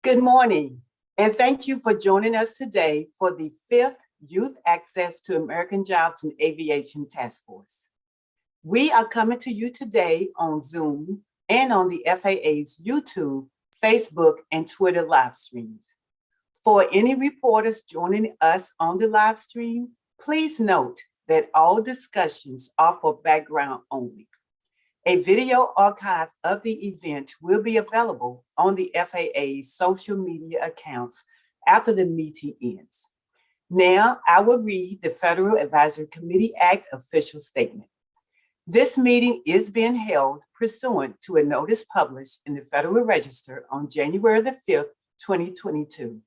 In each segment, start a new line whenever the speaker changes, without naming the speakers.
Good morning, and thank you for joining us today for the 5th Youth Access to American Jobs and Aviation Task Force. We are coming to you today on Zoom and on the FAA's YouTube, Facebook, and Twitter live streams. For any reporters joining us on the live stream, please note that all discussions are for background only. A video archive of the event will be available on the FAA's social media accounts after the meeting ends. Now, I will read the Federal Advisory Committee Act official statement. This meeting is being held pursuant to a notice published in the Federal Register on January the 5th, 2022.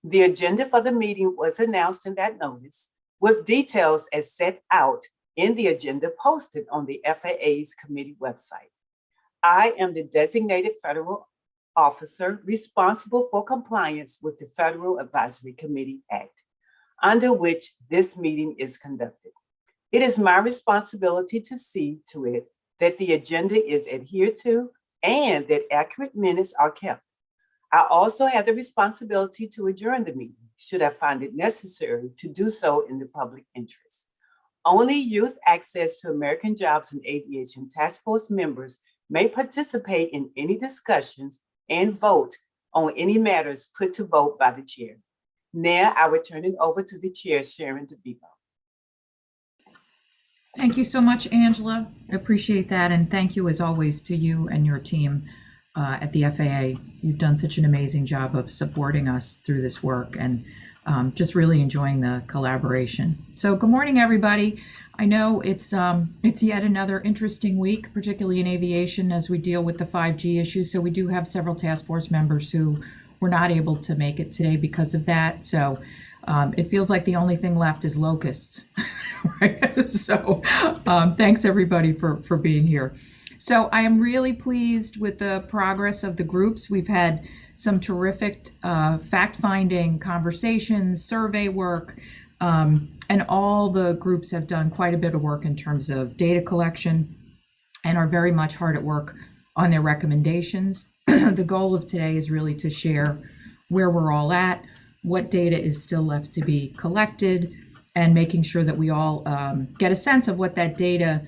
The agenda for the meeting was announced in that notice, with details as set out in the agenda posted on the FAA's committee website. I am the designated federal officer responsible for compliance with the Federal Advisory Committee Act, under which this meeting is conducted. It is my responsibility to see to it that the agenda is adhered to and that accurate minutes are kept. I also have the responsibility to adjourn the meeting, should I find it necessary to do so in the public interest. Only Youth Access to American Jobs and Aviation Task Force members may participate in any discussions and vote on any matters put to vote by the chair. Now I will turn it over to the chair, Sharon DeBebo.
Thank you so much, Angela. I appreciate that. And thank you as always to you and your team at the FAA. You've done such an amazing job of supporting us through this work and just really enjoying the collaboration. So good morning, everybody. I know it's yet another interesting week, particularly in aviation, as we deal with the 5G issue. So we do have several task force members who were not able to make it today because of that. So it feels like the only thing left is locusts, right? So thanks everybody for being here. So I am really pleased with the progress of the groups. We've had some terrific fact-finding conversations, survey work, and all the groups have done quite a bit of work in terms of data collection and are very much hard at work on their recommendations. The goal of today is really to share where we're all at, what data is still left to be collected, and making sure that we all get a sense of what that data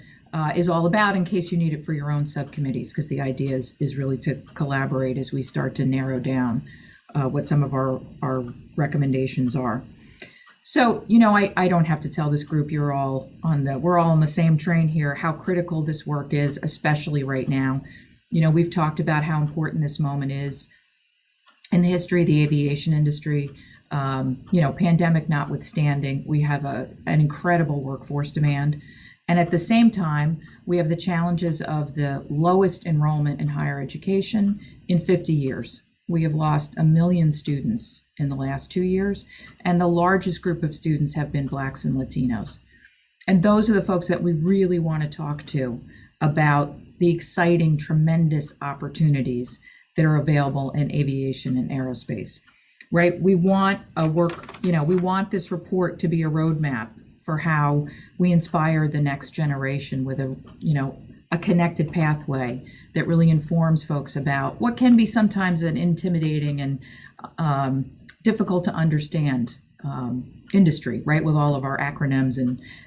is all about in case you need it for your own subcommittees, because the idea is really to collaborate as we start to narrow down what some of our recommendations are. So, you know, I don't have to tell this group we're all on the same train here, how critical this work is, especially right now. You know, we've talked about how important this moment is in the history of the aviation industry. You know, pandemic notwithstanding, we have an incredible workforce demand. And at the same time, we have the challenges of the lowest enrollment in higher education in 50 years. We have lost 1 million students in the last 2 years, and the largest group of students have been Blacks and Latinos. And those are the folks that we really want to talk to about the exciting, tremendous opportunities that are available in aviation and aerospace, right? We want we want this report to be a roadmap for how we inspire the next generation with a connected pathway that really informs folks about what can be sometimes an intimidating and difficult to understand industry, right? With all of our acronyms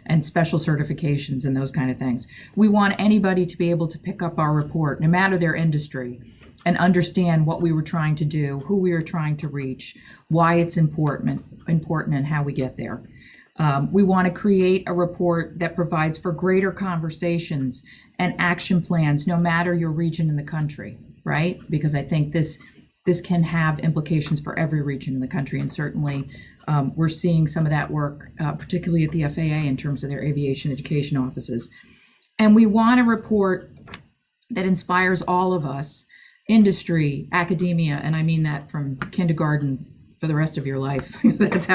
and special certifications and those kind of things. We want anybody to be able to pick up our report, no matter their industry, and understand what we were trying to do, who we were trying to reach, why it's important and how we get there. We want to create a report that provides for greater conversations and action plans, no matter your region in the country, right? Because I think this can have implications for every region in the country. And certainly we're seeing some of that work, particularly at the FAA in terms of their aviation education offices. And we want a report that inspires all of us, industry, academia, and I mean that from kindergarten for the rest of your life. That's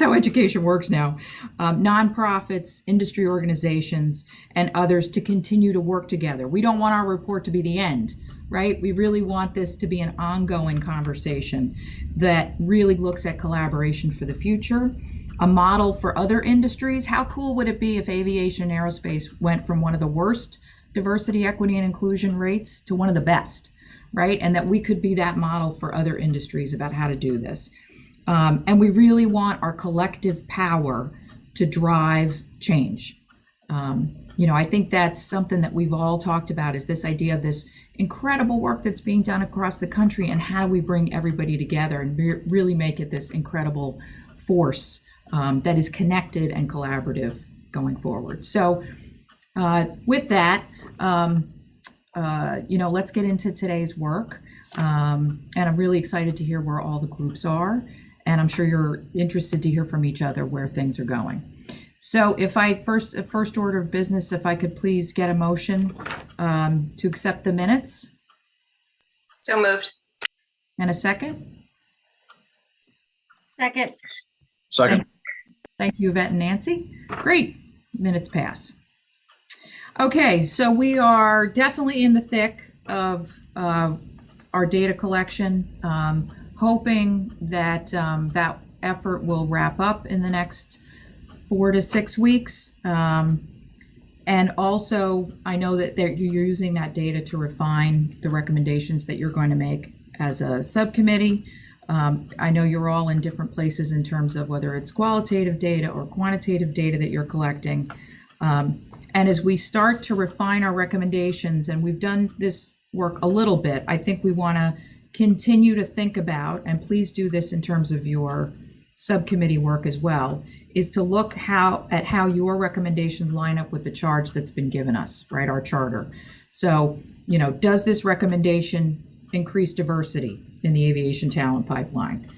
how education works now. Nonprofits, industry organizations, and others to continue to work together. We don't want our report to be the end, right? We really want this to be an ongoing conversation that really looks at collaboration for the future, a model for other industries. How cool would it be if aviation and aerospace went from one of the worst diversity, equity, and inclusion rates to one of the best, right? And that we could be that model for other industries about how to do this. And we really want our collective power to drive change. I think that's something that we've all talked about, is this idea of this incredible work that's being done across the country, and how we bring everybody together and really make it this incredible force that is connected and collaborative going forward. So with that, let's get into today's work. And I'm really excited to hear where all the groups are. And I'm sure you're interested to hear from each other where things are going. So if I first order of business, if I could please get a motion to accept the minutes.
So moved.
And a second?
Second.
Second.
Thank you, Yvette and Nancy. Great. Minutes pass. Okay, so we are definitely in the thick of our data collection, hoping that that effort will wrap up in the next 4 to 6 weeks. And also, I know that you're using that data to refine the recommendations that you're going to make as a subcommittee. I know you're all in different places in terms of whether it's qualitative data or quantitative data that you're collecting. And as we start to refine our recommendations, and we've done this work a little bit, I think we want to continue to think about, and please do this in terms of your subcommittee work as well, is to look at how your recommendations line up with the charge that's been given us, right, our charter. So, does this recommendation increase diversity in the aviation talent pipeline?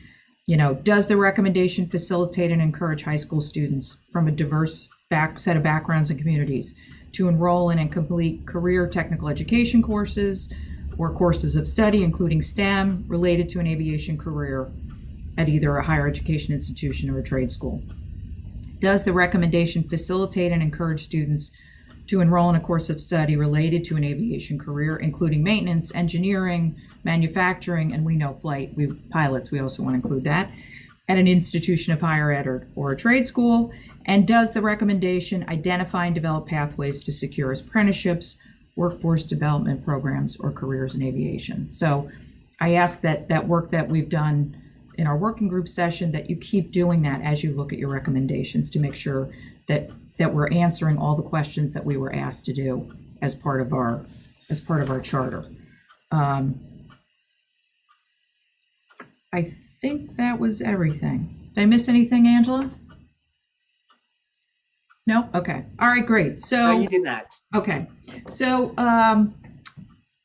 Does the recommendation facilitate and encourage high school students from a diverse set of backgrounds and communities to enroll in and complete career technical education courses or courses of study, including STEM, related to an aviation career at either a higher education institution or a trade school? Does the recommendation facilitate and encourage students to enroll in a course of study related to an aviation career, including maintenance, engineering, manufacturing, and we know flight, pilots, we also want to include that, at an institution of higher ed or a trade school? And does the recommendation identify and develop pathways to secure apprenticeships, workforce development programs, or careers in aviation? So I ask that work that we've done in our working group session, that you keep doing that as you look at your recommendations to make sure that we're answering all the questions that we were asked to do as part of our charter. I think that was everything. Did I miss anything, Angela? No? Okay. All right, great. So
No, you did not.
okay. So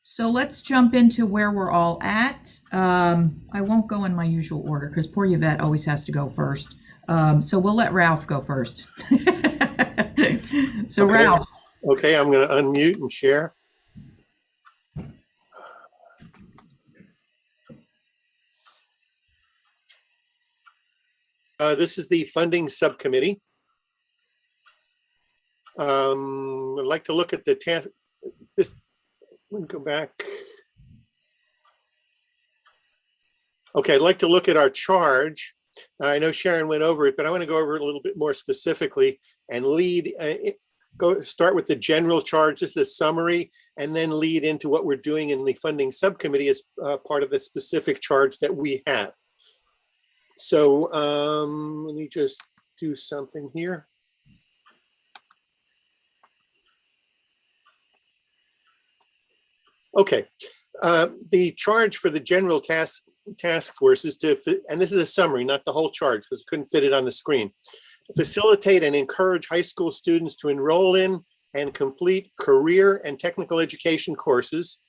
so let's jump into where we're all at. I won't go in my usual order because poor Yvette always has to go first. So we'll let Ralph go first. So
Okay.
Ralph.
Okay, I'm going to unmute and share. This is the funding subcommittee. I'd like to look at the task. Let me go back. Okay, I'd like to look at our charge. I know Sharon went over it, but I want to go over it a little bit more specifically and start with the general charge. This is a summary, and then lead into what we're doing in the funding subcommittee as part of the specific charge that we have. So let me just do something here. Okay, the charge for the general task force is to, and this is a summary, not the whole charge because I couldn't fit it on the screen, facilitate and encourage high school students to enroll in and complete career and technical education courses,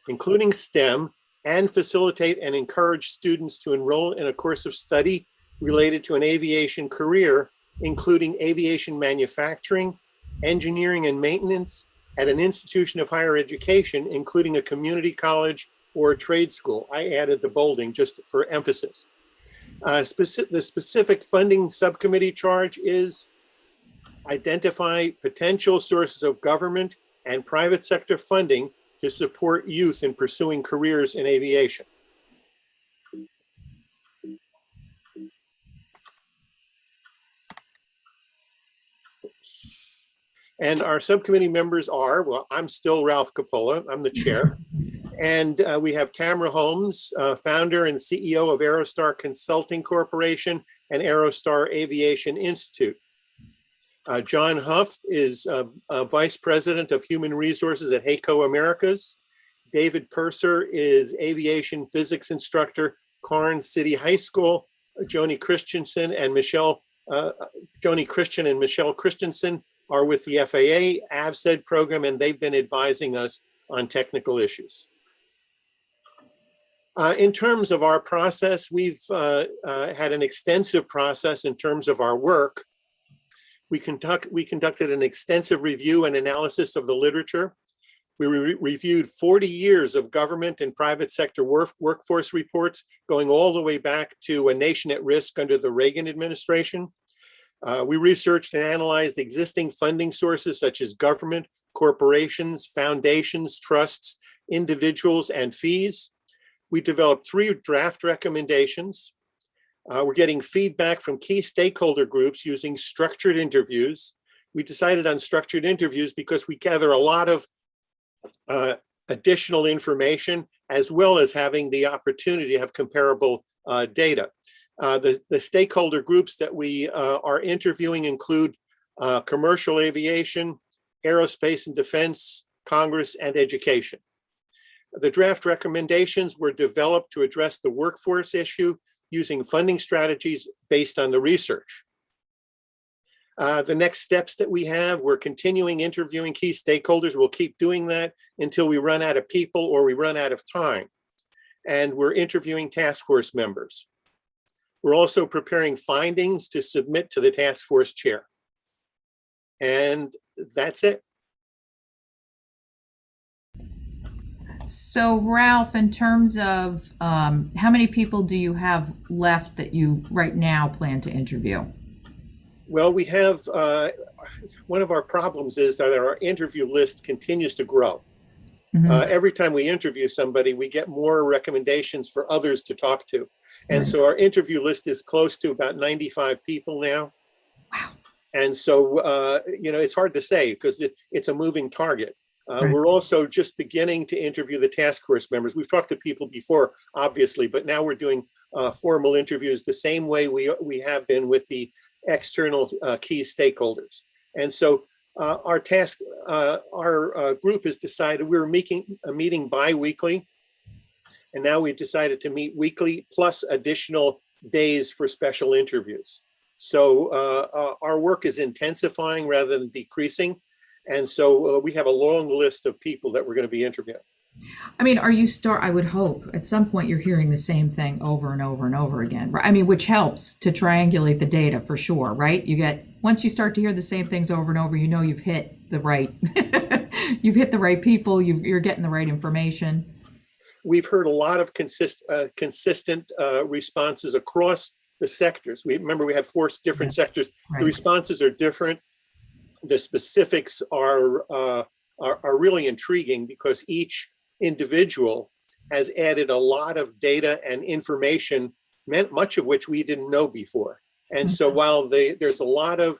including STEM, and facilitate and encourage students to enroll in a course of study related to an aviation career, including aviation manufacturing, engineering and maintenance, at an institution of higher education, including a community college or a trade school. I added the bolding just for emphasis. The specific funding subcommittee charge is identify potential sources of government and private sector funding to support youth in pursuing careers in aviation. And our subcommittee members are, well, I'm still Ralph Coppola, I'm the chair. And we have Tamara Holmes, founder and CEO of Aerostar Consulting Corporation and Aerostar Aviation Institute. John Huff is Vice President of Human Resources at HACO Americas. David Purser is aviation physics instructor, Karnes City High School. Joni Christensen and Michelle Christensen are with the FAA AVSED program, and they've been advising us on technical issues. In terms of our process, we've had an extensive process in terms of our work. We conducted an extensive review and analysis of the literature. We reviewed 40 years of government and private sector workforce reports, going all the way back to A Nation at Risk under the Reagan administration. We researched and analyzed existing funding sources such as government, corporations, foundations, trusts, individuals, and fees. We developed 3 draft recommendations. We're getting feedback from key stakeholder groups using structured interviews. We decided on structured interviews because we gather a lot of additional information, as well as having the opportunity to have comparable data. The stakeholder groups that we are interviewing include commercial aviation, aerospace and defense, Congress, and education. The draft recommendations were developed to address the workforce issue using funding strategies based on the research. The next steps that we have, we're continuing interviewing key stakeholders. We'll keep doing that until we run out of people or we run out of time. And we're interviewing task force members. We're also preparing findings to submit to the task force chair. And that's it.
So Ralph, in terms of how many people do you have left that you right now plan to interview?
Well, we have, one of our problems is that our interview list continues to grow. Every time we interview somebody, we get more recommendations for others to talk to. And so our interview list is close to about 95 people now.
Wow.
And so, it's hard to say because it's a moving target. We're also just beginning to interview the task force members. We've talked to people before, obviously, but now we're doing formal interviews the same way we have been with the external key stakeholders. And so our group has decided we're meeting bi-weekly, and now we've decided to meet weekly plus additional days for special interviews. So our work is intensifying rather than decreasing. And so we have a long list of people that we're going to be interviewing.
I mean, I would hope at some point you're hearing the same thing over and over and over again, right? I mean, which helps to triangulate the data for sure, right? Once you start to hear the same things over and over, you've hit the right, you've hit the right people, you're getting the right information.
We've heard a lot of consistent responses across the sectors. We have 4 different sectors. Right. The responses are different. The specifics are really intriguing because each individual has added a lot of data and information, much of which we didn't know before. And so while there's a lot of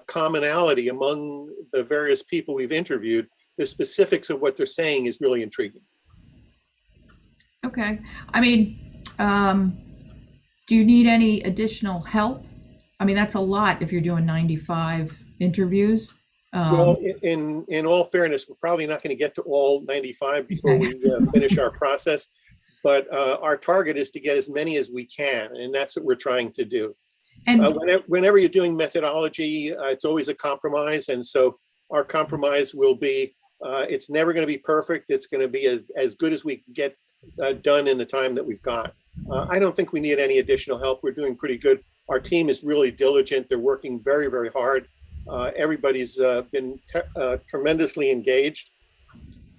commonality among the various people we've interviewed, the specifics of what they're saying is really intriguing.
Okay. I mean, do you need any additional help? I mean, that's a lot if you're doing 95 interviews.
Well, in all fairness, we're probably not going to get to all 95 before we finish our process, but our target is to get as many as we can, and that's what we're trying to do. And whenever you're doing methodology, it's always a compromise, and so our compromise will be, it's never going to be perfect. It's going to be as good as we can get done in the time that we've got. I don't think we need any additional help. We're doing pretty good. Our team is really diligent. They're working very, very hard. Everybody's been tremendously engaged.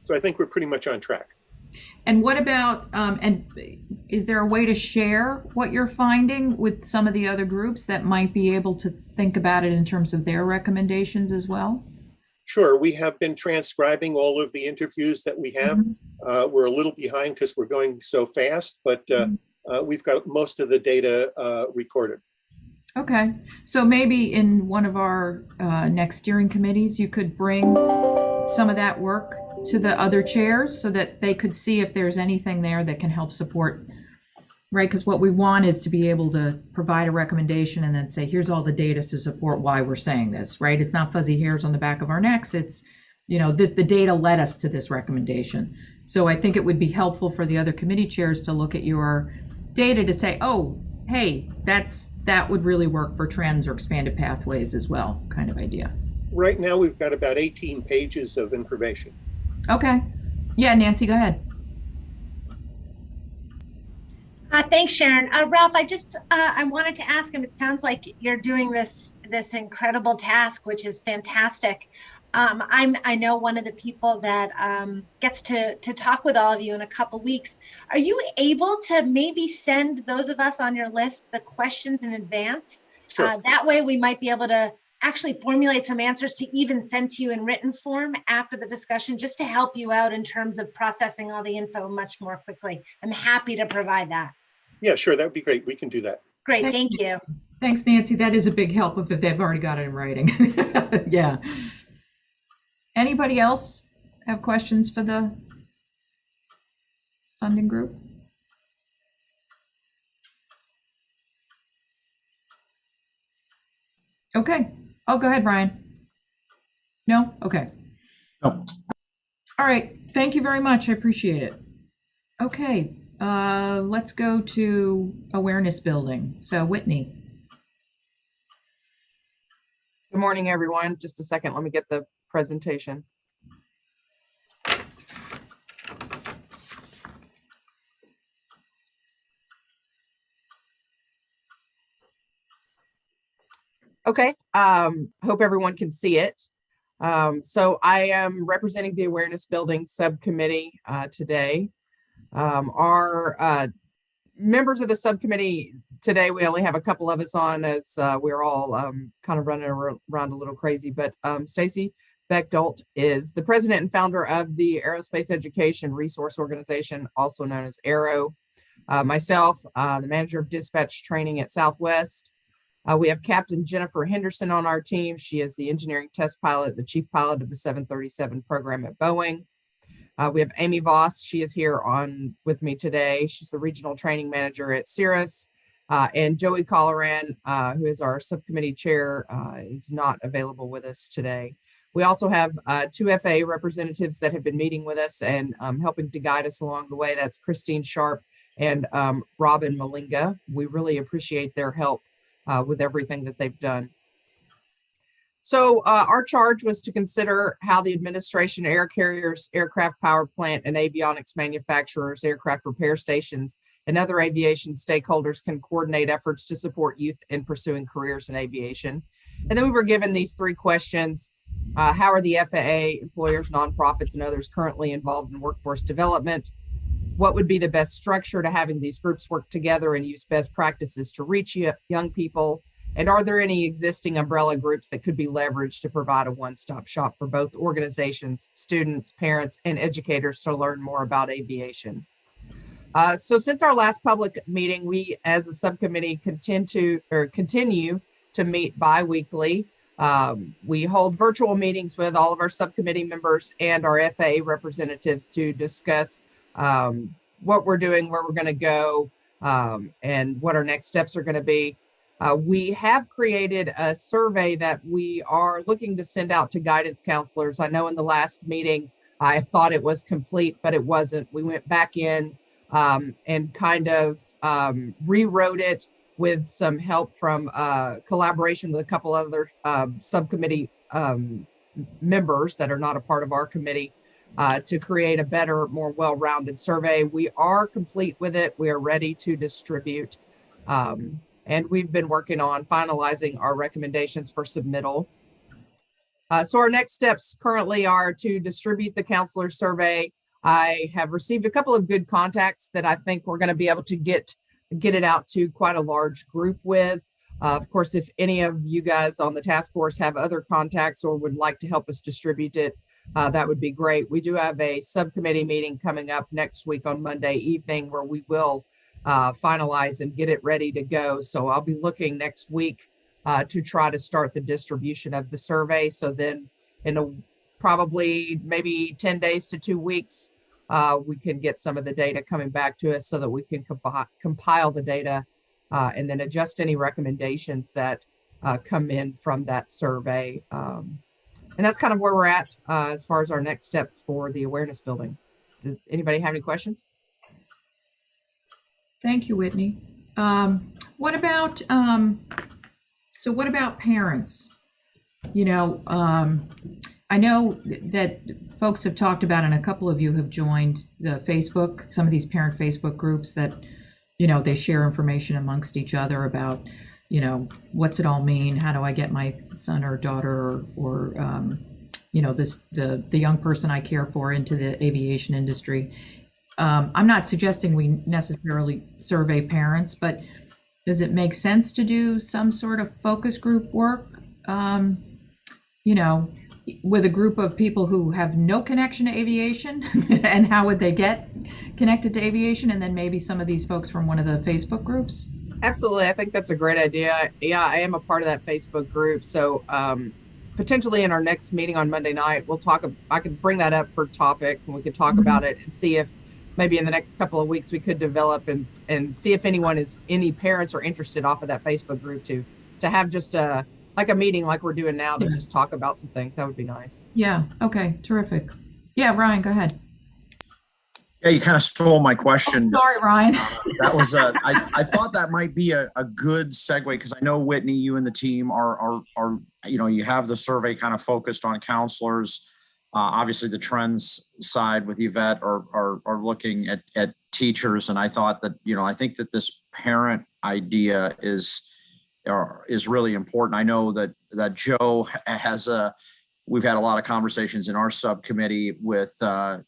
So I think we're pretty much on track.
And what about, and is there a way to share what you're finding with some of the other groups that might be able to think about it in terms of their recommendations as well?
Sure. We have been transcribing all of the interviews that we have. We're a little behind because we're going so fast, but we've got most of the data recorded.
Okay. So maybe in one of our next steering committees, you could bring some of that work to the other chairs so that they could see if there's anything there that can help support, right? Because what we want is to be able to provide a recommendation and then say, here's all the data to support why we're saying this, right? It's not fuzzy hairs on the back of our necks. It's, the data led us to this recommendation. So I think it would be helpful for the other committee chairs to look at your data to say, oh, hey, that would really work for trends or expanded pathways as well, kind of idea.
Right now, we've got about 18 pages of information.
Okay. Yeah, Nancy, go ahead.
Thanks, Sharon. Ralph, I wanted to ask him, it sounds like you're doing this incredible task, which is fantastic. I know one of the people that gets to talk with all of you in a couple weeks. Are you able to maybe send those of us on your list the questions in advance?
Sure.
That way we might be able to actually formulate some answers to even send to you in written form after the discussion, just to help you out in terms of processing all the info much more quickly. I'm happy to provide that.
Yeah, sure. That would be great. We can do that.
Great, thank you.
Thanks, Nancy. That is a big help if they've already got it in writing. Yeah. Anybody else have questions for the funding group? Okay. Oh, go ahead, Brian. No? Okay.
No.
All right. Thank you very much. I appreciate it. Okay. Let's go to awareness building. So Whitney.
Good morning, everyone. Just a second. Let me get the presentation. Okay. Hope everyone can see it. So I am representing the awareness building subcommittee today. Our members of the subcommittee today, we only have a couple of us on as we're all kind of running around a little crazy, but Stacy Bechtold is the president and founder of the Aerospace Education Resource Organization, also known as AERO. Myself, the manager of dispatch training at Southwest. We have Captain Jennifer Henderson on our team. She is the engineering test pilot, the chief pilot of the 737 program at Boeing. We have Amy Voss. She is here on with me today. She's the regional training manager at Cirrus. And Joey Colloran, who is our subcommittee chair, is not available with us today. We also have two FAA representatives that have been meeting with us and helping to guide us along the way. That's Christine Sharp and Robin Malinga. We really appreciate their help with everything that they've done. So our charge was to consider how the administration, air carriers, aircraft power plant, and avionics manufacturers, aircraft repair stations, and other aviation stakeholders can coordinate efforts to support youth in pursuing careers in aviation. And then we were given these three questions. How are the FAA, employers, nonprofits, and others currently involved in workforce development? What would be the best structure to having these groups work together and use best practices to reach young people? And are there any existing umbrella groups that could be leveraged to provide a one-stop shop for both organizations, students, parents, and educators to learn more about aviation? So since our last public meeting, we as a subcommittee continue to meet bi-weekly. We hold virtual meetings with all of our subcommittee members and our FAA representatives to discuss what we're doing, where we're going to go, and what our next steps are going to be. We have created a survey that we are looking to send out to guidance counselors. I know in the last meeting, I thought it was complete, but it wasn't. We went back in and kind of rewrote it with some help from collaboration with a couple other subcommittee members that are not a part of our committee to create a better, more well-rounded survey. We are complete with it. We are ready to distribute. And we've been working on finalizing our recommendations for submittal. So our next steps currently are to distribute the counselor survey. I have received a couple of good contacts that I think we're going to be able to get it out to quite a large group with. Of course, if any of you guys on the task force have other contacts or would like to help us distribute it, that would be great. We do have a subcommittee meeting coming up next week on Monday evening where we will finalize and get it ready to go. So I'll be looking next week to try to start the distribution of the survey. So then in probably maybe 10 days to 2 weeks, we can get some of the data coming back to us so that we can compile the data and then adjust any recommendations that come in from that survey. And that's kind of where we're at as far as our next step for the awareness building. Does anybody have any questions?
Thank you, Whitney. What about what about parents? You know, I know that folks have talked about, and a couple of you have joined the Facebook, some of these parent Facebook groups that, you know, they share information amongst each other about, you know, what's it all mean? How do I get my son or daughter or you know, the young person I care for into the aviation industry? I'm not suggesting we necessarily survey parents, but does it make sense to do some sort of focus group work, you know, with a group of people who have no connection to aviation? And how would they get connected to aviation? And then maybe some of these folks from one of the Facebook groups?
Absolutely. I think that's a great idea. Yeah, I am a part of that Facebook group. So potentially in our next meeting on Monday night, we'll talk. I could bring that up for topic and we could talk about it and see if maybe in the next couple of weeks we could develop and see if any parents are interested off of that Facebook group to have just a meeting like we're doing now to just talk about some things. That would be nice.
Yeah. Okay. Terrific. Yeah. Ryan, go ahead.
Yeah, you kind of stole my question.
Oh, sorry, Ryan.
That was I thought that might be a good segue because I know, Whitney, you and the team are you know, you have the survey kind of focused on counselors. Obviously the trends side with Yvette are looking at teachers. And I thought that, you know, I think that this parent idea is really important. I know that Joe we've had a lot of conversations in our subcommittee with,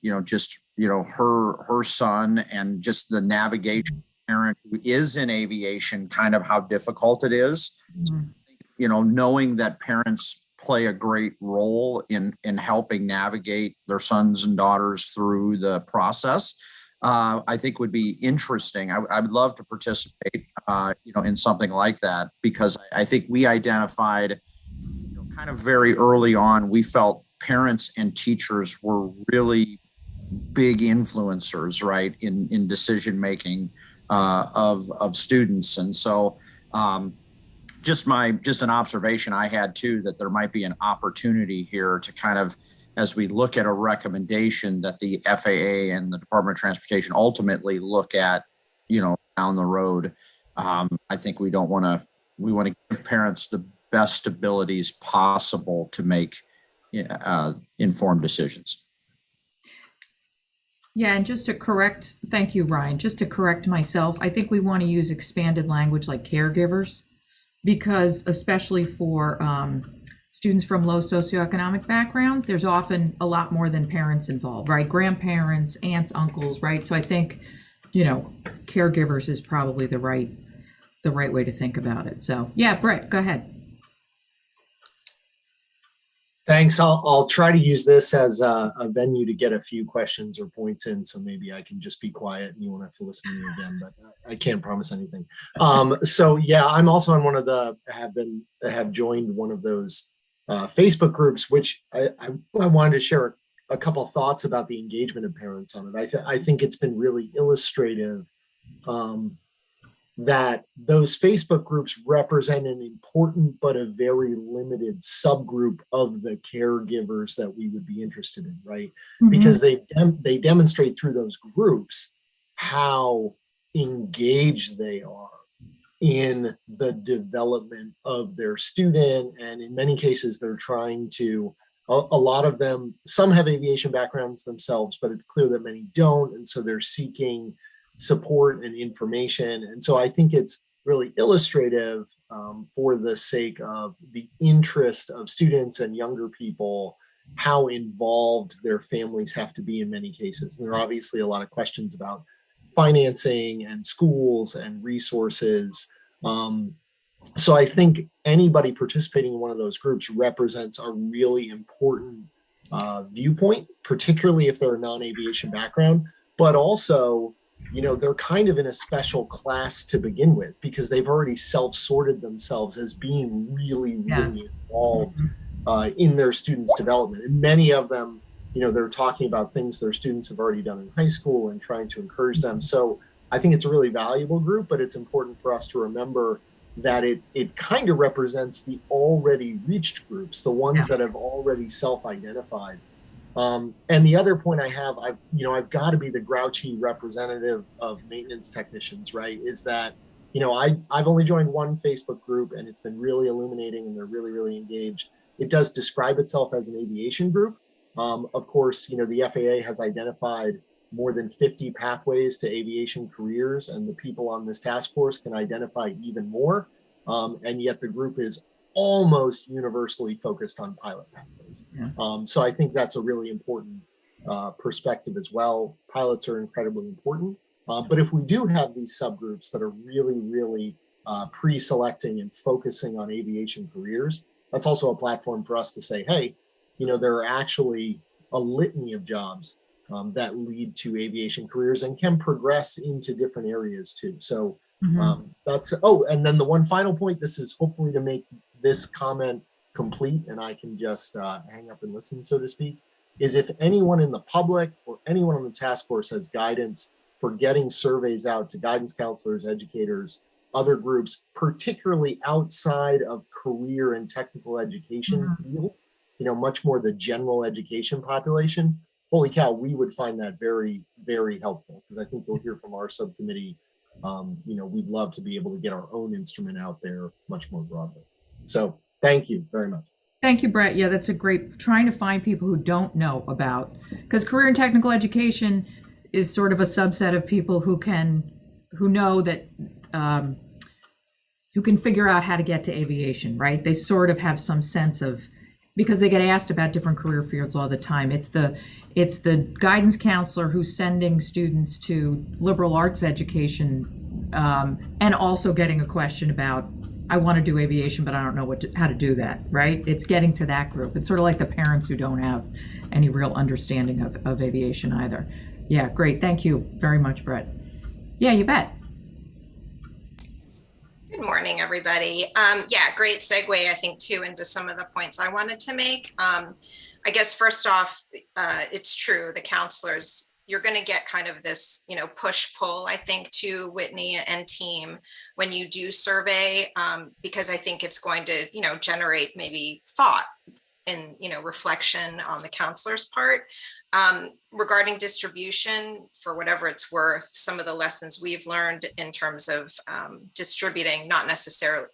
you know, just, you know, her son and just the navigation parent who is in aviation, kind of how difficult it is. Mm-hmm. You know, knowing that parents play a great role in helping navigate their sons and daughters through the process, I think would be interesting. I would love to participate, you know, in something like that, because I think we identified, you know, kind of very early on, we felt parents and teachers were really big influencers, right, in decision making of students. And so just an observation I had too, that there might be an opportunity here to kind of, as we look at a recommendation that the FAA and the Department of Transportation ultimately look at, you know, down the road. I think we want to give parents the best abilities possible to make informed decisions.
Yeah, and just to correct, thank you, Ryan, just to correct myself, I think we want to use expanded language like caregivers, because especially for students from low socioeconomic backgrounds, there's often a lot more than parents involved, right? Grandparents, aunts, uncles, right? So I think, you know, caregivers is probably the right way to think about it. So yeah, Brett, go ahead.
Thanks. I'll try to use this as a venue to get a few questions or points in, so maybe I can just be quiet and you won't have to listen to me again, but I can't promise anything. So yeah, I'm also on one of have joined one of those Facebook groups, which I wanted to share a couple of thoughts about the engagement of parents on it. I think it's been really illustrative that those Facebook groups represent an important but a very limited subgroup of the caregivers that we would be interested in, right? Mm-hmm. Because they demonstrate through those groups how engaged they are in the development of their student, and in many cases they're trying to, a lot of them, some have aviation backgrounds themselves, but it's clear that many don't, and so they're seeking support and information. And so I think it's really illustrative for the sake of the interest of students and younger people, how involved their families have to be in many cases. And there are obviously a lot of questions about financing and schools and resources. So I think anybody participating in one of those groups represents a really important viewpoint, particularly if they're a non-aviation background, but also, you know, they're kind of in a special class to begin with because they've already self-sorted themselves as being really, really involved in their students' development. And many of them, they're talking about things their students have already done in high school and trying to encourage them. So I think it's a really valuable group, but it's important for us to remember that it kind of represents the already reached groups, the ones that have already self-identified. And the other point I have, I've got to be the grouchy representative of maintenance technicians, right? Is that, I've only joined one Facebook group and it's been really illuminating and they're really, really engaged. It does describe itself as an aviation group. Of course, the FAA has identified more than 50 pathways to aviation careers, and the people on this task force can identify even more. And yet the group is almost universally focused on pilot pathways. So I think that's a really important perspective as well. Pilots are incredibly important. But if we do have these subgroups that are really, really pre-selecting and focusing on aviation careers, that's also a platform for us to say, hey, there are actually a litany of jobs that lead to aviation careers and can progress into different areas too. So that's, and then the one final point, this is hopefully to make this comment complete and I can just hang up and listen, so to speak, is if anyone in the public or anyone on the task force has guidance for getting surveys out to guidance counselors, educators, other groups, particularly outside of career and technical education fields, much more the general education population, holy cow, we would find that very, very helpful, because I think we'll hear from our subcommittee. We'd love to be able to get our own instrument out there much more broadly. So thank you very much.
Thank you, Brett. Yeah, that's a great, trying to find people who don't know about, because career and technical education is sort of a subset of people who know that, who can figure out how to get to aviation, right? They sort of have some sense of, because they get asked about different career fields all the time. It's the guidance counselor who's sending students to liberal arts education and also getting a question about, I want to do aviation, but I don't know how to do that, right? It's getting to that group. It's sort of like the parents who don't have any real understanding of aviation either. Yeah, great. Thank you very much, Brett. Yeah, Yvette.
Good morning, everybody. Great segue, I think, too, into some of the points I wanted to make. I guess first off, it's true, the counselors, you're going to get kind of this, push-pull, I think, to Whitney and team when you do survey, because I think it's going to, generate maybe thought and, reflection on the counselor's part. Regarding distribution, for whatever it's worth, some of the lessons we've learned in terms of distributing, not necessarily,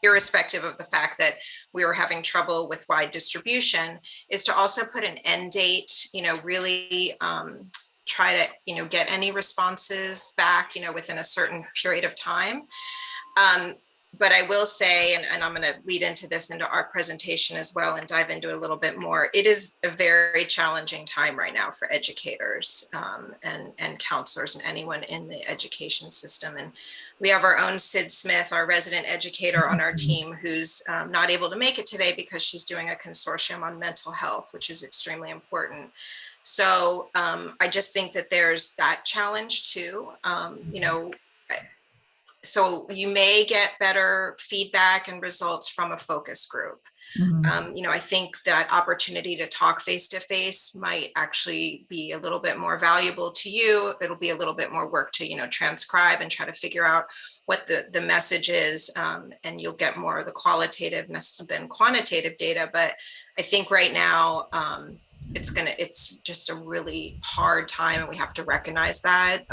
irrespective of the fact that we were having trouble with wide distribution, is to also put an end date, really try to, get any responses back, within a certain period of time. But I will say, and I'm going to lead into our presentation as well and dive into it a little bit more, it is a very challenging time right now for educators and counselors and anyone in the education system. And we have our own Sid Smith, our resident educator on our team, who's not able to make it today because she's doing a consortium on mental health, which is extremely important. So I just think that there's that challenge too. So you may get better feedback and results from a focus group. I think that opportunity to talk face-to-face might actually be a little bit more valuable to you. It'll be a little bit more work to, transcribe and try to figure out what the message is. And you'll get more of the qualitativeness than quantitative data. But I think right now, it's just a really hard time and we have to recognize that.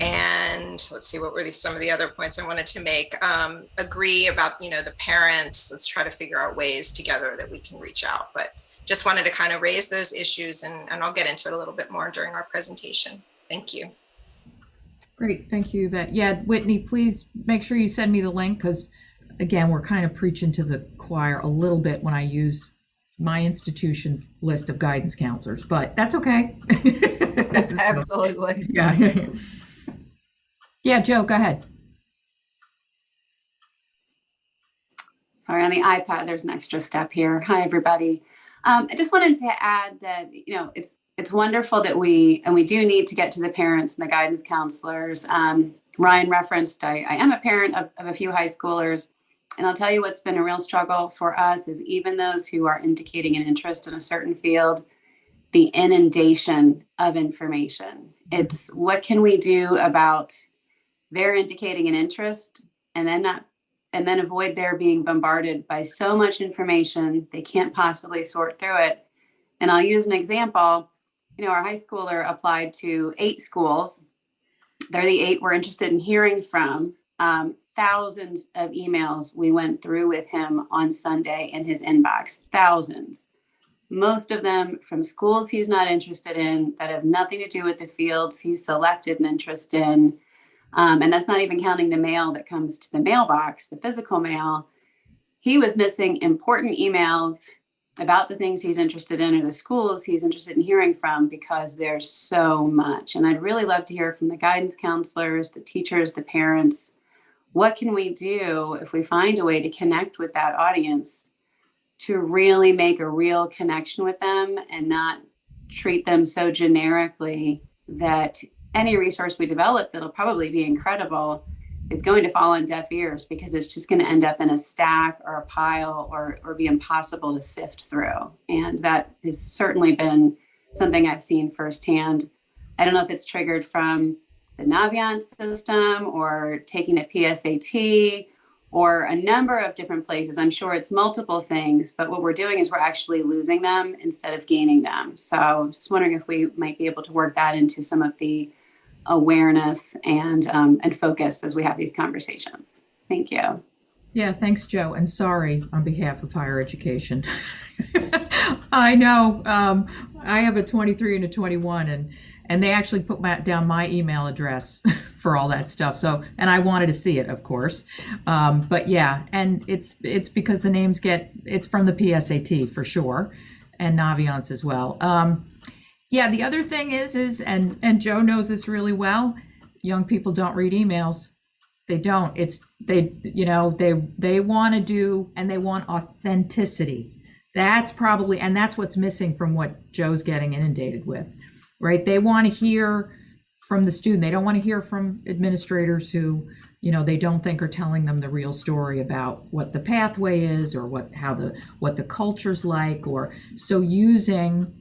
And let's see, what were some of the other points I wanted to make? Agree about, the parents. Let's try to figure out ways together that we can reach out. But just wanted to kind of raise those issues and I'll get into it a little bit more during our presentation. Thank you.
Great. Thank you, Yvette. Yeah, Whitney, please make sure you send me the link because, again, we're kind of preaching to the choir a little bit when I use my institution's list of guidance counselors, but that's okay.
Absolutely.
Yeah. Yeah, Joe, go ahead.
Sorry, on the iPad, there's an extra step here. Hi, everybody. I just wanted to add that, it's wonderful that we do need to get to the parents and the guidance counselors. Ryan referenced, I am a parent of a few high schoolers. And I'll tell you what's been a real struggle for us is even those who are indicating an interest in a certain field, the inundation of information. It's what can we do about their indicating an interest and then avoid their being bombarded by so much information they can't possibly sort through it. And I'll use an example. Our high schooler applied to 8 schools. They're the 8 we're interested in hearing from. Thousands of emails we went through with him on Sunday in his inbox, thousands. Most of them from schools he's not interested in that have nothing to do with the fields he's selected an interest in. And that's not even counting the mail that comes to the mailbox, the physical mail. He was missing important emails about the things he's interested in or the schools he's interested in hearing from because there's so much. And I'd really love to hear from the guidance counselors, the teachers, the parents. What can we do if we find a way to connect with that audience to really make a real connection with them and not treat them so generically that any resource we develop that'll probably be incredible is going to fall on deaf ears because it's just going to end up in a stack or a pile or be impossible to sift through. And that has certainly been something I've seen firsthand. I don't know if it's triggered from the Naviance system or taking a PSAT or a number of different places. I'm sure it's multiple things, but what we're doing is we're actually losing them instead of gaining them. So just wondering if we might be able to work that into some of the awareness and focus as we have these conversations. Thank you.
Yeah, thanks, Joe. And sorry on behalf of higher education. I know I have a 23 and a 21 and they actually put down my email address for all that stuff. So, and I wanted to see it, of course. But yeah, and it's because the names it's from the PSAT for sure, and Naviance as well. Yeah, the other thing is, and Joe knows this really well, young people don't read emails. They don't. They want to do, and they want authenticity. That's probably, and that's what's missing from what Joe's getting inundated with, right? They want to hear from the student. They don't want to hear from administrators who, they don't think are telling them the real story about what the pathway is or what the culture's like, or so using,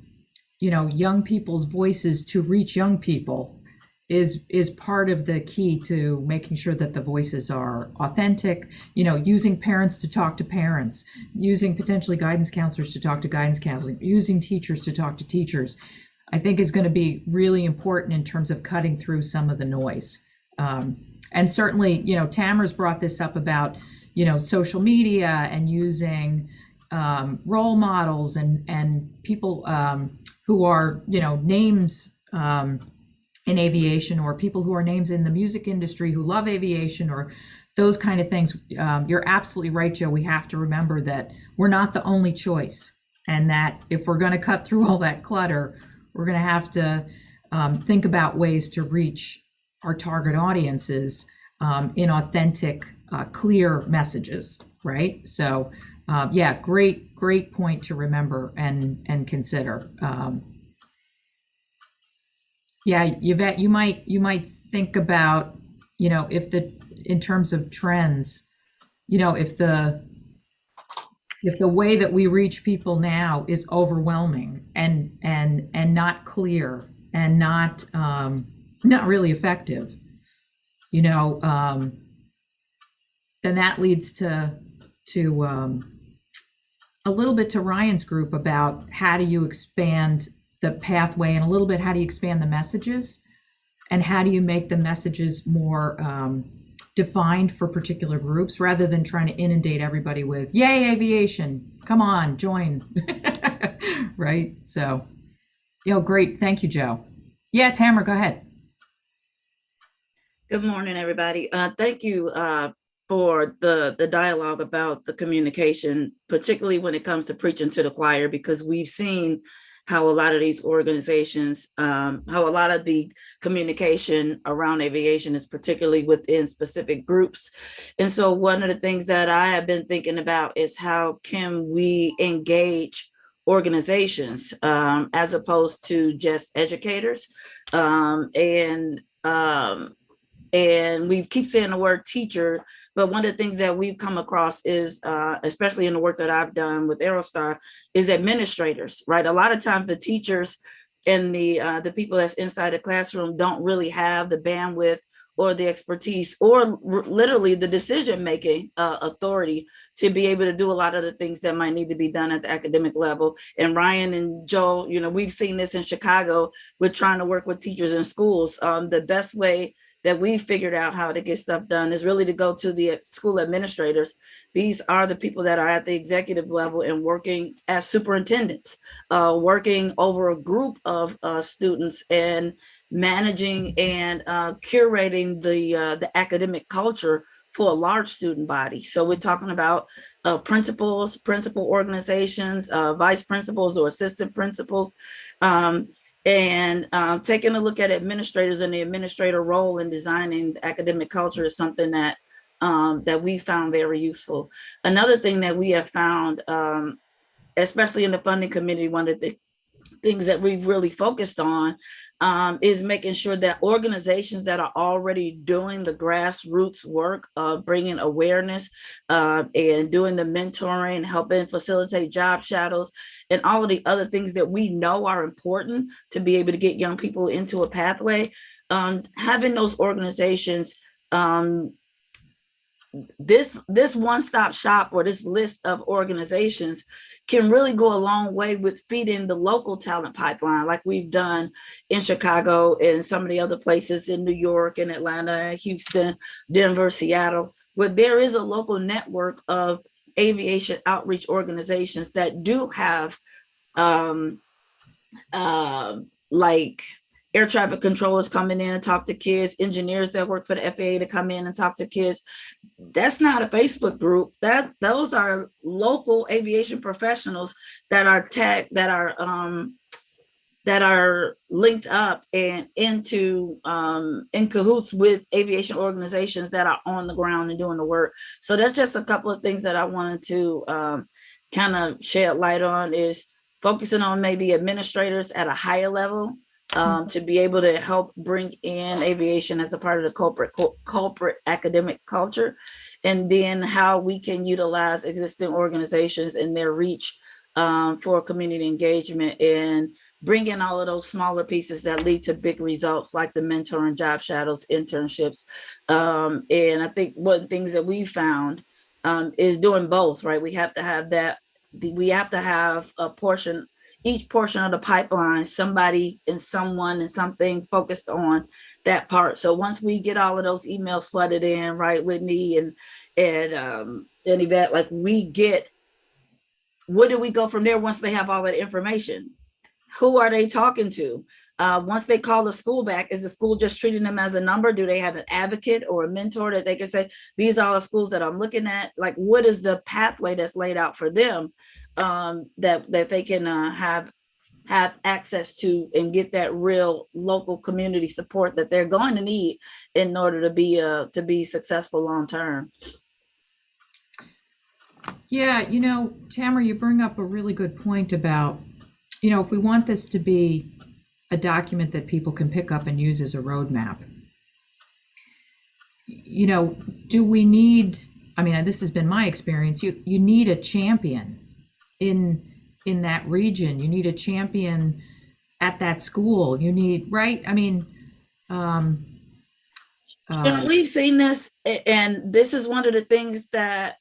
young people's voices to reach young people is part of the key to making sure that the voices are authentic, using parents to talk to parents, using potentially guidance counselors to talk to guidance counseling, using teachers to talk to teachers, I think is going to be really important in terms of cutting through some of the noise. And certainly, Tamara's brought this up about, social media and using role models and people who are, names in aviation, or people who are names in the music industry who love aviation, or those kind of things. You're absolutely right, Joe. We have to remember that we're not the only choice, and that if we're going to cut through all that clutter, we're going to have to think about ways to reach our target audiences in authentic, clear messages, right? So yeah, great point to remember and consider. Yeah, Yvette, you might think about, if in terms of trends, if the way that we reach people now is overwhelming and not clear and not really effective, then that leads to a little bit to Ryan's group about how do you expand the pathway, and a little bit how do you expand the messages, and how do you make the messages more defined for particular groups, rather than trying to inundate everybody with "Yay, aviation! Come on, join!" Right? So, great. Thank you, Joe. Yeah, Tamara, go ahead.
Good morning, everybody. Thank you for the dialogue about the communication, particularly when it comes to preaching to the choir, because we've seen how a lot of these organizations, how a lot of the communication around aviation is particularly within specific groups. And so one of the things that I have been thinking about is how can we engage organizations as opposed to just educators, and And we keep saying the word teacher, but one of the things that we've come across is, especially in the work that I've done with Aerostar, is administrators, right? A lot of times the teachers and the people that's inside the classroom don't really have the bandwidth or the expertise or literally the decision-making authority to be able to do a lot of the things that might need to be done at the academic level. And Ryan and Joel, you know, we've seen this in Chicago with trying to work with teachers in schools. The best way that we figured out how to get stuff done is really to go to the school administrators. These are the people that are at the executive level and working as superintendents, working over a group of students and managing and curating the academic culture for a large student body. So we're talking about principals, principal organizations, vice principals or assistant principals, and taking a look at administrators and the administrator role in designing the academic culture is something that that we found very useful. Another thing that we have found, especially in the funding committee, one of the things that we've really focused on is making sure that organizations that are already doing the grassroots work of bringing awareness and doing the mentoring, helping facilitate job shadows, and all of the other things that we know are important to be able to get young people into a pathway, having those organizations, this one-stop shop or this list of organizations can really go a long way with feeding the local talent pipeline, like we've done in Chicago and some of the other places in New York and Atlanta, Houston, Denver, Seattle, where there is a local network of aviation outreach organizations that do have like air traffic controllers coming in and talk to kids, engineers that work for the FAA to come in and talk to kids. That's not a Facebook group. Those are local aviation professionals that are that are linked up and into in cahoots with aviation organizations that are on the ground and doing the work. So that's just a couple of things that I wanted to kind of shed light on, is focusing on maybe administrators at a higher level to be able to help bring in aviation as a part of the corporate academic culture, and then how we can utilize existing organizations and their reach for community engagement and bring in all of those smaller pieces that lead to big results, like the mentoring, job shadows, internships. And I think one of the things that we found is doing both, right? We have to have that, we have to have a portion, each portion of the pipeline, somebody and someone and something focused on that part. So once we get all of those emails flooded in, right, Whitney and Yvette, like we get, where do we go from there once they have all that information? Who are they talking to? Once they call the school back, is the school just treating them as a number? Do they have an advocate or a mentor that they can say, these are the schools that I'm looking at? Like, what is the pathway that's laid out for them that they can have access to and get that real local community support that they're going to need in order to be successful long term?
Yeah, you know, Tamara, you bring up a really good point about, you know, if we want this to be a document that people can pick up and use as a roadmap, you know, do we need, I mean, this has been my experience, you need a champion in that region, you need a champion at that school, you need, right? I mean,
and we've seen this, and this is one of the things that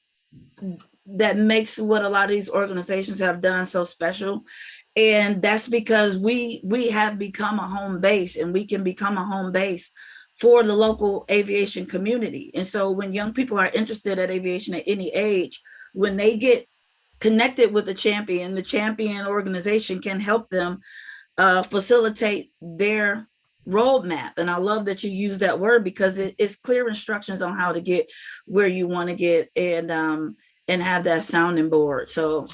makes what a lot of these organizations have done so special. And that's because we have become a home base, and we can become a home base for the local aviation community. And so when young people are interested at aviation at any age, when they get connected with the champion organization can help them facilitate their roadmap. And I love that you use that word, because it's clear instructions on how to get where you want to get, and have that sounding board. So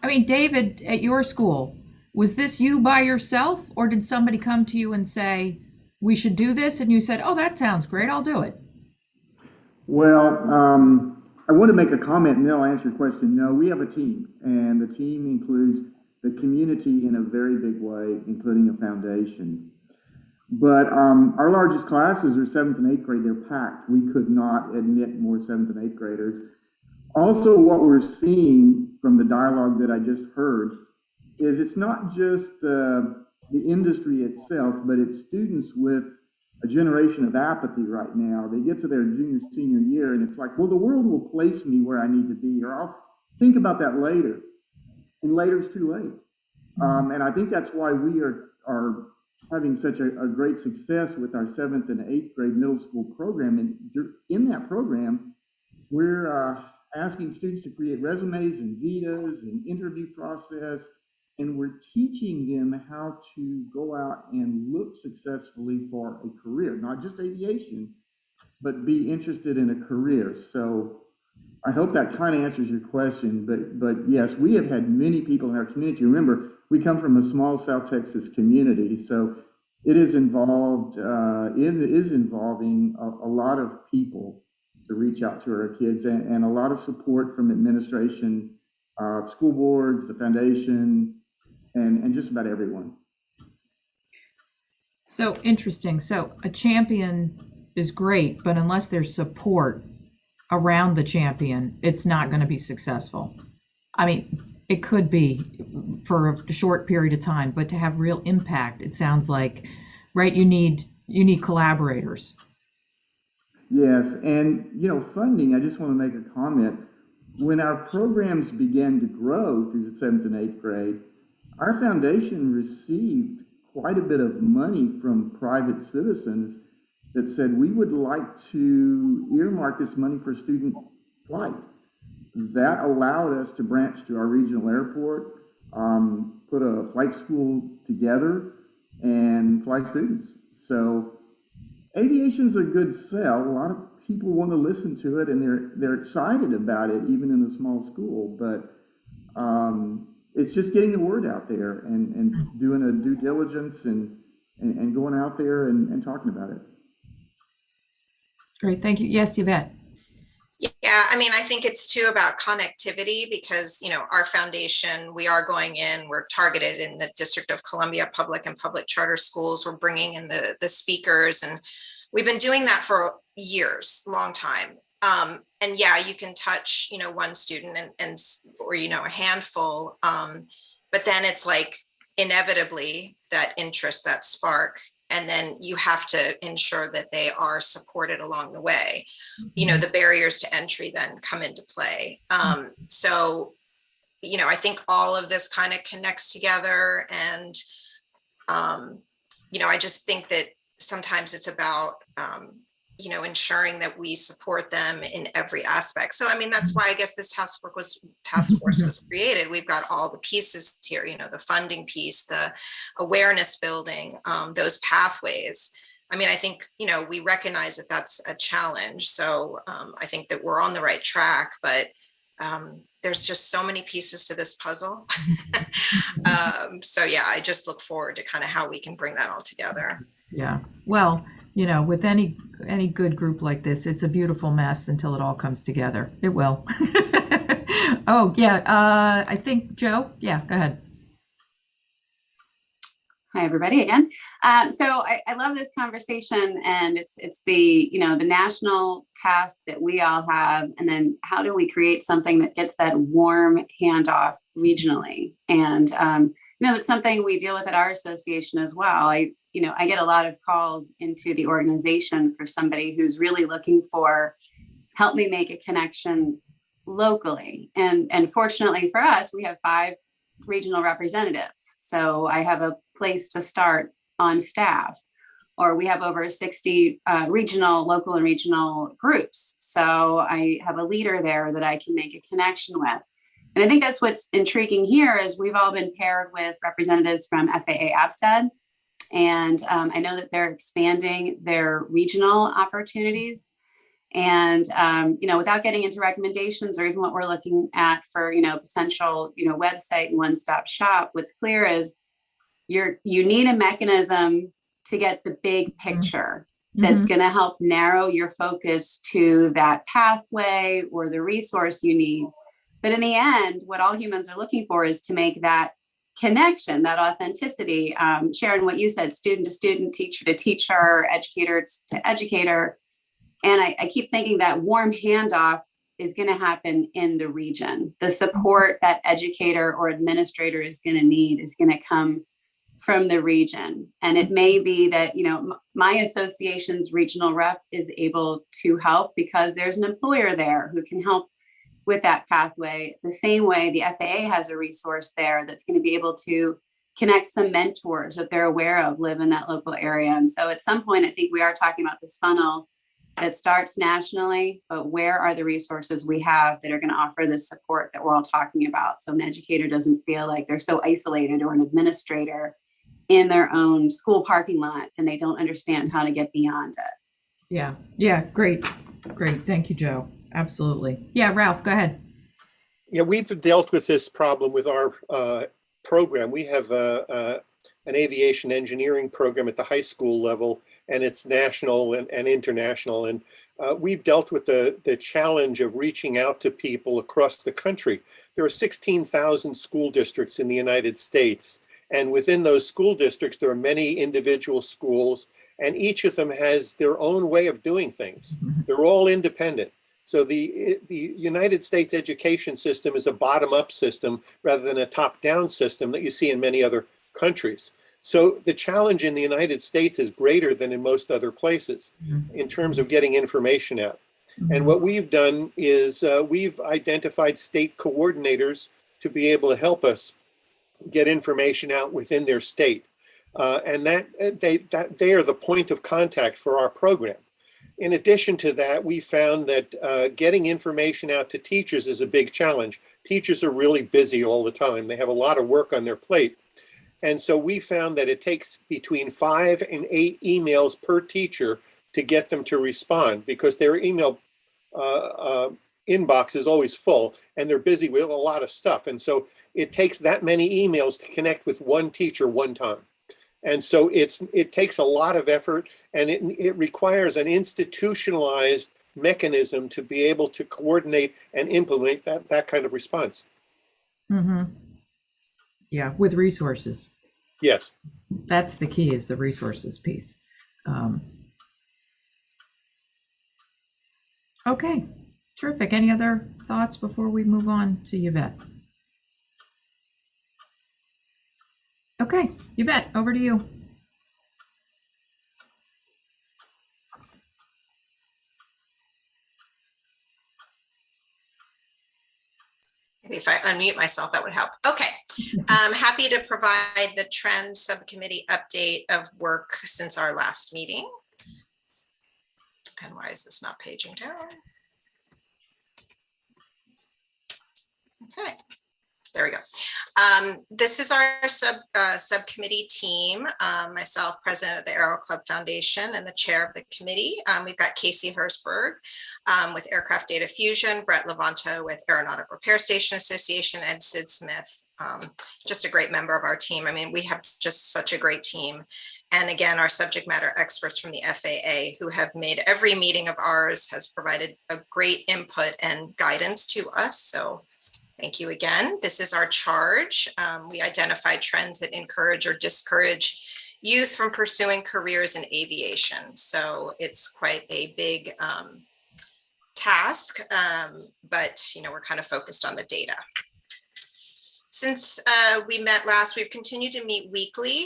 I mean, David, at your school, was this you by yourself, or did somebody come to you and say, we should do this? And you said, oh, that sounds great, I'll do it.
Well, I want to make a comment and then I'll answer your question. No, we have a team, and the team includes the community in a very big way, including a foundation. But our largest classes are 7th and 8th grade. They're packed. We could not admit more 7th and 8th graders. Also, what we're seeing from the dialogue that I just heard is it's not just the industry itself, but it's students with a generation of apathy right now. They get to their junior, senior year, and it's like, well, the world will place me where I need to be, or I'll think about that later. And later's too late. And I think that's why we are having such a great success with our 7th and 8th grade middle school program. And in that program, we're asking students to create resumes and vitas and interview process. And we're teaching them how to go out and look successfully for a career, not just aviation, but be interested in a career. So I hope that kind of answers your question. But yes, we have had many people in our community. Remember, we come from a small South Texas community, so it is involving a lot of people to reach out to our kids, and a lot of support from administration, school boards, the foundation, and just about everyone.
So interesting. So a champion is great, but unless there's support around the champion, it's not going to be successful. I mean, it could be for a short period of time, but to have real impact, it sounds like, right, you need collaborators.
Yes, and funding, I just want to make a comment. When our programs began to grow through the 7th and 8th grade, our foundation received quite a bit of money from private citizens that said, we would like to earmark this money for student flight. That allowed us to branch to our regional airport, put a flight school together, and fly students. So aviation's a good sell. A lot of people want to listen to it, and they're excited about it, even in a small school. But it's just getting the word out there and doing a due diligence and going out there and talking about it.
Great, thank you. Yes, Yvette.
Yeah, I mean, I think it's too about connectivity because, our foundation, we are going in, we're targeted in the District of Columbia public and public charter schools. We're bringing in the speakers, and we've been doing that for years, long time. And yeah, you can touch, one student or a handful, but then it's like inevitably that interest, that spark, and then you have to ensure that they are supported along the way. The barriers to entry then come into play. So, I think all of this kind of connects together, and, I just think that sometimes it's about, ensuring that we support them in every aspect. So, I mean, that's why I guess this task force was created. We've got all the pieces here, the funding piece, the awareness building, those pathways. I mean, I think, we recognize that that's a challenge. So I think that we're on the right track, but there's just so many pieces to this puzzle. So yeah, I just look forward to kind of how we can bring that all together.
Yeah, well, with any good group like this, it's a beautiful mess until it all comes together. It will. Oh, yeah. I think, Joe, yeah, go ahead.
Hi, everybody again. So I love this conversation, and it's the, the national task that we all have, and then how do we create something that gets that warm handoff regionally? And, it's something we deal with at our association as well. I get a lot of calls into the organization for somebody who's really looking for, help me make a connection locally. And fortunately for us, we have 5 regional representatives. So I have a place to start on staff, or we have over 60 local and regional groups. So I have a leader there that I can make a connection with. And I think that's what's intriguing here is we've all been paired with representatives from FAA ABSED. And I know that they're expanding their regional opportunities. And, without getting into recommendations or even what we're looking at for, potential, website and one-stop shop, what's clear is you need a mechanism to get the big picture that's going to help narrow your focus to that pathway or the resource you need. But in the end, what all humans are looking for is to make that connection, that authenticity. Sharon, what you said, student to student, teacher to teacher, educator to educator. And I keep thinking that warm handoff is going to happen in the region. The support that educator or administrator is going to need is going to come from the region. And it may be that, you know, my association's regional rep is able to help because there's an employer there who can help with that pathway. The same way the FAA has a resource there that's going to be able to connect some mentors that they're aware of live in that local area. And so at some point, I think we are talking about this funnel that starts nationally, but where are the resources we have that are going to offer this support that we're all talking about? So an educator doesn't feel like they're so isolated, or an administrator in their own school parking lot and they don't understand how to get beyond it.
Yeah, great. Thank you, Joe. Absolutely. Yeah, Ralph, go ahead.
Yeah, we've dealt with this problem with our program. We have an aviation engineering program at the high school level, and it's national and international. And we've dealt with the challenge of reaching out to people across the country. There are 16,000 school districts in the United States. And within those school districts, there are many individual schools, and each of them has their own way of doing things. They're all independent. So the United States education system is a bottom-up system rather than a top-down system that you see in many other countries. So the challenge in the United States is greater than in most other places in terms of getting information out. And what we've done is we've identified state coordinators to be able to help us get information out within their state. And they are the point of contact for our program. In addition to that, we found that getting information out to teachers is a big challenge. Teachers are really busy all the time. They have a lot of work on their plate. And so we found that it takes between 5 and 8 emails per teacher to get them to respond, because their email inbox is always full and they're busy with a lot of stuff. And so it takes that many emails to connect with one teacher one time. And so it takes a lot of effort, and it requires an institutionalized mechanism to be able to coordinate and implement that kind of response.
Yeah, with resources.
Yes.
That's the key, is the resources piece. Okay, terrific. Any other thoughts before we move on to Yvette? Okay, Yvette, over to you.
Maybe if I unmute myself, that would help. Okay, I'm happy to provide the Trends Subcommittee update of work since our last meeting. And why is this not paging down? Okay. There we go. This is our subcommittee team. Myself, president of the Aero Club Foundation and the chair of the committee. We've got Casey Hersberg with Aircraft Data Fusion, Brett Levanto with Aeronautic Repair Station Association, and Sid Smith, just a great member of our team. I mean, we have just such a great team. And again, our subject matter experts from the FAA, who have made every meeting of ours, has provided a great input and guidance to us. So thank you again. This is our charge. We identify trends that encourage or discourage youth from pursuing careers in aviation. So it's quite a big task, but we're kind of focused on the data. Since we met last, we've continued to meet weekly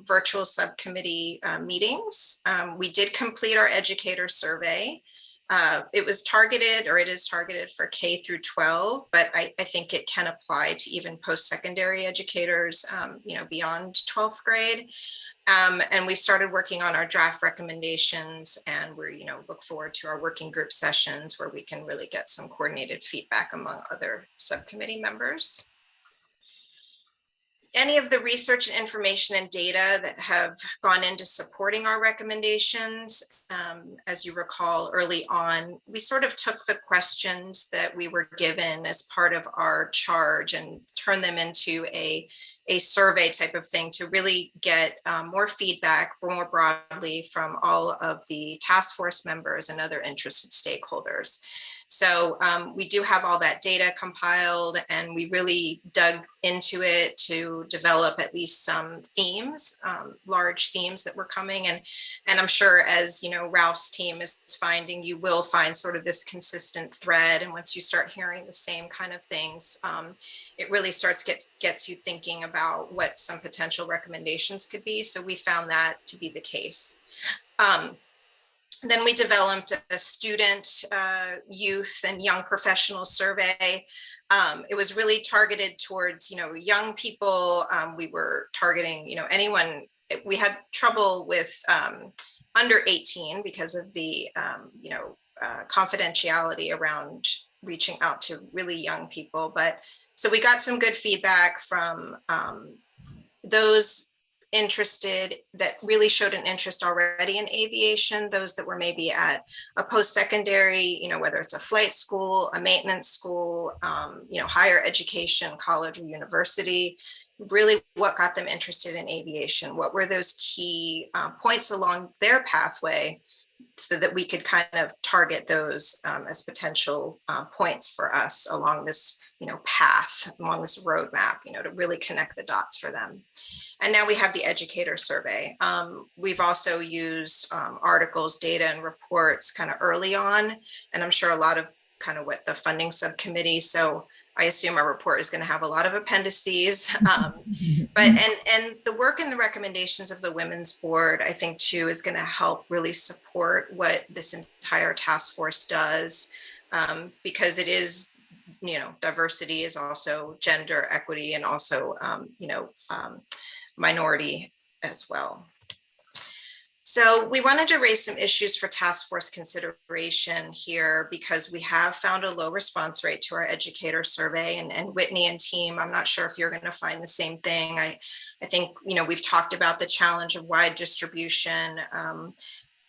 virtual subcommittee meetings. We did complete our educator survey. It was targeted, or it is targeted, for K through 12, but I think it can apply to even post-secondary educators, beyond 12th grade. And we started working on our draft recommendations, and we're, look forward to our working group sessions where we can really get some coordinated feedback among other subcommittee members. Any of the research and information and data that have gone into supporting our recommendations, as you recall early on, we sort of took the questions that we were given as part of our charge and turned them into a survey type of thing to really get more feedback more broadly from all of the task force members and other interested stakeholders. So we do have all that data compiled, and we really dug into it to develop at least some themes, large themes that were coming. And I'm sure, as you know, Ralph's team is finding, you will find sort of this consistent thread. And once you start hearing the same kind of things, it really starts gets you thinking about what some potential recommendations could be. So we found that to be the case. Then we developed a student, youth, and young professional survey. It was really targeted towards, young people. We were targeting, anyone. We had trouble with under 18 because of the, confidentiality around reaching out to really young people. But so we got some good feedback from those interested that really showed an interest already in aviation, those that were maybe at a post-secondary, whether it's a flight school, a maintenance school, higher education, college or university. Really, what got them interested in aviation? What were those key points along their pathway, so that we could kind of target those as potential points for us along this, path, along this roadmap, to really connect the dots for them. And now we have the Educator Survey. We've also used articles, data, and reports kind of early on, and I'm sure a lot of kind of what the funding subcommittee. So I assume our report is going to have a lot of appendices. But the work and the recommendations of the Women's Board, I think too, is going to help really support what this entire task force does, because it is, diversity is also gender equity, and also, minority as well. So we wanted to raise some issues for task force consideration here, because we have found a low response rate to our educator survey, and Whitney and team, I'm not sure if you're going to find the same thing. I think, we've talked about the challenge of wide distribution.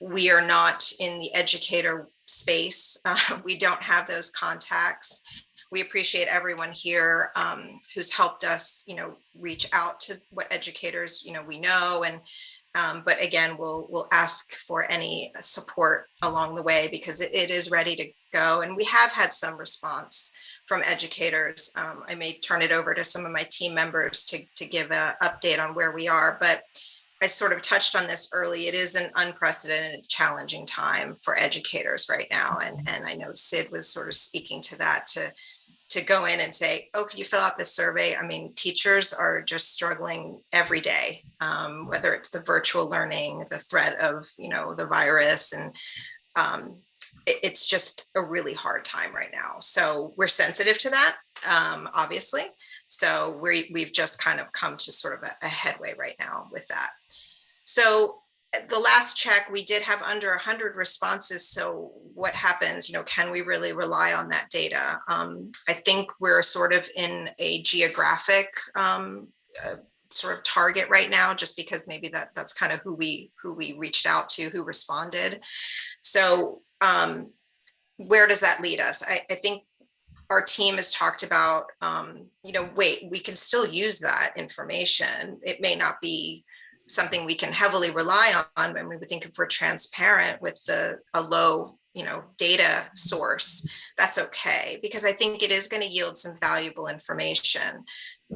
We are not in the educator space. We don't have those contacts. We appreciate everyone here who's helped us, reach out to what educators, we know. And but again, we'll ask for any support along the way, because it is ready to go. And we have had some response from educators. I may turn it over to some of my team members to give an update on where we are. But I sort of touched on this early. It is an unprecedented, challenging time for educators right now. And I know Sid was sort of speaking to that, to go in and say, oh, can you fill out this survey? I mean, teachers are just struggling every day, whether it's the virtual learning, the threat of, the virus, and it's just a really hard time right now. So we're sensitive to that, obviously. So we've just kind of come to sort of a headway right now with that. So the last check, we did have under 100 responses. So what happens, can we really rely on that data? I think we're sort of in a geographic sort of target right now, just because maybe that's kind of who we reached out to, who responded. So where does that lead us? I think our team has talked about, wait, we can still use that information. It may not be something we can heavily rely on, and we would think if we're transparent with a low, data source, that's okay, because I think it is going to yield some valuable information.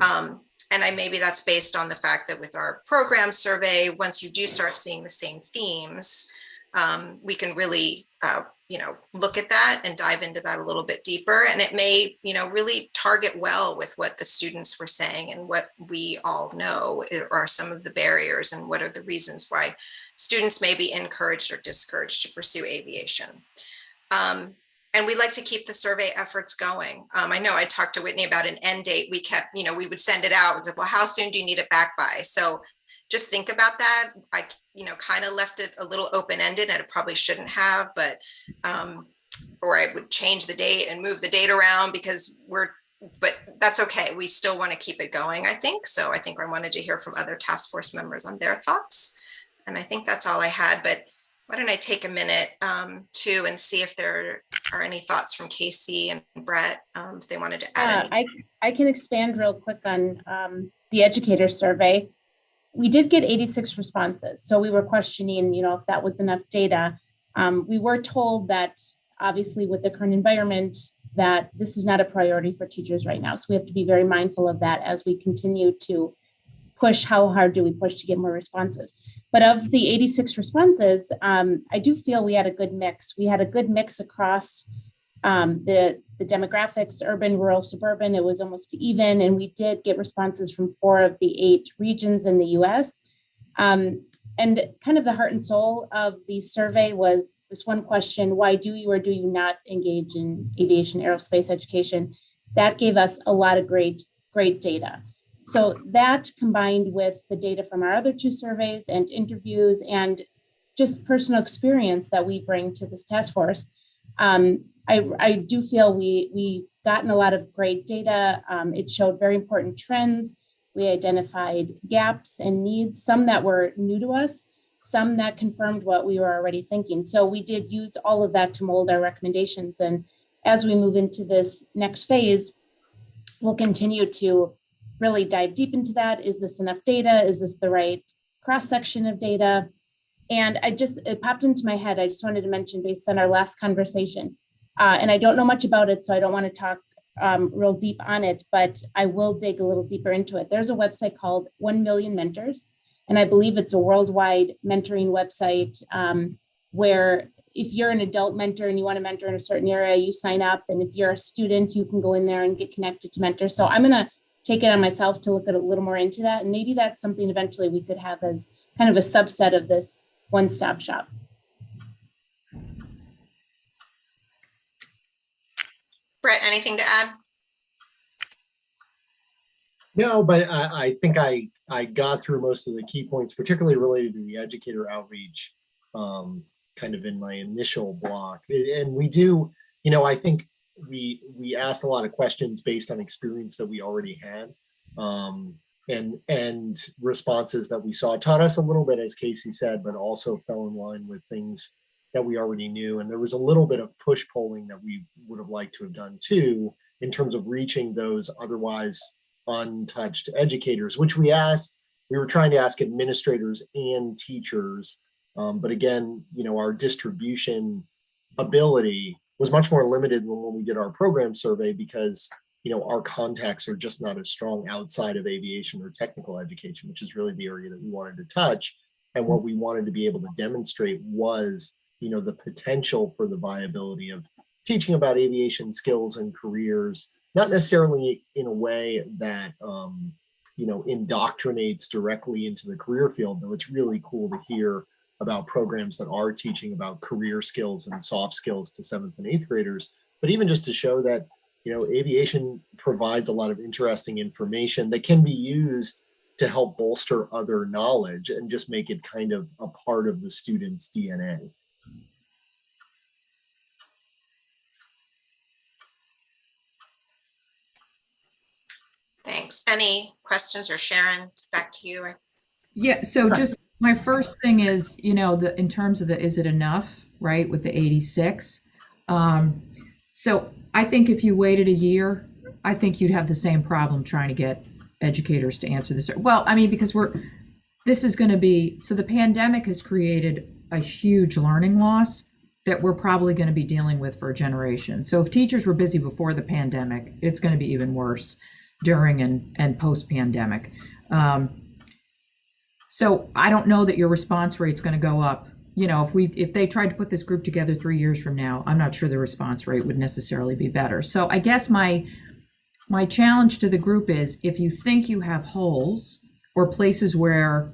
And maybe that's based on the fact that with our program survey, once you do start seeing the same themes, we can really, look at that and dive into that a little bit deeper. And it may, really target well with what the students were saying and what we all know are some of the barriers and what are the reasons why students may be encouraged or discouraged to pursue aviation. And we like to keep the survey efforts going. I know I talked to Whitney about an end date. We kept, we would send it out. It's like, well, how soon do you need it back by? So just think about that. I, kind of left it a little open-ended, and it probably shouldn't have, but, or I would change the date and move the date around, because but that's okay. We still want to keep it going, I think. So I think I wanted to hear from other task force members on their thoughts. And I think that's all I had, but why don't I take a minute too, and see if there are any thoughts from Casey and Brett, if they wanted to add anything.
I can expand real quick on the educator survey. We did get 86 responses. So we were questioning, if that was enough data. We were told that obviously with the current environment, that this is not a priority for teachers right now. So we have to be very mindful of that as we continue to push. How hard do we push to get more responses? But of the 86 responses, I do feel we had a good mix. We had a good mix across the demographics, urban, rural, suburban. It was almost even, and we did get responses from 4 of the 8 regions in the US. And kind of the heart and soul of the survey was this one question: why do you or do you not engage in aviation aerospace education? That gave us a lot of great data. So that, combined with the data from our other 2 surveys and interviews and just personal experience that we bring to this task force, I do feel we gotten a lot of great data. It showed very important trends. We identified gaps and needs, some that were new to us, some that confirmed what we were already thinking. So we did use all of that to mold our recommendations. And as we move into this next phase, we'll continue to really dive deep into that. Is this enough data? Is this the right cross-section of data? And it popped into my head. I just wanted to mention, based on our last conversation, and I don't know much about it, so I don't want to talk real deep on it, but I will dig a little deeper into it. There's a website called 1 Million Mentors, and I believe it's a worldwide mentoring website where if you're an adult mentor and you want to mentor in a certain area, you sign up. And if you're a student, you can go in there and get connected to mentors. So I'm going to take it on myself to look at a little more into that. And maybe that's something eventually we could have as kind of a subset of this one-stop shop.
Brett, anything to add?
No, but I think I got through most of the key points, particularly related to the educator outreach, kind of in my initial block. And we do, I think we asked a lot of questions based on experience that we already had, and responses that we saw taught us a little bit, as Casey said, but also fell in line with things that we already knew. And there was a little bit of push polling that we would have liked to have done too, in terms of reaching those otherwise untouched educators, which we were trying to ask administrators and teachers. But again, our distribution ability was much more limited when we did our program survey, because our contacts are just not as strong outside of aviation or technical education, which is really the area that we wanted to touch. And what we wanted to be able to demonstrate was the potential for the viability of teaching about aviation skills and careers, not necessarily in a way that indoctrinates directly into the career field, though it's really cool to hear about programs that are teaching about career skills and soft skills to 7th and 8th graders, but even just to show that aviation provides a lot of interesting information that can be used to help bolster other knowledge and just make it kind of a part of the student's DNA.
Thanks. Any questions? Or Sharon, back to you.
Yeah, so just my first thing is, in terms of is it enough, right, with the 86? So I think if you waited a year, I think you'd have the same problem trying to get educators to answer this. Well, I mean, because this is going to be, so the pandemic has created a huge learning loss that we're probably going to be dealing with for a generation. So if teachers were busy before the pandemic, it's going to be even worse during and post-pandemic. So I don't know that your response rate's going to go up. If they tried to put this group together 3 years from now, I'm not sure the response rate would necessarily be better. So I guess my challenge to the group is, if you think you have holes or places where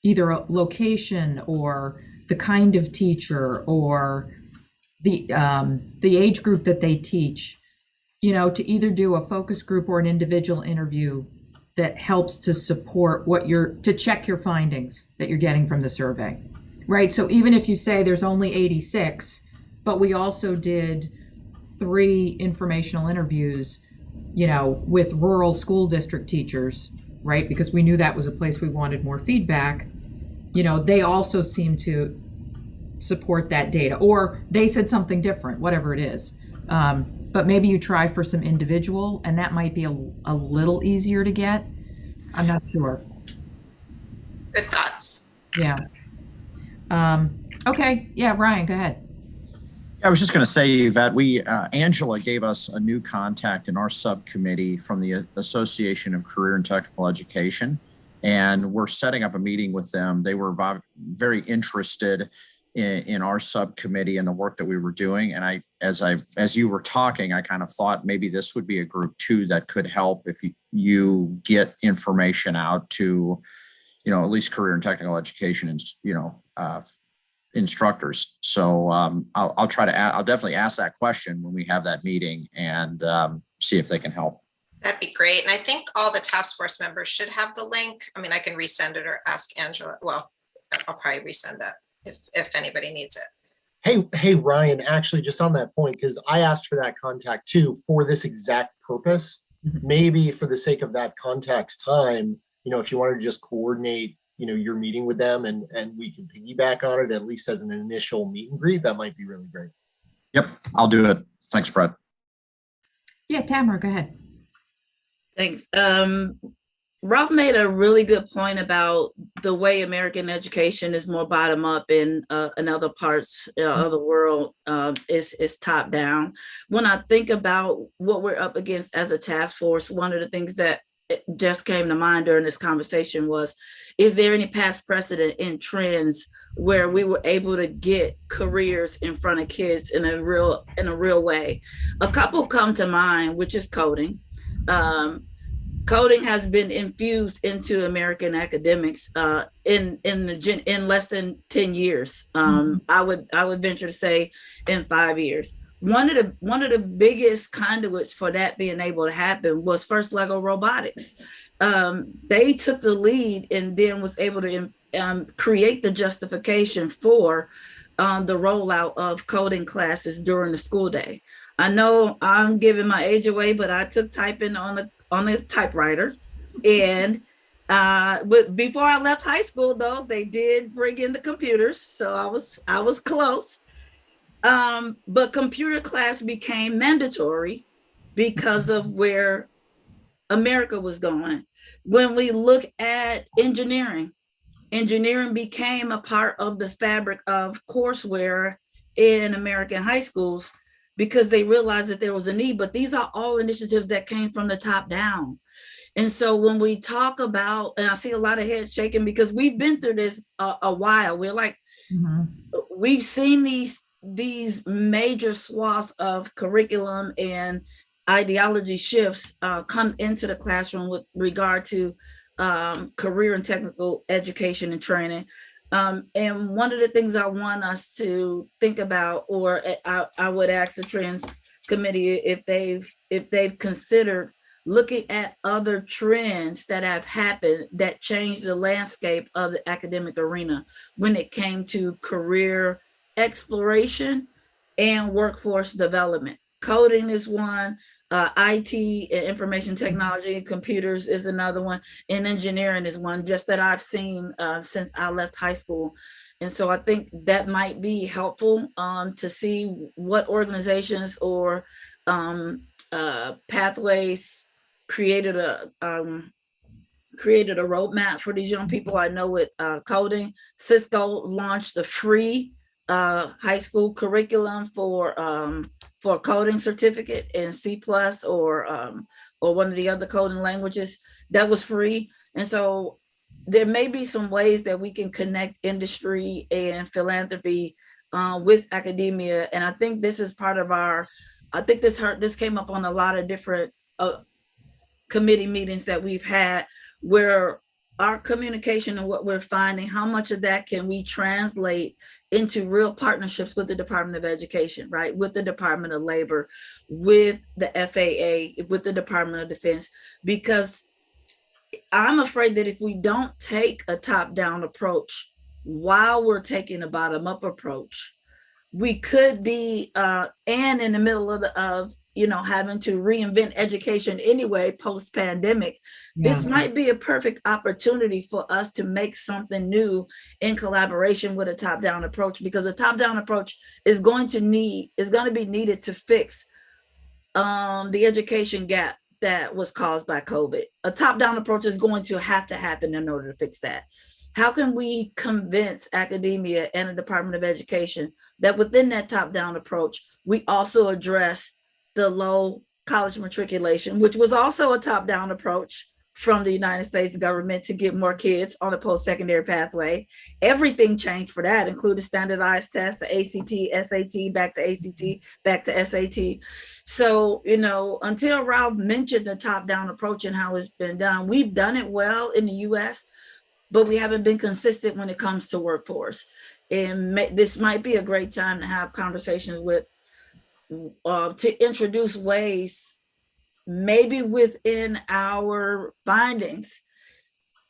either a location or the kind of teacher or the age group that they teach, to either do a focus group or an individual interview that helps to support to check your findings that you're getting from the survey, right? So even if you say there's only 86, but we also did 3 informational interviews, with rural school district teachers, right? Because we knew that was a place we wanted more feedback. They also seem to support that data, or they said something different, whatever it is. But maybe you try for some individual, and that might be a little easier to get. I'm not sure.
Good thoughts.
Yeah. Okay. Yeah, Ryan, go ahead.
I was just going to say that Angela gave us a new contact in our subcommittee from the Association of Career and Technical Education, and we're setting up a meeting with them. They were very interested in our subcommittee and the work that we were doing. And as you were talking, I kind of thought maybe this would be a group too that could help if you get information out to, at least career and technical education and, instructors. So I'll definitely ask that question when we have that meeting and see if they can help.
That'd be great. And I think all the task force members should have the link. I mean, I can resend it or ask Angela. Well, I'll probably resend that if anybody needs it.
Hey, Ryan, actually, just on that point, because I asked for that contact too for this exact purpose. Maybe for the sake of that contact's time, if you wanted to just coordinate, your meeting with them and we can piggyback on it, at least as an initial meet and greet, that might be really great.
Yep, I'll do it. Thanks, Brett.
Yeah, Tamara, go ahead.
Thanks. Ralph made a really good point about the way American education is more bottom up and in other parts of the world is top down. When I think about what we're up against as a task force, one of the things that just came to mind during this conversation was, is there any past precedent in trends where we were able to get careers in front of kids in a real way? A couple come to mind, which is coding. Coding has been infused into American academics in less than 10 years. I would venture to say in 5 years. One of the biggest conduits for that being able to happen was First Lego Robotics. They took the lead and then was able to create the justification for the rollout of coding classes during the school day. I know I'm giving my age away, but I took typing on the typewriter, and but before I left high school, though, they did bring in the computers, so I was close. But computer class became mandatory because of where America was going. When we look at engineering became a part of the fabric of courseware in American high schools because they realized that there was a need, but these are all initiatives that came from the top down. And so when we talk about, and I see a lot of heads shaking because we've been through this a while, we're like, we've seen these major swaths of curriculum and ideology shifts come into the classroom with regard to career and technical education and training. And one of the things I want us to think about, or I would ask the Trans Committee if they've considered looking at other trends that have happened that changed the landscape of the academic arena when it came to career exploration and workforce development. Coding is one, IT, information technology, and computers is another one, and engineering is one, just that I've seen since I left high school. And so I think that might be helpful to see what organizations or pathways created a roadmap for these young people. I know with coding, Cisco launched the free high school curriculum for a coding certificate in C+ or one of the other coding languages that was free. And so there may be some ways that we can connect industry and philanthropy with academia. And I think this is part of this came up on a lot of different committee meetings that we've had, where our communication and what we're finding, how much of that can we translate into real partnerships with the Department of Education, right? With the Department of Labor, with the FAA, with the Department of Defense, because I'm afraid that if we don't take a top-down approach while we're taking a bottom-up approach, we could be and in the middle of having to reinvent education anyway post-pandemic. This might be a perfect opportunity for us to make something new in collaboration with a top-down approach, because a top-down approach is going to be needed to fix the education gap that was caused by COVID. A top-down approach is going to have to happen in order to fix that. How can we convince academia and the Department of Education that within that top-down approach, we also address the low college matriculation, which was also a top-down approach from the United States government to get more kids on a post-secondary pathway. Everything changed for that, including standardized tests, the ACT, SAT, back to ACT, back to SAT. So, you know, until Ralph mentioned the top-down approach and how it's been done, we've done it well in the US, but we haven't been consistent when it comes to workforce. And this might be a great time to have conversations with, to introduce ways, maybe within our findings,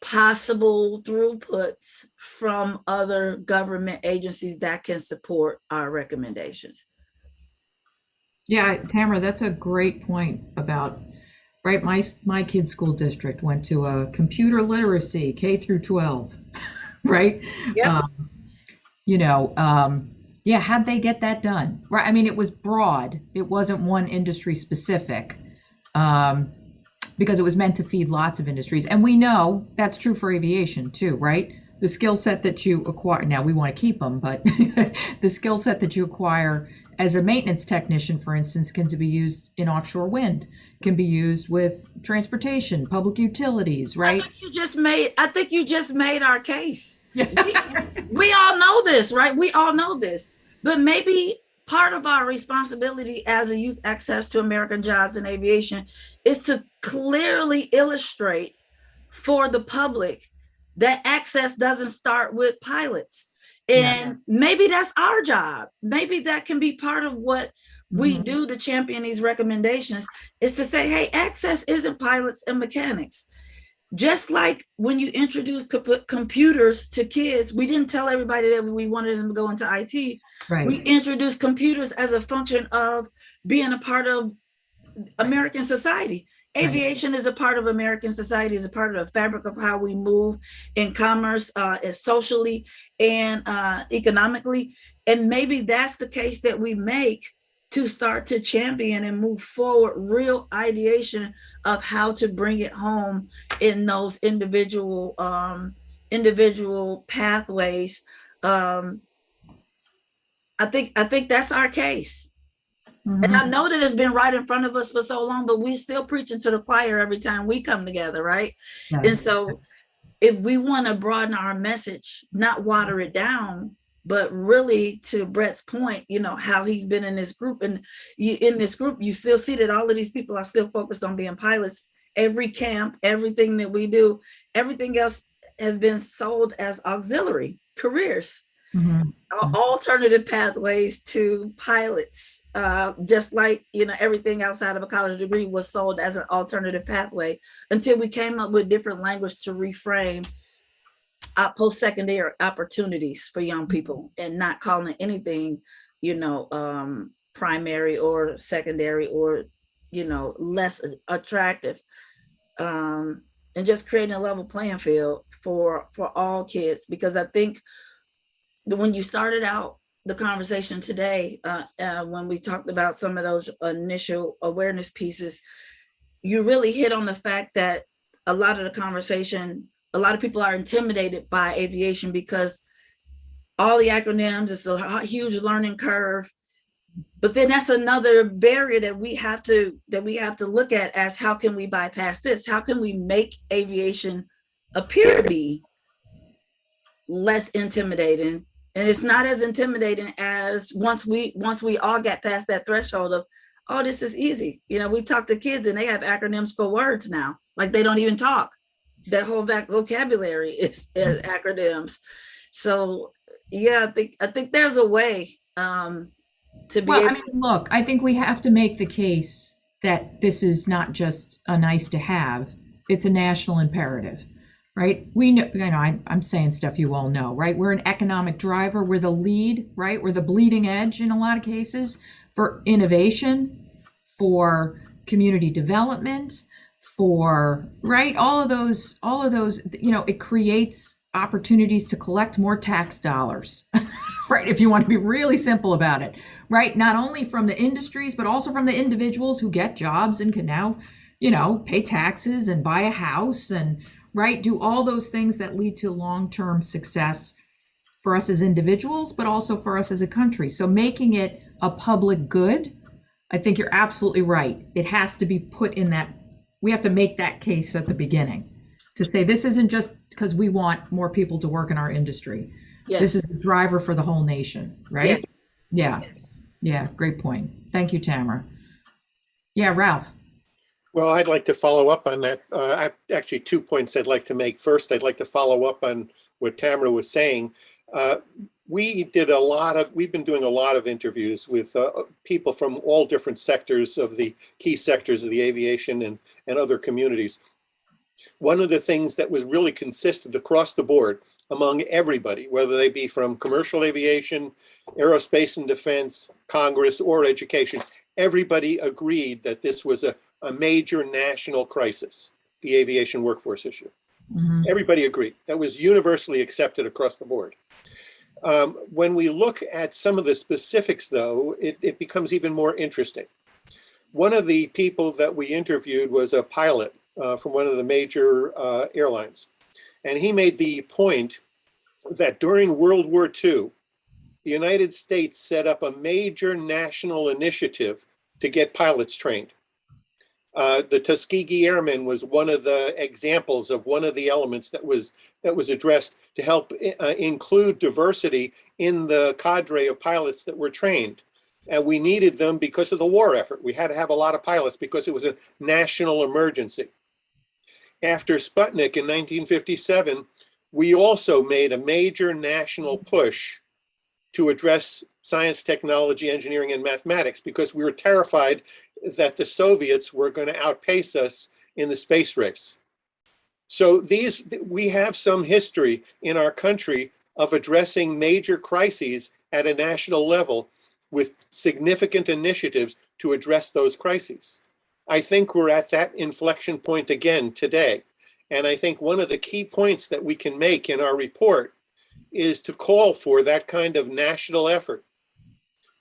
possible throughputs from other government agencies that can support our recommendations.
Yeah, Tamara, that's a great point about, right? My kid's school district went to a computer literacy K through 12, right?
Yep.
Yeah, how'd they get that done? Right. I mean, it was broad. It wasn't one industry specific, because it was meant to feed lots of industries. And we know that's true for aviation too, right? The skill set that you acquire, now we want to keep them, but the skill set that you acquire as a maintenance technician, for instance, can be used in offshore wind, can be used with transportation, public utilities, right?
I think you just made our case. We all know this, right? We all know this, but maybe part of our responsibility as a youth access to American jobs in aviation is to clearly illustrate for the public that access doesn't start with pilots. And maybe that's our job. Maybe that can be part of what we do to champion these recommendations, is to say, hey, access isn't pilots and mechanics. Just like when you introduce computers to kids, we didn't tell everybody that we wanted them to go into IT.
Right.
We introduced computers as a function of being a part of American society. Aviation is a part of American society, is a part of the fabric of how we move in commerce, socially and economically. And maybe that's the case that we make to start to champion and move forward real ideation of how to bring it home in those individual pathways. I think that's our case. And I know that it's been right in front of us for so long, but we still preaching to the choir every time we come together, right? And so if we want to broaden our message, not water it down, but really, to Brett's point, you know, how he's been in this group, and in this group, you still see that all of these people are still focused on being pilots. Every camp, everything that we do, everything else has been sold as auxiliary careers. Alternative pathways to pilots, just like, you know, everything outside of a college degree was sold as an alternative pathway, until we came up with different language to reframe post-secondary opportunities for young people, and not calling anything, you know, primary or secondary, or, you know, less attractive, and just creating a level playing field for all kids. Because I think when you started out the conversation today, when we talked about some of those initial awareness pieces, you really hit on the fact that a lot of the conversation, a lot of people are intimidated by aviation because all the acronyms, it's a huge learning curve. But then that's another barrier that we have to look at, as how can we bypass this? How can we make aviation appear to be less intimidating? And it's not as intimidating as once we all get past that threshold of, oh, this is easy. You know, we talk to kids and they have acronyms for words now, like they don't even talk. That whole vocabulary is acronyms. So yeah, I think there's a way to be.
Well, I mean, look, I think we have to make the case that this is not just a nice to have; it's a national imperative, right? We know, you know, I'm saying stuff you all know, right? We're an economic driver. We're the lead, right? We're the bleeding edge in a lot of cases for innovation, for community development, for, right, all of those, you know, it creates opportunities to collect more tax dollars, right? If you want to be really simple about it, right? Not only from the industries, but also from the individuals who get jobs and can now, you know, pay taxes and buy a house and, right? Do all those things that lead to long-term success for us as individuals, but also for us as a country. So making it a public good, I think you're absolutely right. It has to be put in that, we have to make that case at the beginning to say, this isn't just because we want more people to work in our industry.
Yes.
This is the driver for the whole nation, right? Yeah. Yeah. Great point. Thank you, Tamara. Yeah, Ralph.
Well, I'd like to follow up on that. Actually, 2 points I'd like to make. First, I'd like to follow up on what Tamara was saying. We've been doing a lot of interviews with people from all different sectors of the key sectors of the aviation and other communities. One of the things that was really consistent across the board among everybody, whether they be from commercial aviation, aerospace and defense, Congress, or education, everybody agreed that this was a major national crisis, the aviation workforce issue.
Mhm.
Everybody agreed. That was universally accepted across the board. When we look at some of the specifics, though, it becomes even more interesting. One of the people that we interviewed was a pilot from one of the major airlines. And he made the point that during World War II, the United States set up a major national initiative to get pilots trained. The Tuskegee Airmen was one of the examples of one of the elements that was addressed to help include diversity in the cadre of pilots that were trained. And we needed them because of the war effort. We had to have a lot of pilots because it was a national emergency. After Sputnik in 1957, we also made a major national push to address science, technology, engineering, and mathematics because we were terrified that the Soviets were going to outpace us in the space race. So we have some history in our country of addressing major crises at a national level with significant initiatives to address those crises. I think we're at that inflection point again today. And I think one of the key points that we can make in our report is to call for that kind of national effort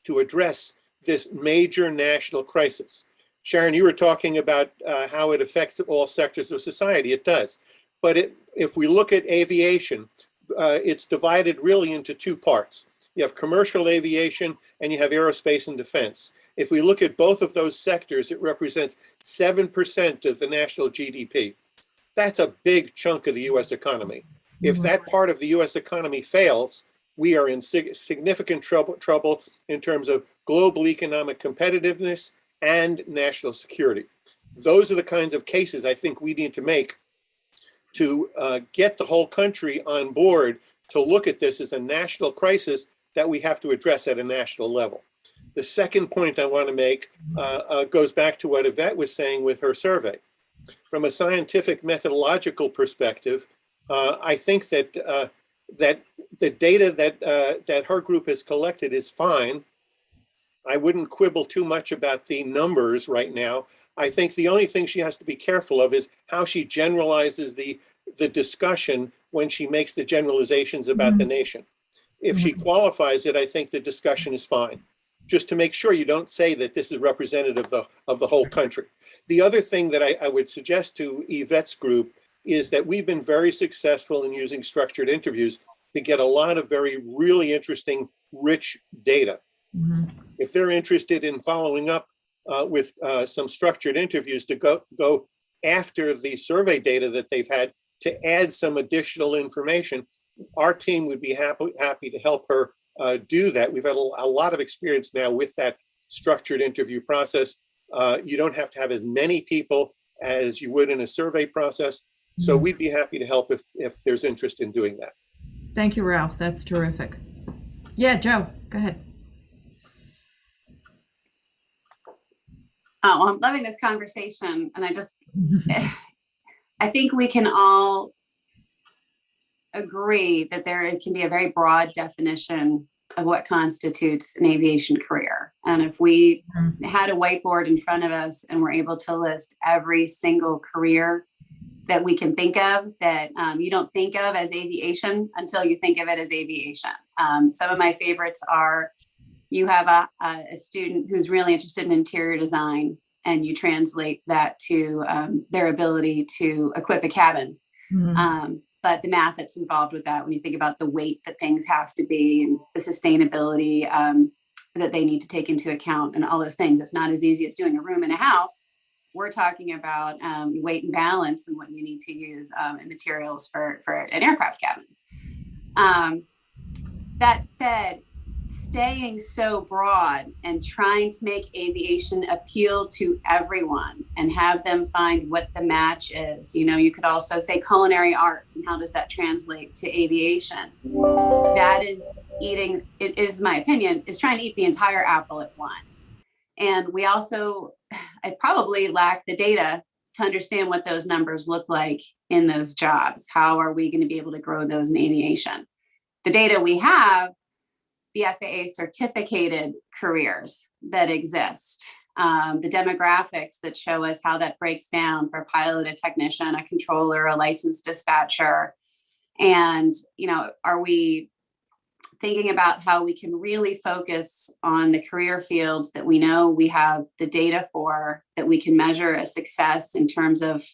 to address this major national crisis. Sharon, you were talking about how it affects all sectors of society. It does. But if we look at aviation, it's divided really into two parts. You have commercial aviation and you have aerospace and defense. If we look at both of those sectors, it represents 7% of the national GDP. That's a big chunk of the US economy. If that part of the US economy fails, we are in significant trouble in terms of global economic competitiveness and national security. Those are the kinds of cases I think we need to make to get the whole country on board to look at this as a national crisis that we have to address at a national level. The second point I want to make goes back to what Yvette was saying with her survey. From a scientific methodological perspective, I think that that the data that her group has collected is fine. I wouldn't quibble too much about the numbers right now. I think the only thing she has to be careful of is how she generalizes the discussion when she makes the generalizations about the nation. If she qualifies it, I think the discussion is fine. Just to make sure you don't say that this is representative of the whole country. The other thing that I would suggest to Yvette's group is that we've been very successful in using structured interviews to get a lot of really interesting, rich data. If they're interested in following up with some structured interviews to go after the survey data that they've had to add some additional information, our team would be happy to help her do that. We've had a lot of experience now with that structured interview process. You don't have to have as many people as you would in a survey process. So we'd be happy to help if there's interest in doing that.
Thank you, Ralph. That's terrific. Yeah, Joe, go ahead.
Oh, I'm loving this conversation. And I think we can all agree that there can be a very broad definition of what constitutes an aviation career. And if we had a whiteboard in front of us and we're able to list every single career that we can think of that you don't think of as aviation until you think of it as aviation. Some of my favorites are, you have a student who's really interested in interior design and you translate that to their ability to equip a cabin. But the math that's involved with that, when you think about the weight that things have to be and the sustainability that they need to take into account and all those things, it's not as easy as doing a room in a house. We're talking about weight and balance and what you need to use in materials for an aircraft cabin. That said, staying so broad and trying to make aviation appeal to everyone and have them find what the match is. You know, you could also say culinary arts and how does that translate to aviation? That is eating, it is my opinion, is trying to eat the entire apple at once. And we also, I probably lack the data to understand what those numbers look like in those jobs. How are we going to be able to grow those in aviation? The data we have, the FAA certificated careers that exist, the demographics that show us how that breaks down for a pilot, a technician, a controller, a licensed dispatcher. And, you know, are we thinking about how we can really focus on the career fields that we know we have the data for, that we can measure a success in terms of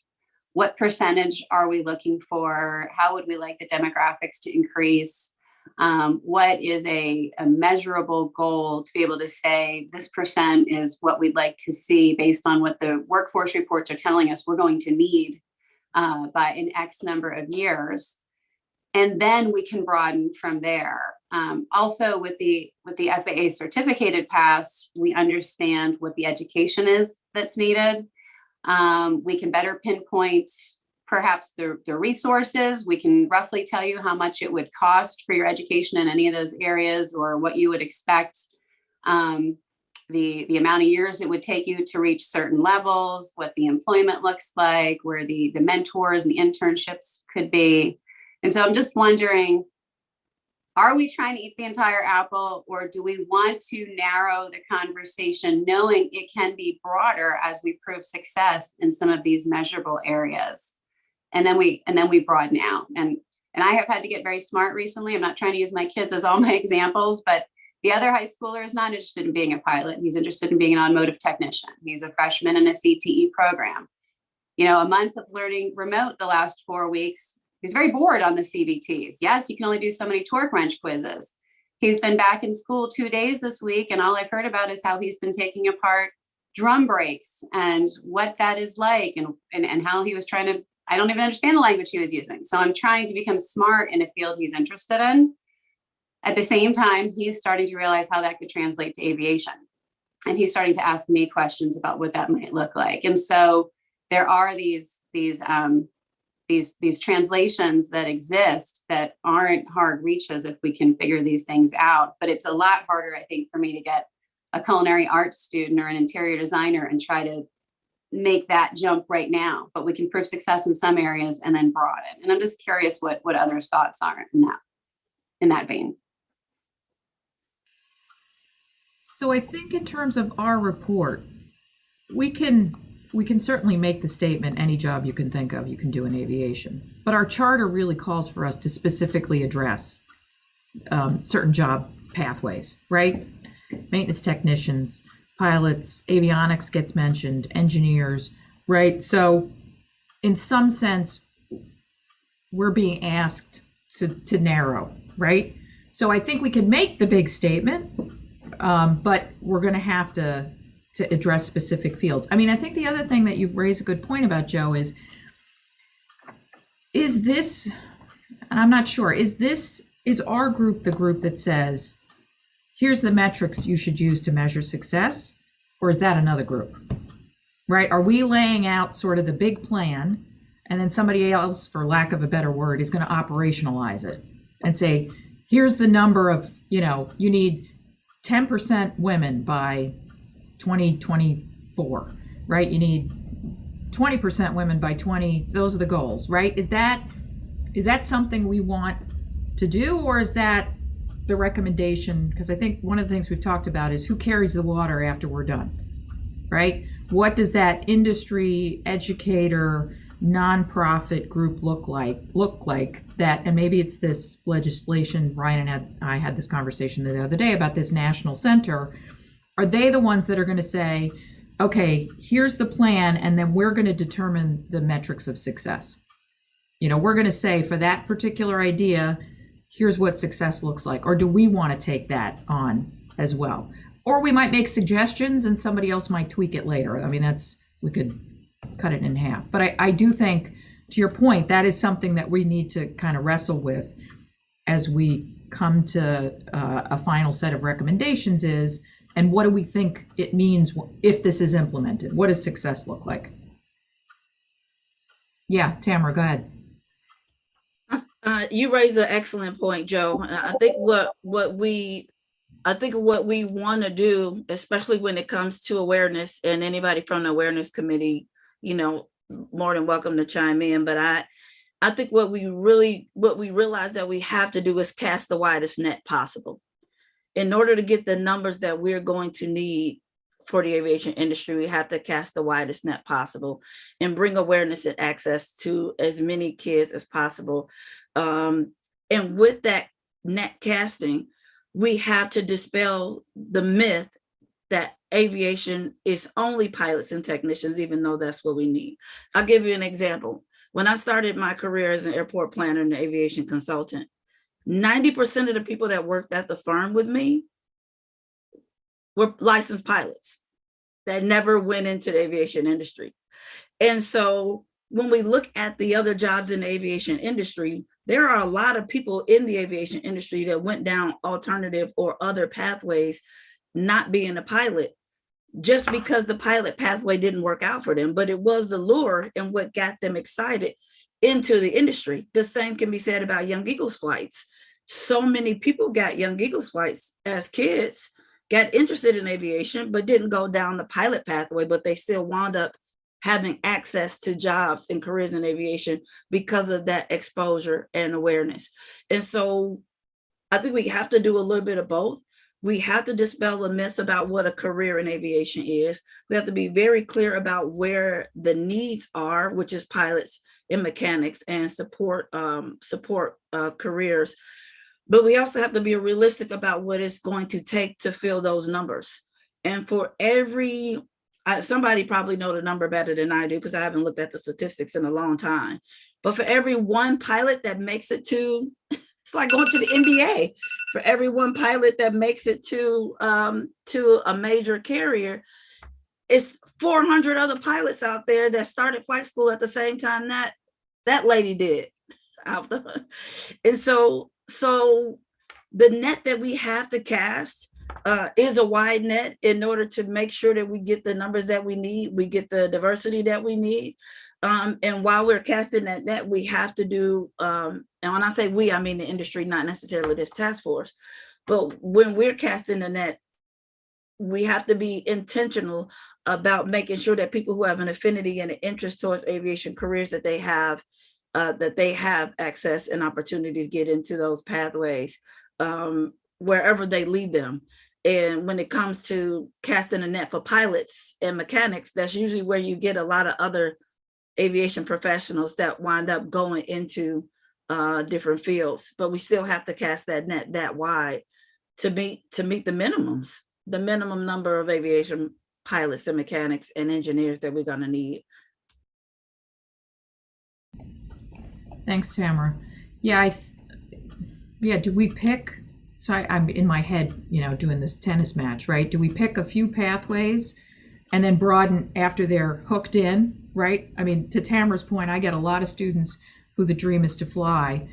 what percentage are we looking for? How would we like the demographics to increase? What is a measurable goal to be able to say this percent is what we'd like to see based on what the workforce reports are telling us we're going to need by an X number of years. And then we can broaden from there. Also with the FAA certificated pass, we understand what the education is that's needed. We can better pinpoint perhaps the resources. We can roughly tell you how much it would cost for your education in any of those areas, or what you would expect, the amount of years it would take you to reach certain levels, what the employment looks like, where the mentors and the internships could be. And so I'm just wondering, are we trying to eat the entire apple, or do we want to narrow the conversation, knowing it can be broader as we prove success in some of these measurable areas? And then we broaden out. And I have had to get very smart recently. I'm not trying to use my kids as all my examples, but the other high schooler is not interested in being a pilot. He's interested in being an automotive technician. He's a freshman in a CTE program. You know, a month of learning remote the last 4 weeks, he's very bored on the CBTs. Yes, you can only do so many torque wrench quizzes. He's been back in school 2 days this week, and all I've heard about is how he's been taking apart drum brakes and what that is like, and how he was trying to, I don't even understand the language he was using. So I'm trying to become smart in a field he's interested in. At the same time, he's starting to realize how that could translate to aviation. And he's starting to ask me questions about what that might look like. And so there are these translations that exist that aren't hard reaches if we can figure these things out. But it's a lot harder, I think, for me to get a culinary arts student or an interior designer and try to make that jump right now. But we can prove success in some areas and then broaden. And I'm just curious what others' thoughts are in that vein.
So I think in terms of our report, we can certainly make the statement, any job you can think of, you can do in aviation. But our charter really calls for us to specifically address certain job pathways, right? Maintenance technicians, pilots, avionics gets mentioned, engineers, right? So in some sense, we're being asked to narrow, right? So I think we can make the big statement, but we're going to have to address specific fields. I mean, I think the other thing that you raise a good point about, Joe, is this, and I'm not sure, is our group the group that says, here's the metrics you should use to measure success, or is that another group, right? Are we laying out sort of the big plan, and then somebody else, for lack of a better word, is going to operationalize it and say, here's the number of, you need 10% women by 2024, right? You need 20% women by 20, those are the goals, right? Is that something we want to do, or is that the recommendation? Because I think one of the things we've talked about is who carries the water after we're done, right? What does that industry, educator, nonprofit group look like that? And maybe it's this legislation. Ryan and I had this conversation the other day about this national center. Are they the ones that are going to say, okay, here's the plan, and then we're going to determine the metrics of success? we're going to say for that particular idea, here's what success looks like? Or do we want to take that on as well? Or we might make suggestions and somebody else might tweak it later. I mean, we could cut it in half. But I do think, to your point, that is something that we need to kind of wrestle with as we come to a final set of recommendations and what do we think it means if this is implemented? What does success look like? Yeah, Tamara, go ahead.
You raised an excellent point, Joe. I think what we want to do, especially when it comes to awareness, and anybody from the awareness committee, more than welcome to chime in. But I think what we realize that we have to do is cast the widest net possible in order to get the numbers that we're going to need for the aviation industry. We have to cast the widest net possible and bring awareness and access to as many kids as possible. And with that net casting, we have to dispel the myth that aviation is only pilots and technicians, even though that's what we need. I'll give you an example. When I started my career as an airport planner and aviation consultant, 90% of the people that worked at the firm with me were licensed pilots that never went into the aviation industry. And so when we look at the other jobs in the aviation industry, there are a lot of people in the aviation industry that went down alternative or other pathways, not being a pilot, just because the pilot pathway didn't work out for them, but it was the lure and what got them excited into the industry. The same can be said about Young Eagles flights. So many people got Young Eagles flights as kids, got interested in aviation, but didn't go down the pilot pathway, but they still wound up having access to jobs and careers in aviation because of that exposure and awareness. And so I think we have to do a little bit of both. We have to dispel the myths about what a career in aviation is. We have to be very clear about where the needs are, which is pilots and mechanics and support careers. But we also have to be realistic about what it's going to take to fill those numbers. And for every, somebody probably know the number better than I do because I haven't looked at the statistics in a long time. But for every one pilot that makes it to, it's like going to the NBA. For every one pilot that makes it to a major carrier, it's 400 other pilots out there that started flight school at the same time that lady did. And so the net that we have to cast is a wide net in order to make sure that we get the numbers that we need, we get the diversity that we need. And while we're casting that net, we have to do, and when I say we, I mean the industry, not necessarily this task force, but when we're casting the net, we have to be intentional about making sure that people who have an affinity and an interest towards aviation careers, that they have access and opportunity to get into those pathways wherever they lead them. And when it comes to casting a net for pilots and mechanics, that's usually where you get a lot of other aviation professionals that wind up going into different fields. But we still have to cast that net that wide to meet the minimum number of aviation pilots and mechanics and engineers that we're going to need.
Thanks, Tamara. Yeah, do we pick, so I'm in my head, doing this tennis match, right? Do we pick a few pathways and then broaden after they're hooked in, right? I mean, to Tamara's point, I get a lot of students who the dream is to fly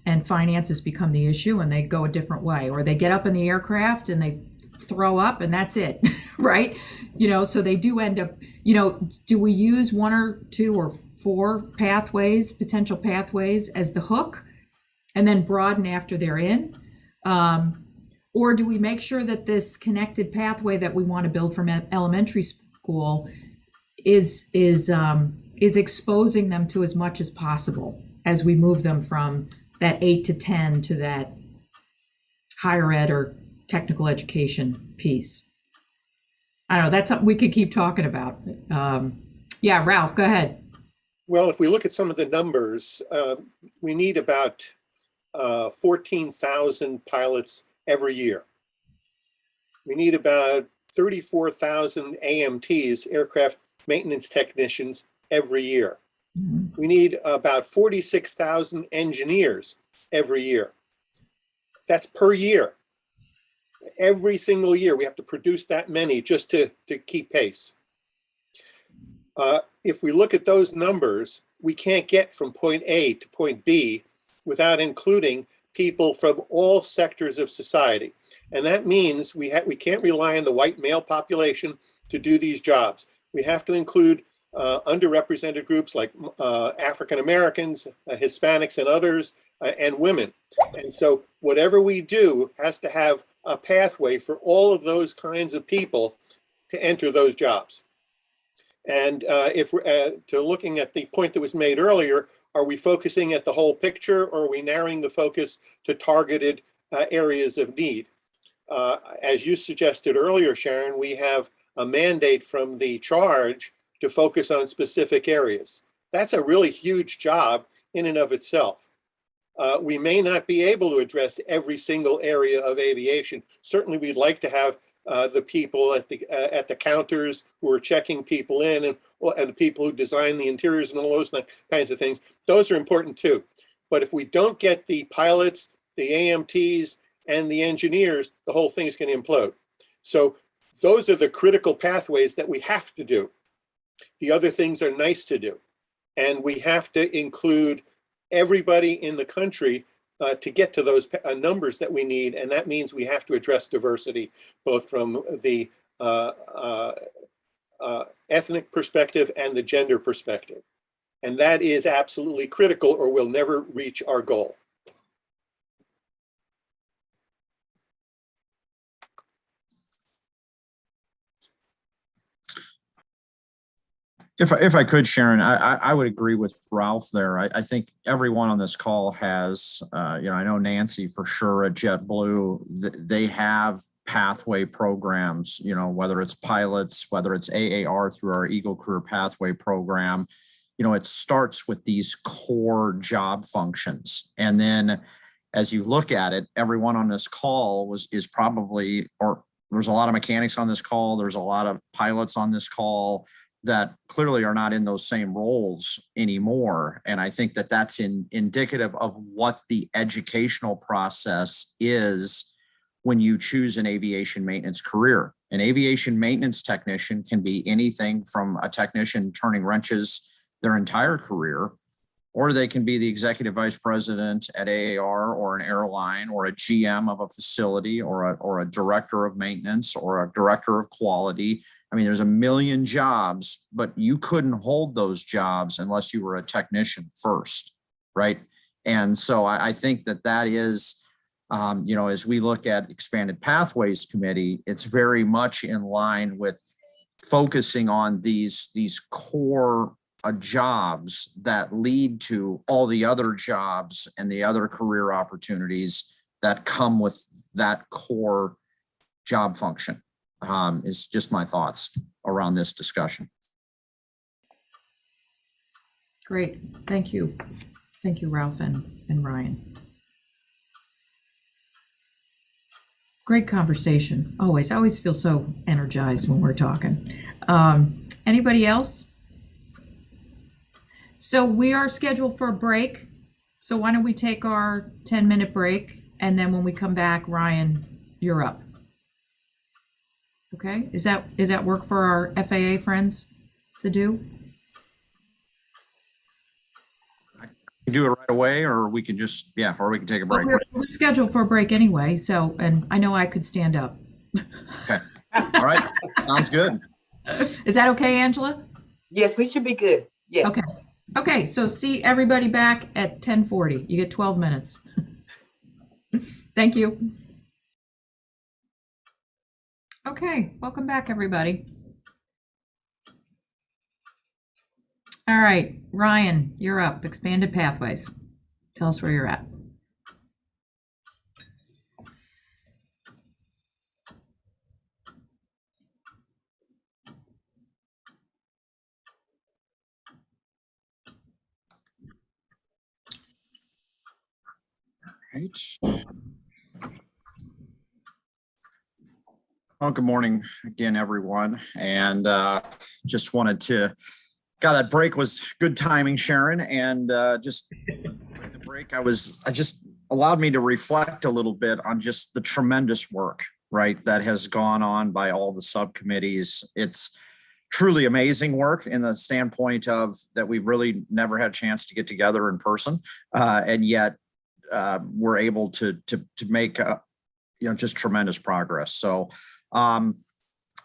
and finances become the issue and they go a different way, or they get up in the aircraft and they throw up and that's it, right? So they do end up, do we use one or two or four pathways, potential pathways as the hook and then broaden after they're in? Or do we make sure that this connected pathway that we want to build from elementary school is exposing them to as much as possible as we move them from that 8 to 10 to that higher ed or technical education piece? I don't know, that's something we could keep talking about. Yeah, Ralph, go ahead.
Well, if we look at some of the numbers, we need about 14,000 pilots every year. We need about 34,000 AMTs, aircraft maintenance technicians, every year. We need about 46,000 engineers every year. That's per year. Every single year, we have to produce that many just to keep pace. If we look at those numbers, we can't get from point A to point B without including people from all sectors of society. And that means we can't rely on the white male population to do these jobs. We have to include underrepresented groups like African Americans, Hispanics and others, and women. And so whatever we do has to have a pathway for all of those kinds of people to enter those jobs. And if we're to looking at the point that was made earlier, are we focusing at the whole picture, or are we narrowing the focus to targeted areas of need? As you suggested earlier, Sharon, we have a mandate from the charge to focus on specific areas. That's a really huge job in and of itself. We may not be able to address every single area of aviation. Certainly, we'd like to have the people at the counters who are checking people in, and the people who design the interiors and all those kinds of things. Those are important too. But if we don't get the pilots, the AMTs, and the engineers, the whole thing is going to implode. So those are the critical pathways that we have to do. The other things are nice to do. And we have to include everybody in the country to get to those numbers that we need. And that means we have to address diversity, both from the ethnic perspective and the gender perspective. And that is absolutely critical, or we'll never reach our goal.
If I could, Sharon, I would agree with Ralph there. I think everyone on this call has, I know Nancy for sure at JetBlue, they have pathway programs, whether it's pilots, whether it's AAR through our Eagle Career Pathway program. It starts with these core job functions. And then as you look at it, everyone on this call is probably, or there's a lot of mechanics on this call. There's a lot of pilots on this call that clearly are not in those same roles anymore. And I think that that's indicative of what the educational process is when you choose an aviation maintenance career. An aviation maintenance technician can be anything from a technician turning wrenches their entire career, or they can be the executive vice president at AAR or an airline, or a GM of a facility, or a director of maintenance, or a director of quality. I mean, there's a million jobs, but you couldn't hold those jobs unless you were a technician first, right? And so I think that is, as we look at Expanded Pathways Committee, it's very much in line with focusing on these core jobs that lead to all the other jobs and the other career opportunities that come with that core job function. Is just my thoughts around this discussion.
Great, thank you. Thank you, Ralph and Ryan. Great conversation, always. I always feel so energized when we're talking. Anybody else? So we are scheduled for a break. So why don't we take our 10-minute break, and then when we come back, Ryan, you're up. Okay, is that work for our FAA friends to do?
I can do it right away, or we can just, or we can take a break.
Well, we're scheduled for a break anyway, so, and I know I could stand up.
Okay, all right, sounds good.
Is that okay, Angela?
Yes, we should be good. Yes.
Okay, so see everybody back at 10:40. You get 12 minutes. Thank you. Okay, welcome back, everybody. All right, Ryan, you're up. Expanded Pathways. Tell us where you're at.
Right. Well, good morning again, everyone. And just wanted to God, that break was good timing, Sharon. And just during the break, I just allowed me to reflect a little bit on just the tremendous work, right, that has gone on by all the subcommittees. It's truly amazing work in the standpoint of that we've really never had a chance to get together in person, and yet we're able to make just tremendous progress. So I'm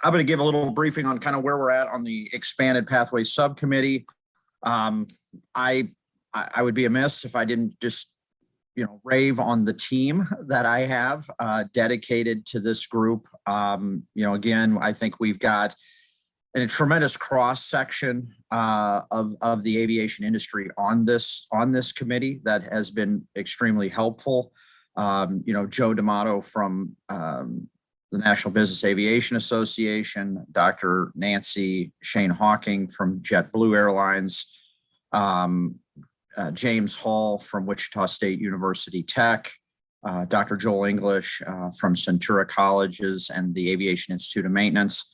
going to give a little briefing on kind of where we're at on the expanded pathways subcommittee. I would be amiss if I didn't just rave on the team that I have dedicated to this group. Again, I think we've got a tremendous cross section of the aviation industry on this committee that has been extremely helpful. Joe D'Amato from the National Business Aviation Association, Dr. Nancy Shane Hawking from JetBlue Airlines, James Hall from Wichita State University Tech, Dr. Joel English from Centura Colleges and the Aviation Institute of Maintenance.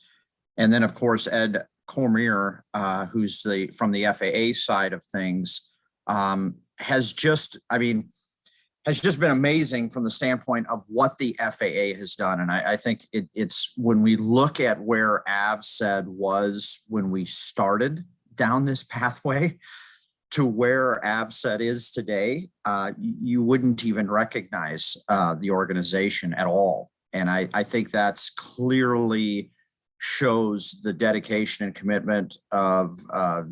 And then, of course, Ed Cormier, who's from the FAA side of things, has just been amazing from the standpoint of what the FAA has done. And I think it's when we look at where AvSed was when we started down this pathway to where AvSed is today, you wouldn't even recognize the organization at all. And I think that's clearly shows the dedication and commitment of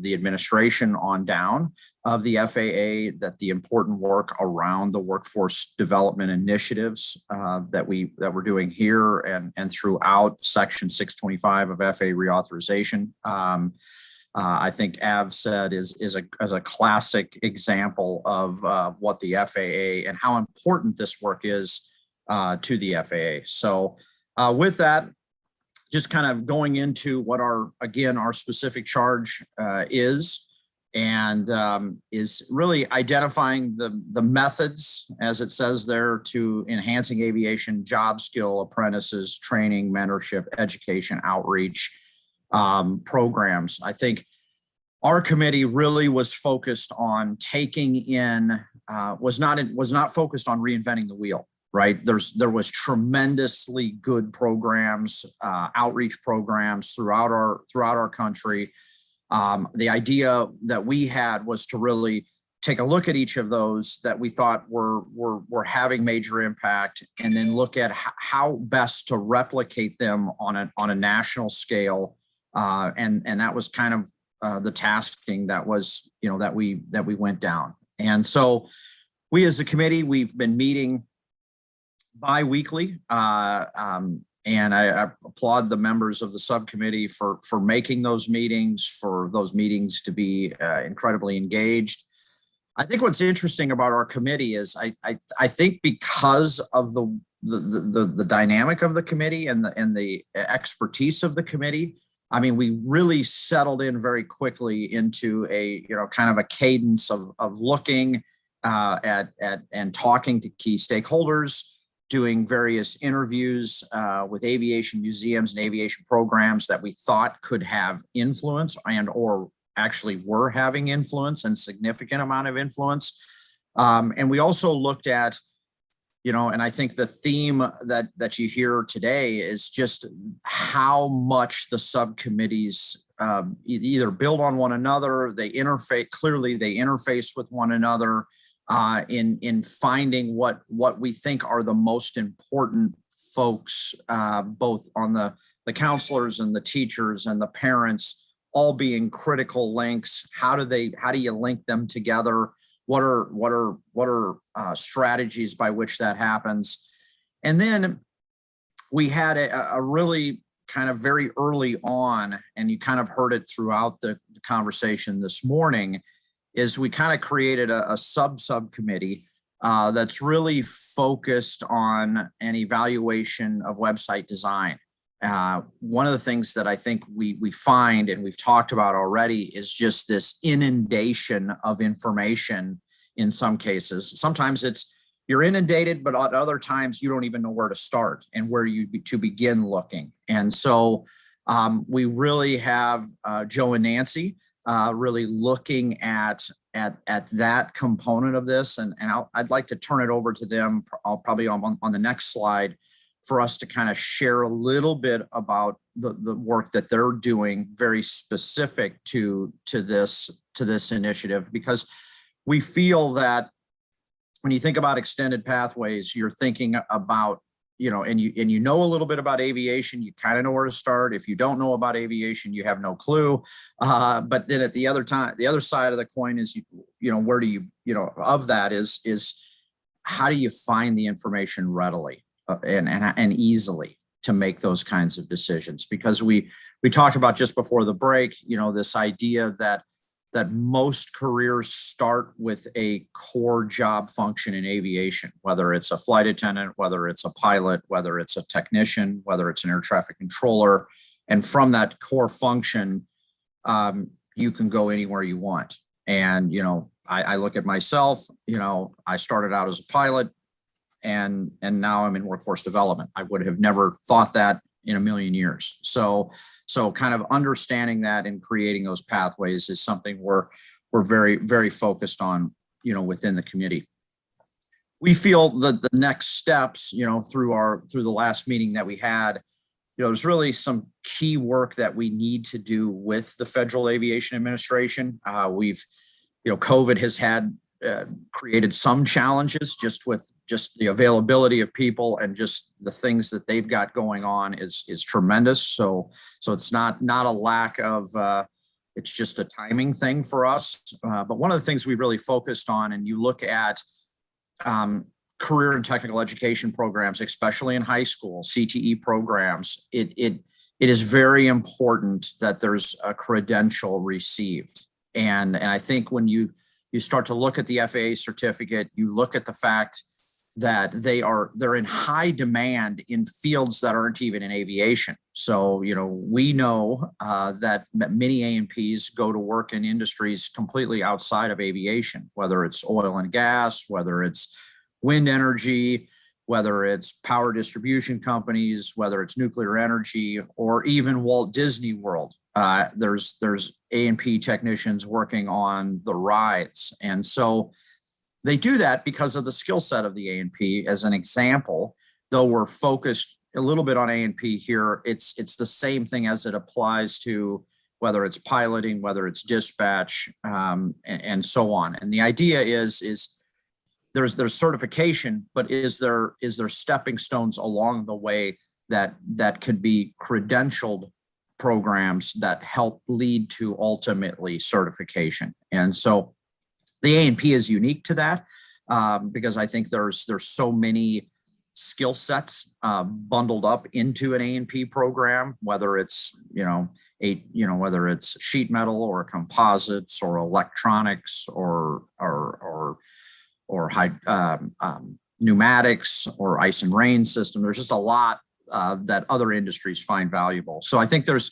the administration on down of the FAA, that the important work around the workforce development initiatives that we're doing here and throughout Section 625 of FAA reauthorization. I think AvSed is a classic example of what the FAA and how important this work is to the FAA. So with that, just kind of going into what our specific charge is, and is really identifying the methods, as it says there, to enhancing aviation job skill, apprentices, training, mentorship, education, outreach programs. I think our committee really was focused on taking in, was not focused on reinventing the wheel. Right. There was tremendously good programs, outreach programs throughout our country. The idea that we had was to really take a look at each of those that we thought were having major impact, and then look at how best to replicate them on a national scale. And that was kind of the tasking that was that we went down. And so we as a committee, we've been meeting bi-weekly, and I applaud the members of the subcommittee for making those meetings, for those meetings to be incredibly engaged. I think what's interesting about our committee is I think because of the dynamic of the committee and the expertise of the committee, I mean, we really settled in very quickly into a kind of a cadence of looking at and talking to key stakeholders, doing various interviews with aviation museums and aviation programs that we thought could have influence or actually were having influence and significant amount of influence. And we also looked at, and I think the theme that you hear today is just how much the subcommittees either build on one another, they interface with one another, in finding what we think are the most important folks, both on the counselors and the teachers and the parents, all being critical links. How do you link them together? What are strategies by which that happens? And then we had a really kind of very early on, and you kind of heard it throughout the conversation this morning, is we kind of created a subcommittee that's really focused on an evaluation of website design. One of the things that I think we find, and we've talked about already, is just this inundation of information in some cases. Sometimes you're inundated, but at other times you don't even know where to start and where to begin looking. And so we really have Joe and Nancy really looking at that component of this. And I'd like to turn it over to them. I'll probably on the next slide for us to kind of share a little bit about the work that they're doing, very specific to this initiative, because we feel that when you think about extended pathways, you're thinking about, and you know a little bit about aviation, you kind of know where to start. If you don't know about aviation, you have no clue. But then at the other side of the coin is, where do you, of that is how do you find the information readily and easily to make those kinds of decisions? Because we talked about just before the break, this idea that most careers start with a core job function in aviation, whether it's a flight attendant, whether it's a pilot, whether it's a technician, whether it's an air traffic controller. And from that core function, you can go anywhere you want. And, I look at myself, I started out as a pilot and now I'm in workforce development. I would have never thought that in a million years. So kind of understanding that and creating those pathways is something we're very, very focused on, within the committee. We feel that the next steps, through the last meeting that we had, there's really some key work that we need to do with the Federal Aviation Administration. COVID has created some challenges just with the availability of people, and just the things that they've got going on is tremendous. So it's not a lack of, it's just a timing thing for us. But one of the things we've really focused on, and you look at career and technical education programs, especially in high school, CTE programs, it is very important that there's a credential received. And I think when you start to look at the FAA certificate, you look at the fact that they're in high demand in fields that aren't even in aviation. So, we know that many A&Ps go to work in industries completely outside of aviation, whether it's oil and gas, whether it's wind energy, whether it's power distribution companies, whether it's nuclear energy, or even Walt Disney World. There's A&P technicians working on the rides. And so they do that because of the skill set of the A&P. As an example, though we're focused a little bit on A&P here, it's the same thing as it applies to whether it's piloting, whether it's dispatch, and so on. And the idea is there's certification, but is there stepping stones along the way that could be credentialed programs that help lead to ultimately certification. And so the A&P is unique to that, because I think there's so many skill sets bundled up into an A&P program, whether it's whether it's sheet metal or composites or electronics or pneumatics or ice and rain system. There's just a lot that other industries find valuable. So I think there's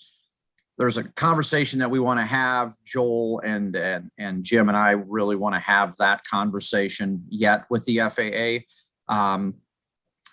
a conversation that we want to have. Joel and Jim and I really want to have that conversation yet with the FAA.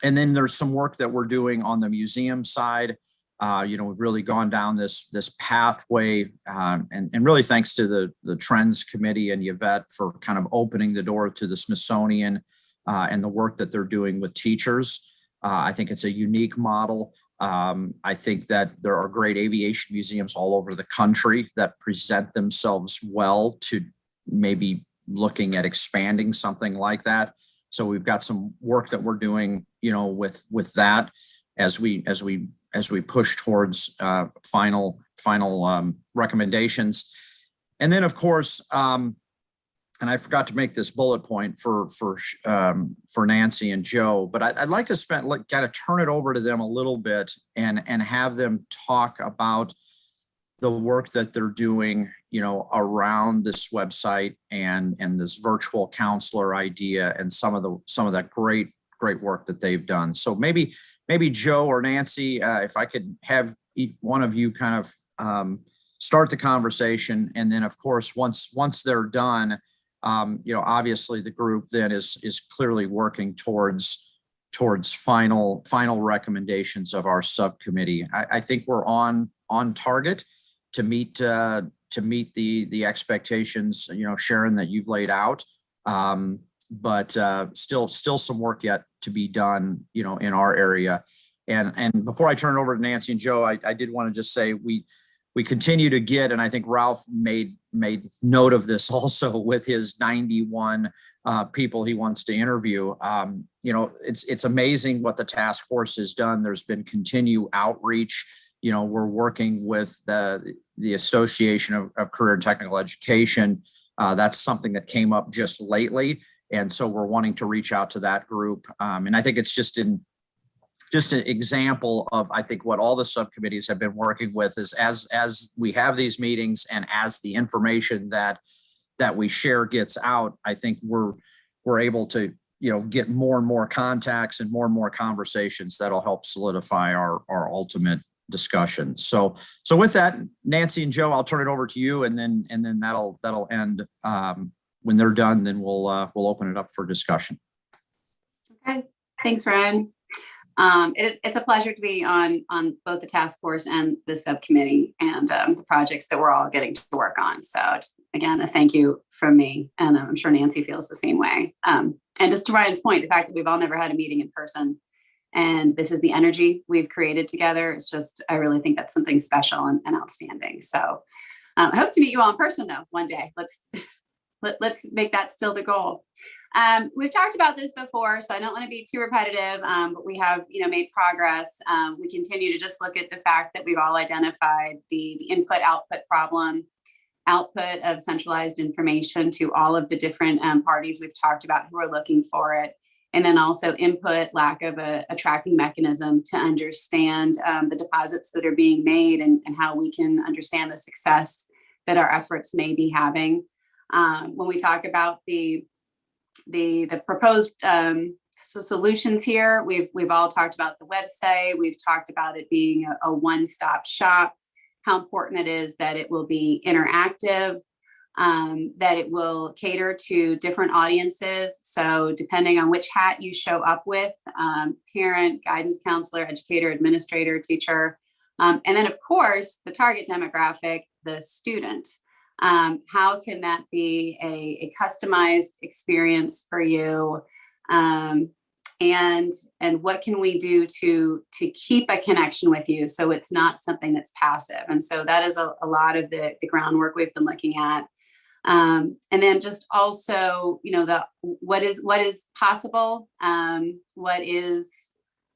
And then there's some work that we're doing on the museum side. We've really gone down this pathway, and really thanks to the Trends Committee and Yvette for kind of opening the door to the Smithsonian and the work that they're doing with teachers. I think it's a unique model. I think that there are great aviation museums all over the country that present themselves well to maybe looking at expanding something like that. So we've got some work that we're doing, with that as we push towards final recommendations. And then, of course, and I forgot to make this bullet point for Nancy and Joe, but I'd like to kind of turn it over to them a little bit and have them talk about the work that they're doing, around this website and this virtual counselor idea and some of that great work that they've done. So maybe Joe or Nancy, if I could have one of you kind of start the conversation, and then of course once they're done, obviously the group then is clearly working towards final recommendations of our subcommittee. I think we're on target to meet to meet the expectations, Sharon, that you've laid out. But still some work yet to be done, in our area. And before I turn it over to Nancy and Joe, I did want to just say we continue to get, and I think Ralph made note of this also with his 91 people he wants to interview. It's amazing what the task force has done. There's been continued outreach. We're working with the Association of Career and Technical Education. That's something that came up just lately. And so we're wanting to reach out to that group. And I think it's just an example of, I think, what all the subcommittees have been working with is as we have these meetings and as the information that we share gets out, I think we're able to, get more and more contacts and more conversations that'll help solidify our ultimate discussion. So with that, Nancy and Joe, I'll turn it over to you, and then that'll end. When they're done, then we'll open it up for discussion.
Okay, thanks, Ryan. It's a pleasure to be on both the task force and the subcommittee and the projects that we're all getting to work on. So just, again, a thank you from me, and I'm sure Nancy feels the same way. And just to Ryan's point, the fact that we've all never had a meeting in person, and this is the energy we've created together. It's just, I really think that's something special and outstanding. So I hope to meet you all in person though one day. Let's make that still the goal. We've talked about this before, so I don't want to be too repetitive, but we have, made progress. We continue to just look at the fact that we've all identified the input-output problem, output of centralized information to all of the different parties we've talked about who are looking for it, and then also input, lack of a tracking mechanism to understand the deposits that are being made and how we can understand the success that our efforts may be having. When we talk about the proposed solutions here, we've all talked about the website. We've talked about it being a one-stop shop, how important it is that it will be interactive, that it will cater to different audiences. So depending on which hat you show up with, parent, guidance counselor, educator, administrator, teacher, and then of course, the target demographic, the student. How can that be a customized experience for you? And what can we do to keep a connection with you so it's not something that's passive? And so that is a lot of the groundwork we've been looking at. And then just also, what is possible, what is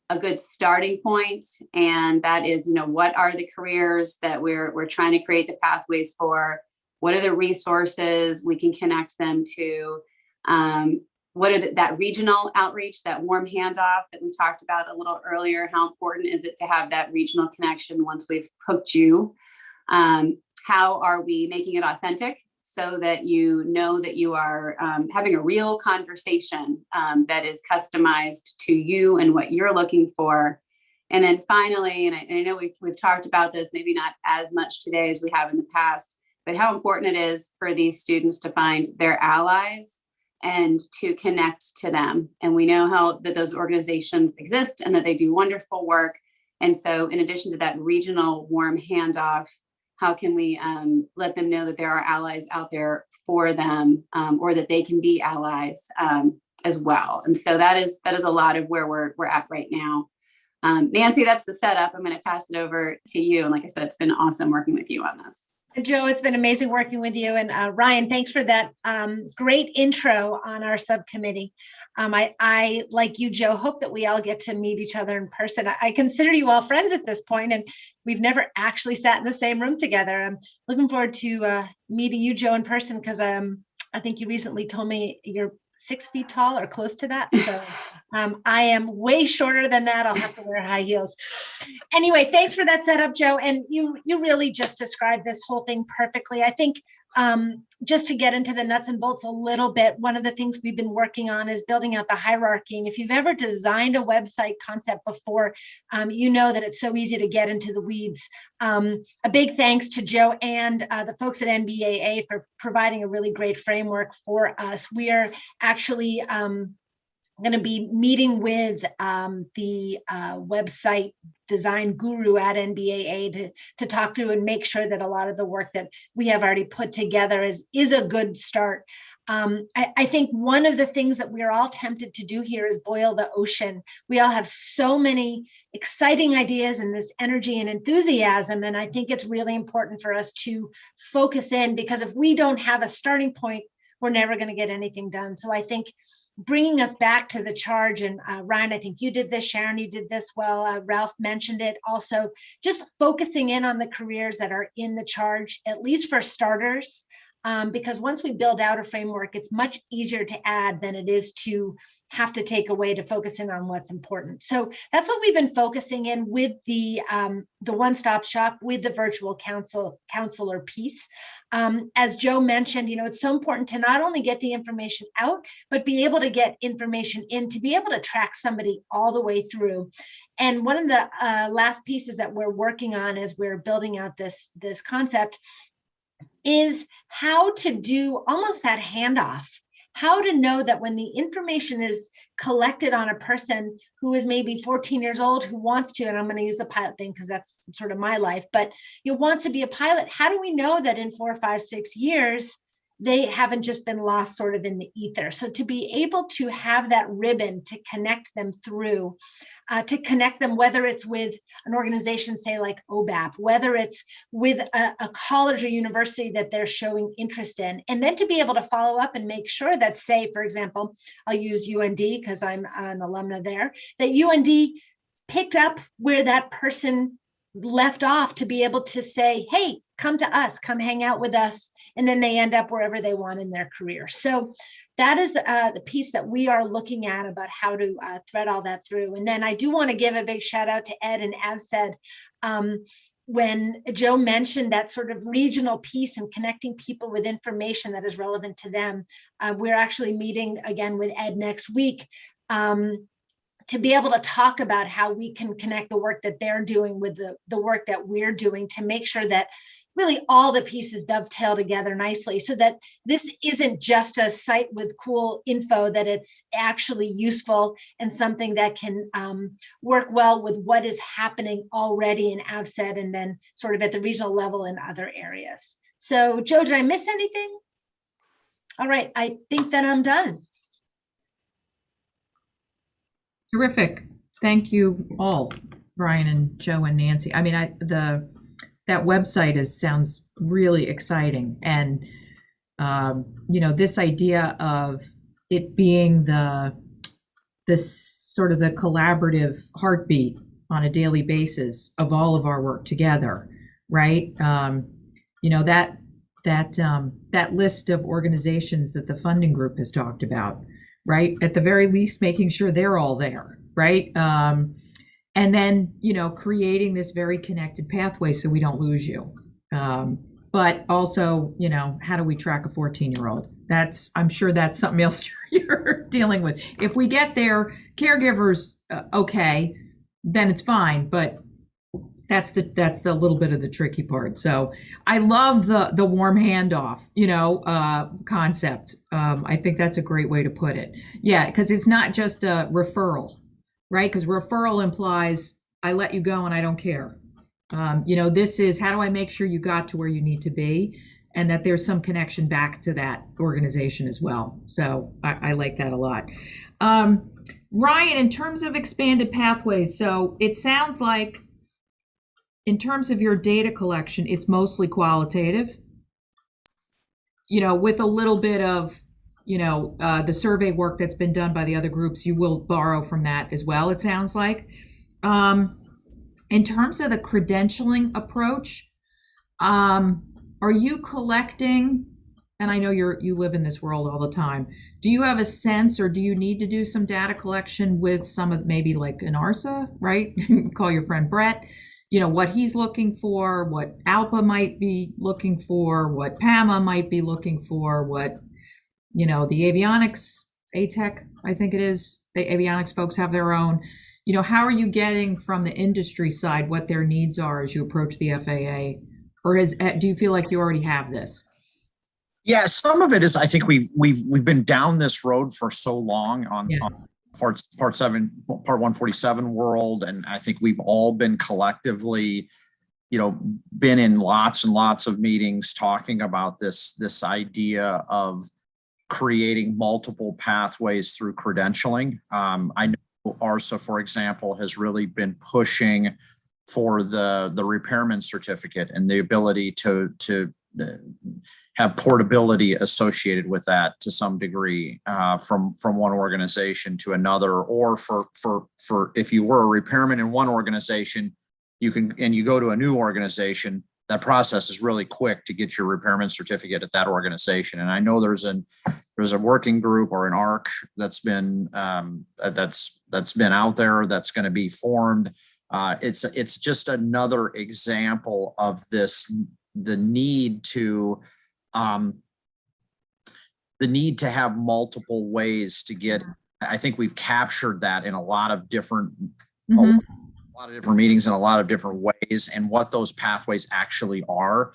a good starting point, and that is, what are the careers that we're trying to create the pathways for? What are the resources we can connect them to? What are that regional outreach, that warm handoff that we talked about a little earlier? How important is it to have that regional connection once we've hooked you? How are we making it authentic so that you know that you are having a real conversation that is customized to you and what you're looking for? And then finally, and I know we've talked about this, maybe not as much today as we have in the past, but how important it is for these students to find their allies and to connect to them. And we know that those organizations exist and that they do wonderful work. And so in addition to that regional warm handoff, how can we let them know that there are allies out there for them, or that they can be allies as well? And so that is a lot of where we're at right now. Nancy, that's the setup. I'm going to pass it over to you. And like I said, it's been awesome working with you on this.
Joe, it's been amazing working with you. And Ryan, thanks for that great intro on our subcommittee. I, like you, Joe, hope that we all get to meet each other in person. I consider you all friends at this point, and we've never actually sat in the same room together. I'm looking forward to meeting you, Joe, in person, because I think you recently told me you're 6 feet tall or close to that. So I am way shorter than that. I'll have to wear high heels. Anyway, thanks for that setup, Joe. And you really just described this whole thing perfectly. I think just to get into the nuts and bolts a little bit, one of the things we've been working on is building out the hierarchy. And if you've ever designed a website concept before, you know that it's so easy to get into the weeds. A big thanks to Joe and the folks at NBAA for providing a really great framework for us. We are actually going to be meeting with the website design guru at NBAA to talk through and make sure that a lot of the work that we have already put together is a good start. I think one of the things that we're all tempted to do here is boil the ocean. We all have so many exciting ideas and this energy and enthusiasm. And I think it's really important for us to focus in, because if we don't have a starting point, we're never going to get anything done. So I think bringing us back to the charge, and Ryan, I think you did this, Sharon, you did this well, Ralph mentioned it also, just focusing in on the careers that are in the charge, at least for starters. Because once we build out a framework, it's much easier to add than it is to have to take away to focus in on what's important. So that's what we've been focusing in with the one-stop shop, with the virtual counselor piece. As Joe mentioned, it's so important to not only get the information out, but be able to get information in, to be able to track somebody all the way through. And one of the last pieces that we're working on as we're building out this concept is how to do almost that handoff, how to know that when the information is collected on a person who is maybe 14 years old, who wants to, and I'm going to use the pilot thing because that's sort of my life, but wants to be a pilot. How do we know that in 4, 5, 6 years, they haven't just been lost sort of in the ether? So to be able to have that ribbon to connect them through, whether it's with an organization, say like OBAP, whether it's with a college or university that they're showing interest in, and then to be able to follow up and make sure that, say, for example, I'll use UND because I'm an alumna there, that UND picked up where that person left off, to be able to say, hey, come to us, come hang out with us, and then they end up wherever they want in their career. So that is the piece that we are looking at about how to thread all that through. And then I do want to give a big shout out to Ed and Avsed. When Joe mentioned that sort of regional piece and connecting people with information that is relevant to them, we're actually meeting again with Ed next week to be able to talk about how we can connect the work that they're doing with the work that we're doing, to make sure that really all the pieces dovetail together nicely, so that this isn't just a site with cool info, that it's actually useful and something that can work well with what is happening already in AVSED, and then sort of at the regional level in other areas. So Joe, did I miss anything? All right, I think that I'm done.
Terrific. Thank you all, Brian and Joe and Nancy. I mean, that website sounds really exciting. And, this idea of it being this sort of the collaborative heartbeat on a daily basis of all of our work together, right? That list of organizations that the funding group has talked about, right? At the very least, making sure they're all there, right? And then, creating this very connected pathway so we don't lose you. But also, how do we track a 14-year-old? I'm sure that's something else you're dealing with. If we get there, caregivers, okay, then it's fine. But that's the little bit of the tricky part. So I love the warm handoff, concept. I think that's a great way to put it. Yeah, because it's not just a referral, right? Because referral implies I let you go and I don't care. This is, how do I make sure you got to where you need to be, and that there's some connection back to that organization as well. So I like that a lot. Ryan, in terms of expanded pathways, so it sounds like in terms of your data collection, it's mostly qualitative, with a little bit of, the survey work that's been done by the other groups, you will borrow from that as well, it sounds like. In terms of the credentialing approach, are you collecting, and I know you live in this world all the time, do you have a sense, or do you need to do some data collection with some of, maybe like an ARSA, right? Call your friend Brett, what he's looking for, what ALPA might be looking for, what PAMA might be looking for, what, the avionics, ATEC, I think it is, the avionics folks have their own. How are you getting from the industry side what their needs are as you approach the FAA? Or do you feel like you already have this?
Yeah, some of it is, I think we've been down this road for so long on part 147 world. And I think we've all been collectively, been in lots and lots of meetings talking about this idea of creating multiple pathways through credentialing. I know ARSA, for example, has really been pushing for the repairman certificate and the ability to have portability associated with that to some degree, from one organization to another, or for if you were a repairman in one organization, you go to a new organization, that process is really quick to get your repairman certificate at that organization. And I know there's a working group or an ARC that's been out there that's going to be formed. It's just another example of the need to have multiple ways to get. I think we've captured that in a lot of different meetings in a lot of different ways, and what those pathways actually are.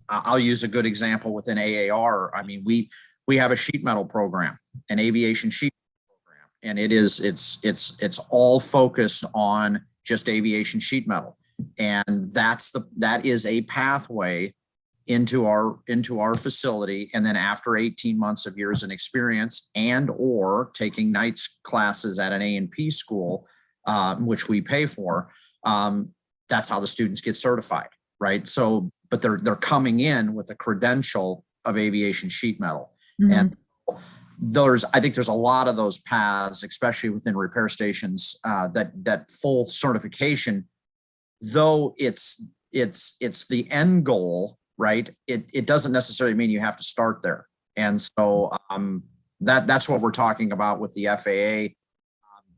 I'll use a good example within AAR. I mean, we have a sheet metal program, an aviation sheet program, and it's all focused on just aviation sheet metal, and that is a pathway into our facility. And then after 18 months of years in experience and or taking nights classes at an A&P school, which we pay for, that's how the students get certified, right? So, but they're coming in with a credential of aviation sheet metal. And I think there's a lot of those paths, especially within repair stations, that full certification, though it's the end goal, right? It doesn't necessarily mean you have to start there. And so that's what we're talking about with the FAA.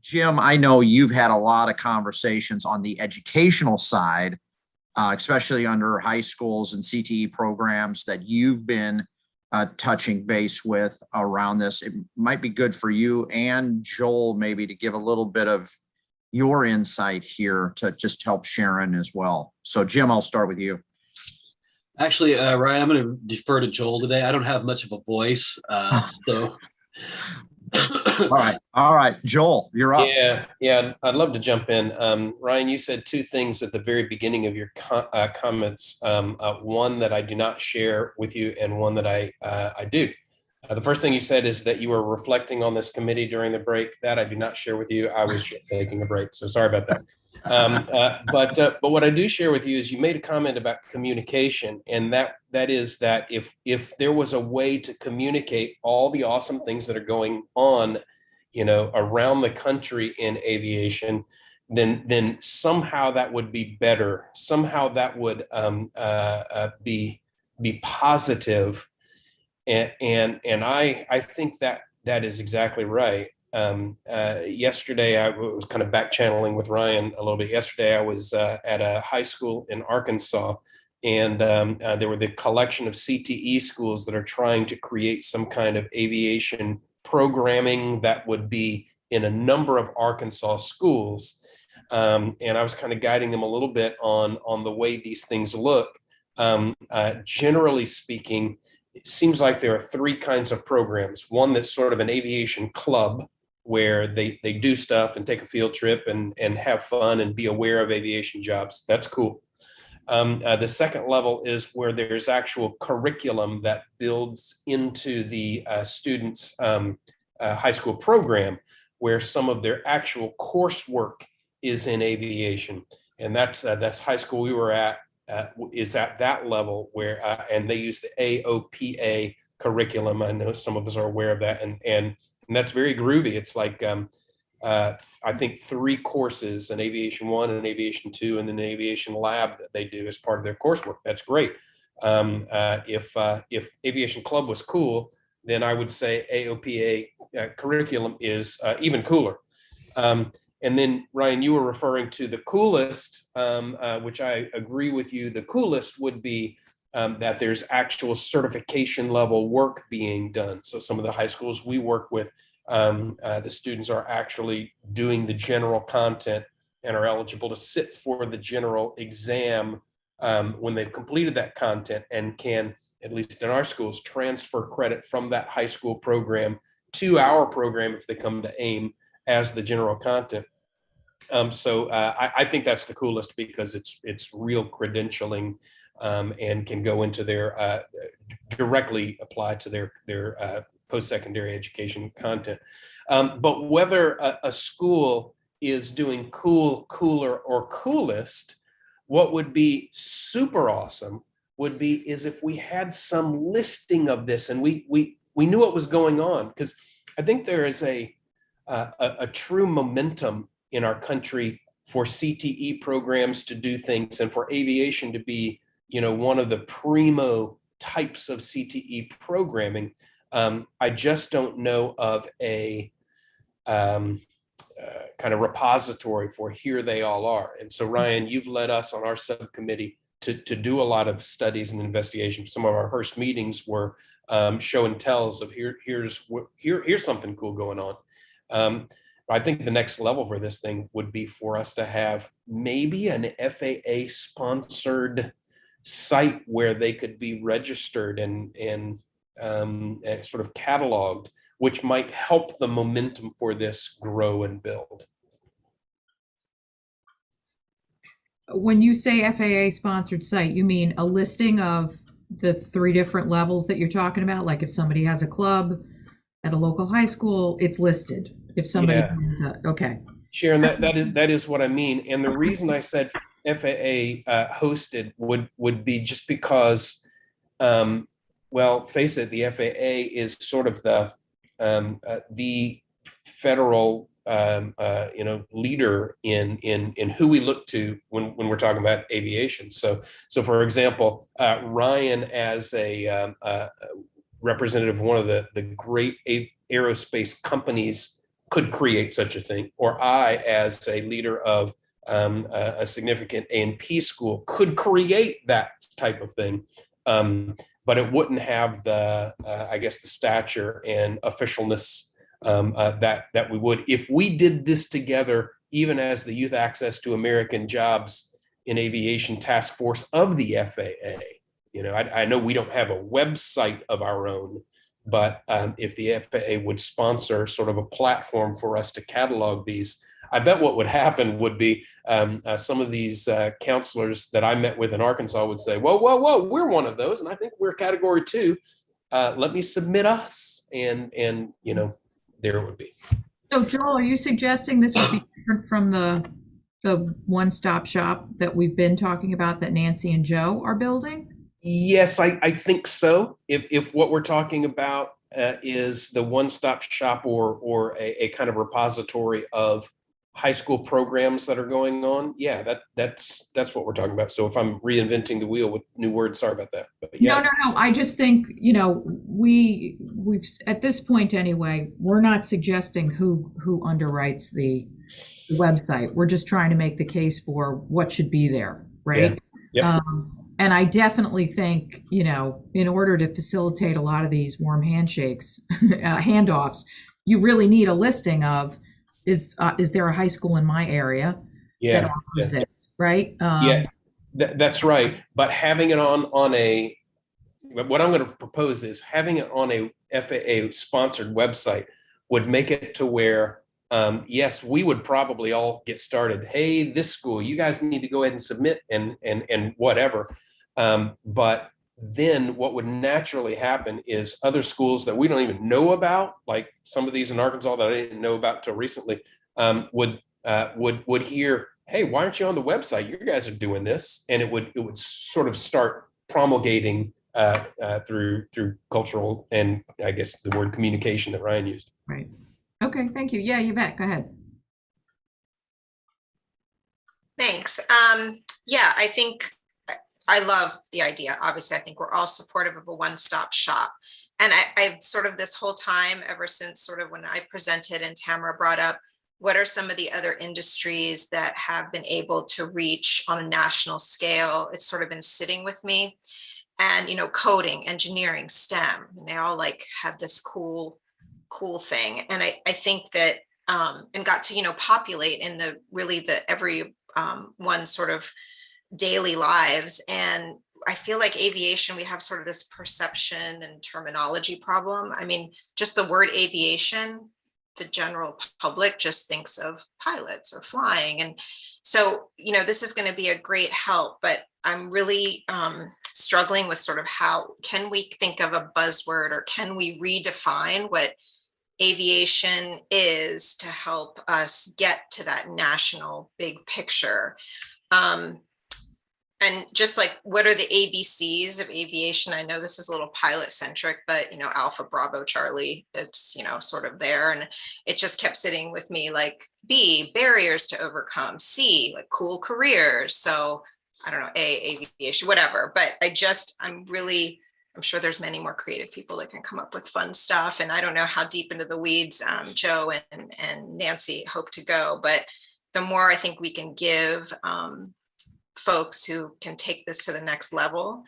Jim, I know you've had a lot of conversations on the educational side, especially under high schools and CTE programs that you've been touching base with around this. It might be good for you and Joel maybe to give a little bit of your insight here to just help Sharon as well. So Jim, I'll start with you.
Actually, Ryan, I'm going to defer to Joel today. I don't have much of a voice, so. All right, Joel, you're up.
Yeah, I'd love to jump in. Ryan, you said two things at the very beginning of your comments. One that I do not share with you, and one that I do. The first thing you said is that you were reflecting on this committee during the break. That I do not share with you. I was just taking a break, so sorry about that. But what I do share with you is you made a comment about communication, and that is that if there was a way to communicate all the awesome things that are going on, around the country in aviation, then somehow that would be better. Somehow that would be positive, and I think that is exactly right. Yesterday, I was kind of back channeling with Ryan a little bit. Yesterday, I was at a high school in Arkansas, and there were the collection of CTE schools that are trying to create some kind of aviation programming that would be in a number of Arkansas schools. And I was kind of guiding them a little bit on the way these things look. Generally speaking, it seems like there are three kinds of programs. One that's sort of an aviation club, where they do stuff and take a field trip and have fun and be aware of aviation jobs. That's cool. The second level is where there's actual curriculum that builds into the students' high school program, where some of their actual coursework is in aviation. And that's high school we were at, is at that level where, and they use the AOPA curriculum. I know some of us are aware of that, and that's very groovy. It's like, I think 3 courses, an aviation 1 and an aviation 2, and then an aviation lab that they do as part of their coursework. That's great. If aviation club was cool, then I would say AOPA curriculum is even cooler. And then Ryan, you were referring to the coolest, which I agree with you. The coolest would be that there's actual certification level work being done. So some of the high schools we work with, the students are actually doing the general content and are eligible to sit for the general exam when they've completed that content, and can, at least in our schools, transfer credit from that high school program to our program if they come to AIM as the general content. So I think that's the coolest because it's real credentialing and can go into their directly apply to their post-secondary education content. But whether a school is doing cool, cooler, or coolest, what would be super awesome is if we had some listing of this and we knew what was going on, because I think there is a true momentum in our country for CTE programs to do things and for aviation to be, one of the primo types of CTE programming. I just don't know of a kind of repository for here they all are. And so Ryan, you've led us on our subcommittee to do a lot of studies and investigations. Some of our first meetings were show and tells of here's something cool going on. I think the next level for this thing would be for us to have maybe an FAA sponsored site where they could be registered and sort of cataloged, which might help the momentum for this grow and build.
When you say FAA sponsored site, you mean a listing of the 3 different levels that you're talking about? Like if somebody has a club at a local high school, it's listed. If somebody has okay.
Sharon, that is what I mean. And the reason I said FAA hosted would be just because, well, face it, the FAA is sort of the federal leader in who we look to when we're talking about aviation. So for example, Ryan as a representative of one of the great aerospace companies could create such a thing, or I as a leader of a significant A&P school could create that type of thing. But it wouldn't have the, I guess, the stature and officialness that we would if we did this together, even as the Youth Access to American Jobs in Aviation Task Force of the FAA. I know we don't have a website of our own, but if the FAA would sponsor sort of a platform for us to catalog these, I bet what would happen would be some of these counselors that I met with in Arkansas would say, whoa, we're one of those. And I think we're category 2. Let me submit us. And there it would be.
So Joel, are you suggesting this would be different from the one-stop shop that we've been talking about that Nancy and Joe are building?
Yes, I think so. If what we're talking about is the one-stop shop or a kind of repository of high school programs that are going on, that's what we're talking about. So if I'm reinventing the wheel with new words, sorry about that. But yeah.
No. I just think we've at this point anyway, we're not suggesting who underwrites the website. We're just trying to make the case for what should be there, right?
Yeah. Yep.
And I definitely think, in order to facilitate a lot of these warm handshakes, handoffs, you really need a listing of, is there a high school in my area that offers this, right?
That's right. But having it on what I'm going to propose is having it on a FAA sponsored website would make it to where, yes, we would probably all get started. Hey, this school, you guys need to go ahead and submit and whatever. But then what would naturally happen is other schools that we don't even know about, like some of these in Arkansas that I didn't know about until recently, would hear, hey, why aren't you on the website? You guys are doing this. And it would sort of start promulgating through cultural and I guess the word communication that Ryan used.
Right. Okay, thank you. Yeah, Yvette, go ahead.
Thanks. I think I love the idea. Obviously, I think we're all supportive of a one-stop shop. And I've sort of this whole time, ever since sort of when I presented and Tamara brought up, what are some of the other industries that have been able to reach on a national scale? It's sort of been sitting with me. And, coding, engineering, STEM, and they all like had this cool thing. And I think that, and got to, populate in the every one sort of daily lives. And I feel like aviation, we have sort of this perception and terminology problem. I mean, just the word aviation, the general public just thinks of pilots or flying. And so, you know, this is going to be a great help, but I'm really struggling with sort of how can we think of a buzzword, or can we redefine what aviation is to help us get to that national big picture. And just like, what are the ABCs of aviation? I know this is a little pilot centric, but, you know, Alpha, Bravo, Charlie, it's, you know, sort of there. And it just kept sitting with me, like B, barriers to overcome, C, like cool careers. So I don't know, A, aviation, whatever. But I'm sure there's many more creative people that can come up with fun stuff. And I don't know how deep into the weeds Joe and Nancy hope to go, but the more I think we can give folks who can take this to the next level.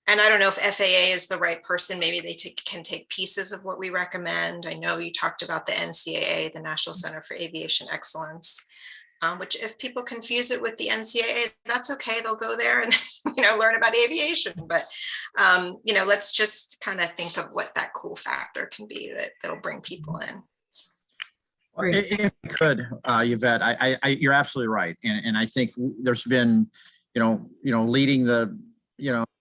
And I don't know if FAA is the right person. Maybe they can take pieces of what we recommend. I know you talked about the NCAA, the National Center for Aviation Excellence, which if people confuse it with the NCAA, that's okay. They'll go there and, you know, learn about aviation. But, you know, let's just kind of think of what that cool factor can be that'll bring people in.
If I could, Yvette, you're absolutely right. And I think there's been, leading the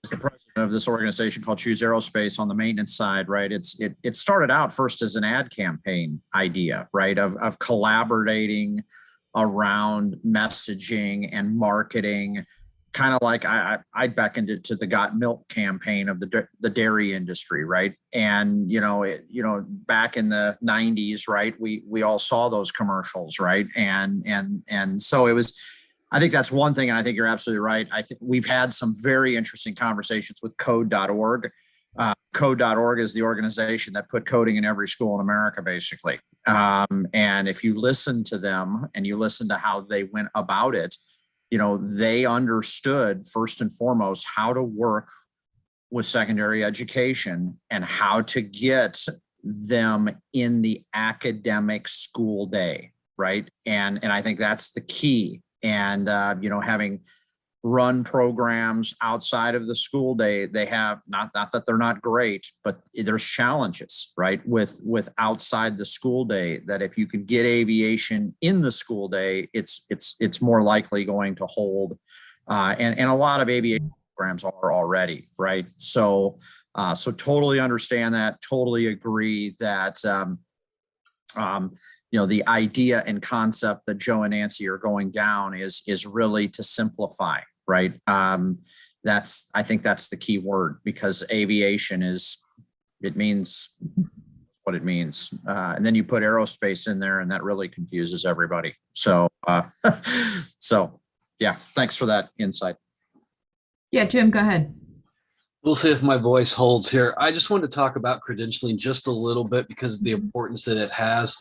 president of this organization called Choose Aerospace on the maintenance side, right? It started out first as an ad campaign idea, right? Of collaborating around messaging and marketing, kind of like I beckoned it to the Got Milk campaign of the dairy industry, right? And back in the 90s, right, we all saw those commercials, right? And so it was. I think that's one thing, and I think you're absolutely right. I think we've had some very interesting conversations with Code.org. Code.org is the organization that put coding in every school in America, basically. And if you listen to them and you listen to how they went about it, they understood first and foremost how to work with secondary education and how to get them in the academic school day, right? And I think that's the key. And having run programs outside of the school day, they have not that they're not great, but there's challenges, right, with outside the school day, that if you can get aviation in the school day, it's more likely going to hold, and a lot of aviation programs are already, right? So totally understand that, totally agree that the idea and concept that Joe and Nancy are going down is really to simplify, right? I think that's the key word, because aviation means what it means. And then you put aerospace in there and that really confuses everybody. So yeah, thanks for that insight.
Yeah, Jim, go ahead.
We'll see if my voice holds here. I just want to talk about credentialing just a little bit because of the importance that it has.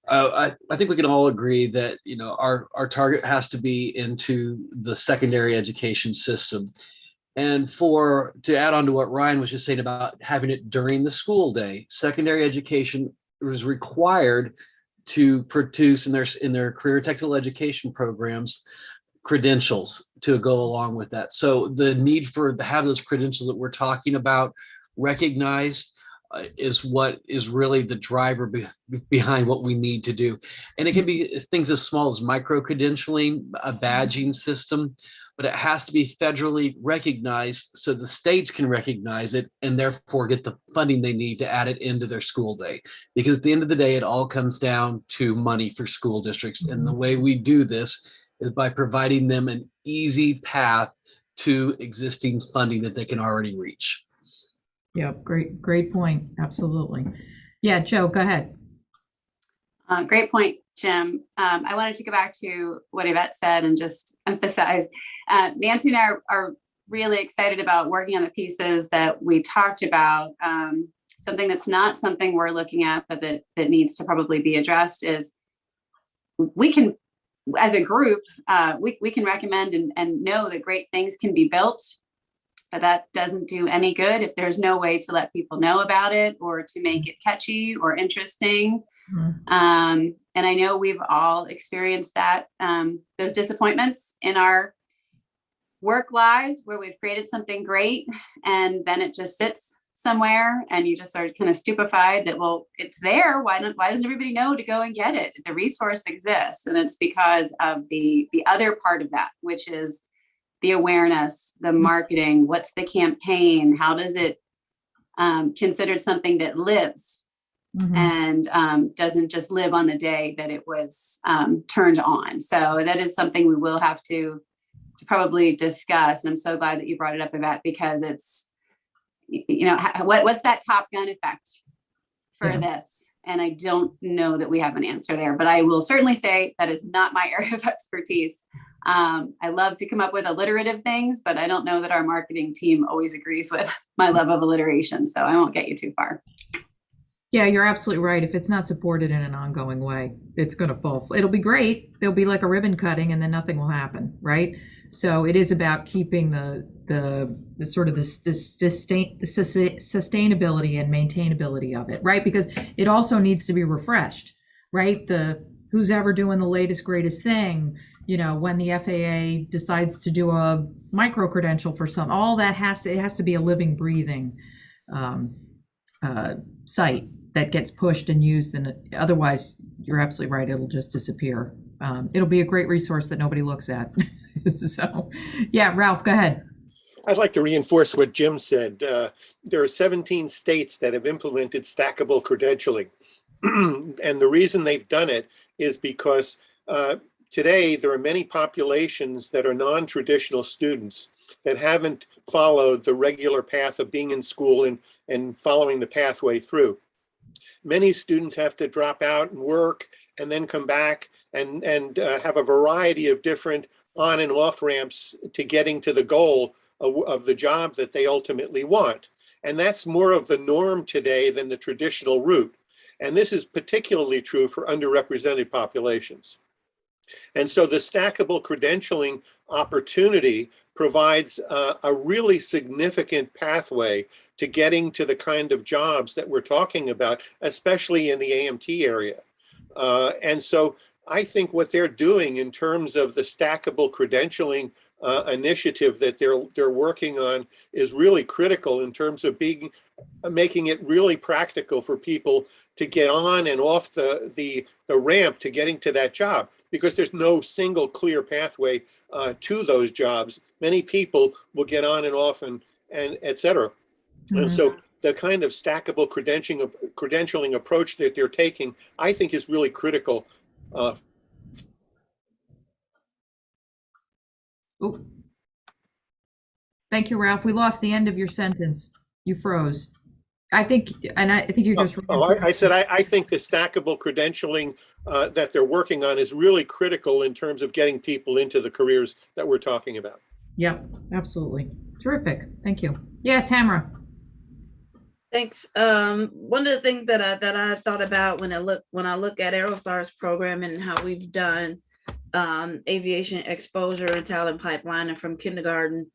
I think we can all agree that our target has to be into the secondary education system. And to add on to what Ryan was just saying about having it during the school day, secondary education is required to produce in their career technical education programs credentials to go along with that. So the need to have those credentials that we're talking about recognized is what is really the driver behind what we need to do. And it can be things as small as micro-credentialing, a badging system, but it has to be federally recognized so the states can recognize it and therefore get the funding they need to add it into their school day. Because at the end of the day, it all comes down to money for school districts. And the way we do this is by providing them an easy path to existing funding that they can already reach.
Yeah, great point. Absolutely. Yeah, Joe, go ahead.
Great point, Jim. I wanted to go back to what Yvette said and just emphasize, Nancy and I are really excited about working on the pieces that we talked about. Something that's not something we're looking at, but that needs to probably be addressed is we can, as a group, we can recommend and know that great things can be built, but that doesn't do any good if there's no way to let people know about it or to make it catchy or interesting. And I know we've all experienced that, those disappointments in our work lives where we've created something great and then it just sits somewhere and you just are kind of stupefied that, well, it's there. Why doesn't everybody know to go and get it? The resource exists. And it's because of the other part of that, which is the awareness, the marketing, what's the campaign? How does it considered something that lives and doesn't just live on the day that it was turned on. So that is something we will have to probably discuss. And I'm so glad that you brought it up, Yvette, because it's, what's that Top Gun effect for this? And I don't know that we have an answer there, but I will certainly say that is not my area of expertise. I love to come up with alliterative things, but I don't know that our marketing team always agrees with my love of alliteration. So I won't get you too far.
Yeah, you're absolutely right. If it's not supported in an ongoing way, it's going to fall. It'll be great. There'll be like a ribbon cutting and then nothing will happen, right? So it is about keeping the sort of the sustainability and maintainability of it, right? Because it also needs to be refreshed, right? Who's ever doing the latest, greatest thing, when the FAA decides to do a micro credential for all that has to be a living, breathing site that gets pushed and used, and otherwise you're absolutely right, it'll just disappear. It'll be a great resource that nobody looks at. So yeah, Ralph, go ahead.
I'd like to reinforce what Jim said. There are 17 states that have implemented stackable credentialing. And the reason they've done it is because today there are many populations that are non-traditional students that haven't followed the regular path of being in school and following the pathway through. Many students have to drop out and work and then come back and have a variety of different on and off ramps to getting to the goal of the job that they ultimately want. And that's more of the norm today than the traditional route. And this is particularly true for underrepresented populations. And so the stackable credentialing opportunity provides a really significant pathway to getting to the kind of jobs that we're talking about, especially in the AMT area. And so I think what they're doing in terms of the stackable credentialing initiative that they're working on is really critical in terms of making it really practical for people to get on and off the ramp to getting to that job, because there's no single clear pathway to those jobs. Many people will get on and off and et cetera. And so the kind of stackable credentialing approach that they're taking, I think, is really critical.
Thank you, Ralph. We lost the end of your sentence. You froze. I think you just.
I said I think the stackable credentialing that they're working on is really critical in terms of getting people into the careers that we're talking about.
Yeah, absolutely. Terrific. Thank you. Yeah, Tamara.
Thanks. One of the things that I thought about when I look at Aerostar's program and how we've done aviation exposure and talent pipeline and from kindergarten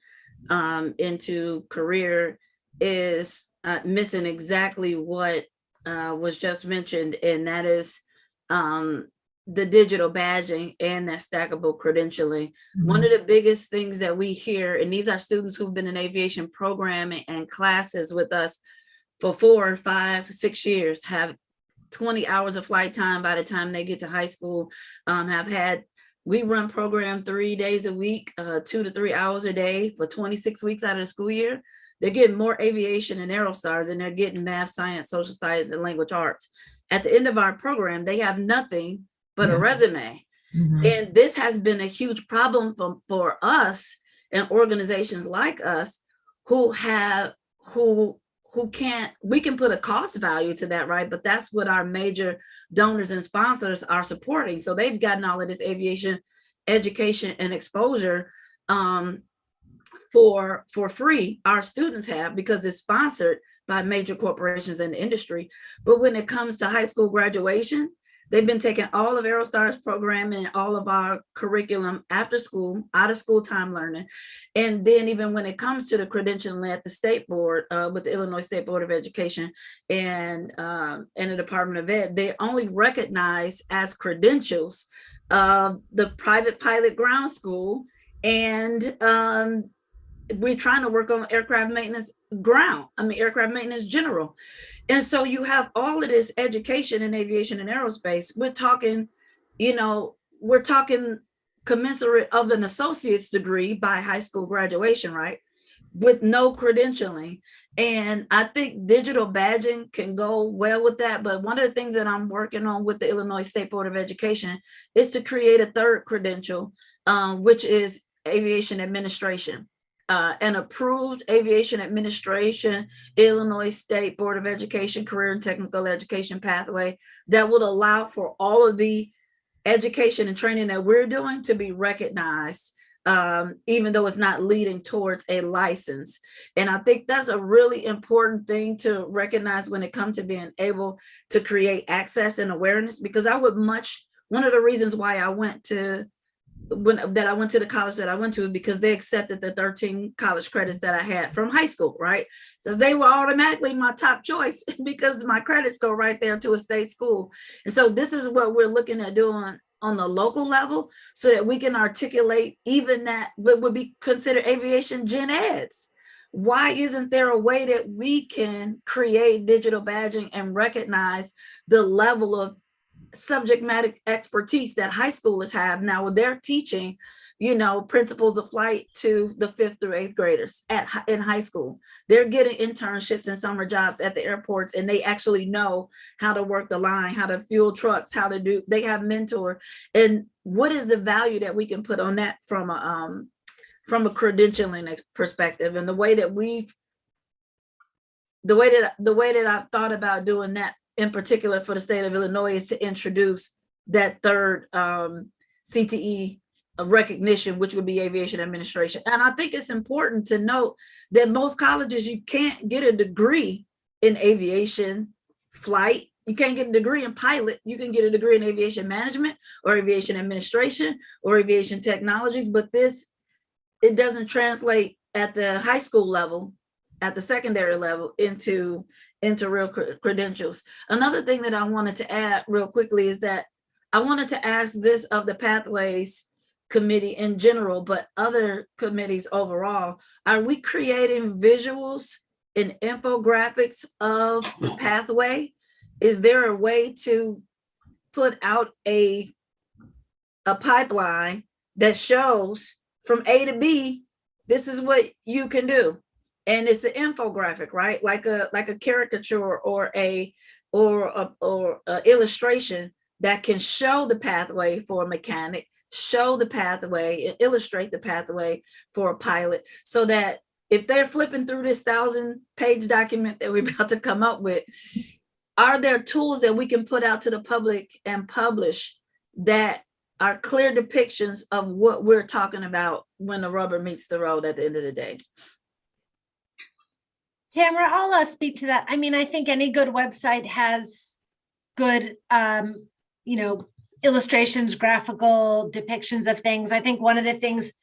into career is missing exactly what was just mentioned, and that is the digital badging and that stackable credentialing. One of the biggest things that we hear, and these are students who've been in aviation programming and classes with us for 4, 5, 6 years, have 20 hours of flight time by the time they get to high school, we run program 3 days a week, 2 to 3 hours a day for 26 weeks out of the school year. They're getting more aviation and Aerostars than they're getting math, science, social studies, and language arts. At the end of our program, they have nothing but a resume. And this has been a huge problem for us and organizations like us who can't, we can put a cost value to that, right? But that's what our major donors and sponsors are supporting. So they've gotten all of this aviation education and exposure for free. Our students have, because it's sponsored by major corporations in the industry. But when it comes to high school graduation, they've been taking all of Aerostar's programming, all of our curriculum after school, out of school time learning. And then even when it comes to the credentialing at the state board, with the Illinois State Board of Education and the Department of Ed, they only recognize as credentials the private pilot ground school and we're trying to work on aircraft maintenance aircraft maintenance general. And so you have all of this education in aviation and aerospace. We're talking commensurate of an associate's degree by high school graduation, right? With no credentialing. And I think digital badging can go well with that. But one of the things that I'm working on with the Illinois State Board of Education is to create a third credential, which is aviation administration. An approved aviation administration, Illinois State Board of Education, career and technical education pathway that would allow for all of the education and training that we're doing to be recognized, even though it's not leading towards a license. And I think that's a really important thing to recognize when it comes to being able to create access and awareness, because one of the reasons why I went to the college that I went to is because they accepted the 13 college credits that I had from high school, right? So they were automatically my top choice because my credits go right there to a state school. And so this is what we're looking at doing on the local level so that we can articulate even that what would be considered aviation gen eds. Why isn't there a way that we can create digital badging and recognize the level of subject matter expertise that high schoolers have now when they're teaching, principles of flight to the 5th through 8th graders in high school? They're getting internships and summer jobs at the airports, and they actually know how to work the line, how to fuel trucks, they have mentor. And what is the value that we can put on that from a credentialing perspective? And the way that I've thought about doing that in particular for the state of Illinois is to introduce that third CTE recognition, which would be aviation administration. And I think it's important to note that most colleges, you can't get a degree in aviation flight. You can't get a degree in pilot. You can get a degree in aviation management or aviation administration or aviation technologies, but it doesn't translate at the high school level, at the secondary level into real credentials. Another thing that I wanted to add real quickly is that I wanted to ask this of the Pathways Committee in general, but other committees overall. Are we creating visuals and infographics of the pathway? Is there a way to put out a pipeline that shows from A to B, this is what you can do? And it's an infographic, right? Like a caricature or a illustration that can show the pathway for a mechanic, show the pathway and illustrate the pathway for a pilot, so that if they're flipping through this 1,000-page document that we're about to come up with, are there tools that we can put out to the public and publish that are clear depictions of what we're talking about when the rubber meets the road at the end of the day?
Tamara, I'll speak to that. I mean, I think any good website has good, illustrations, graphical depictions of things. I think one of the things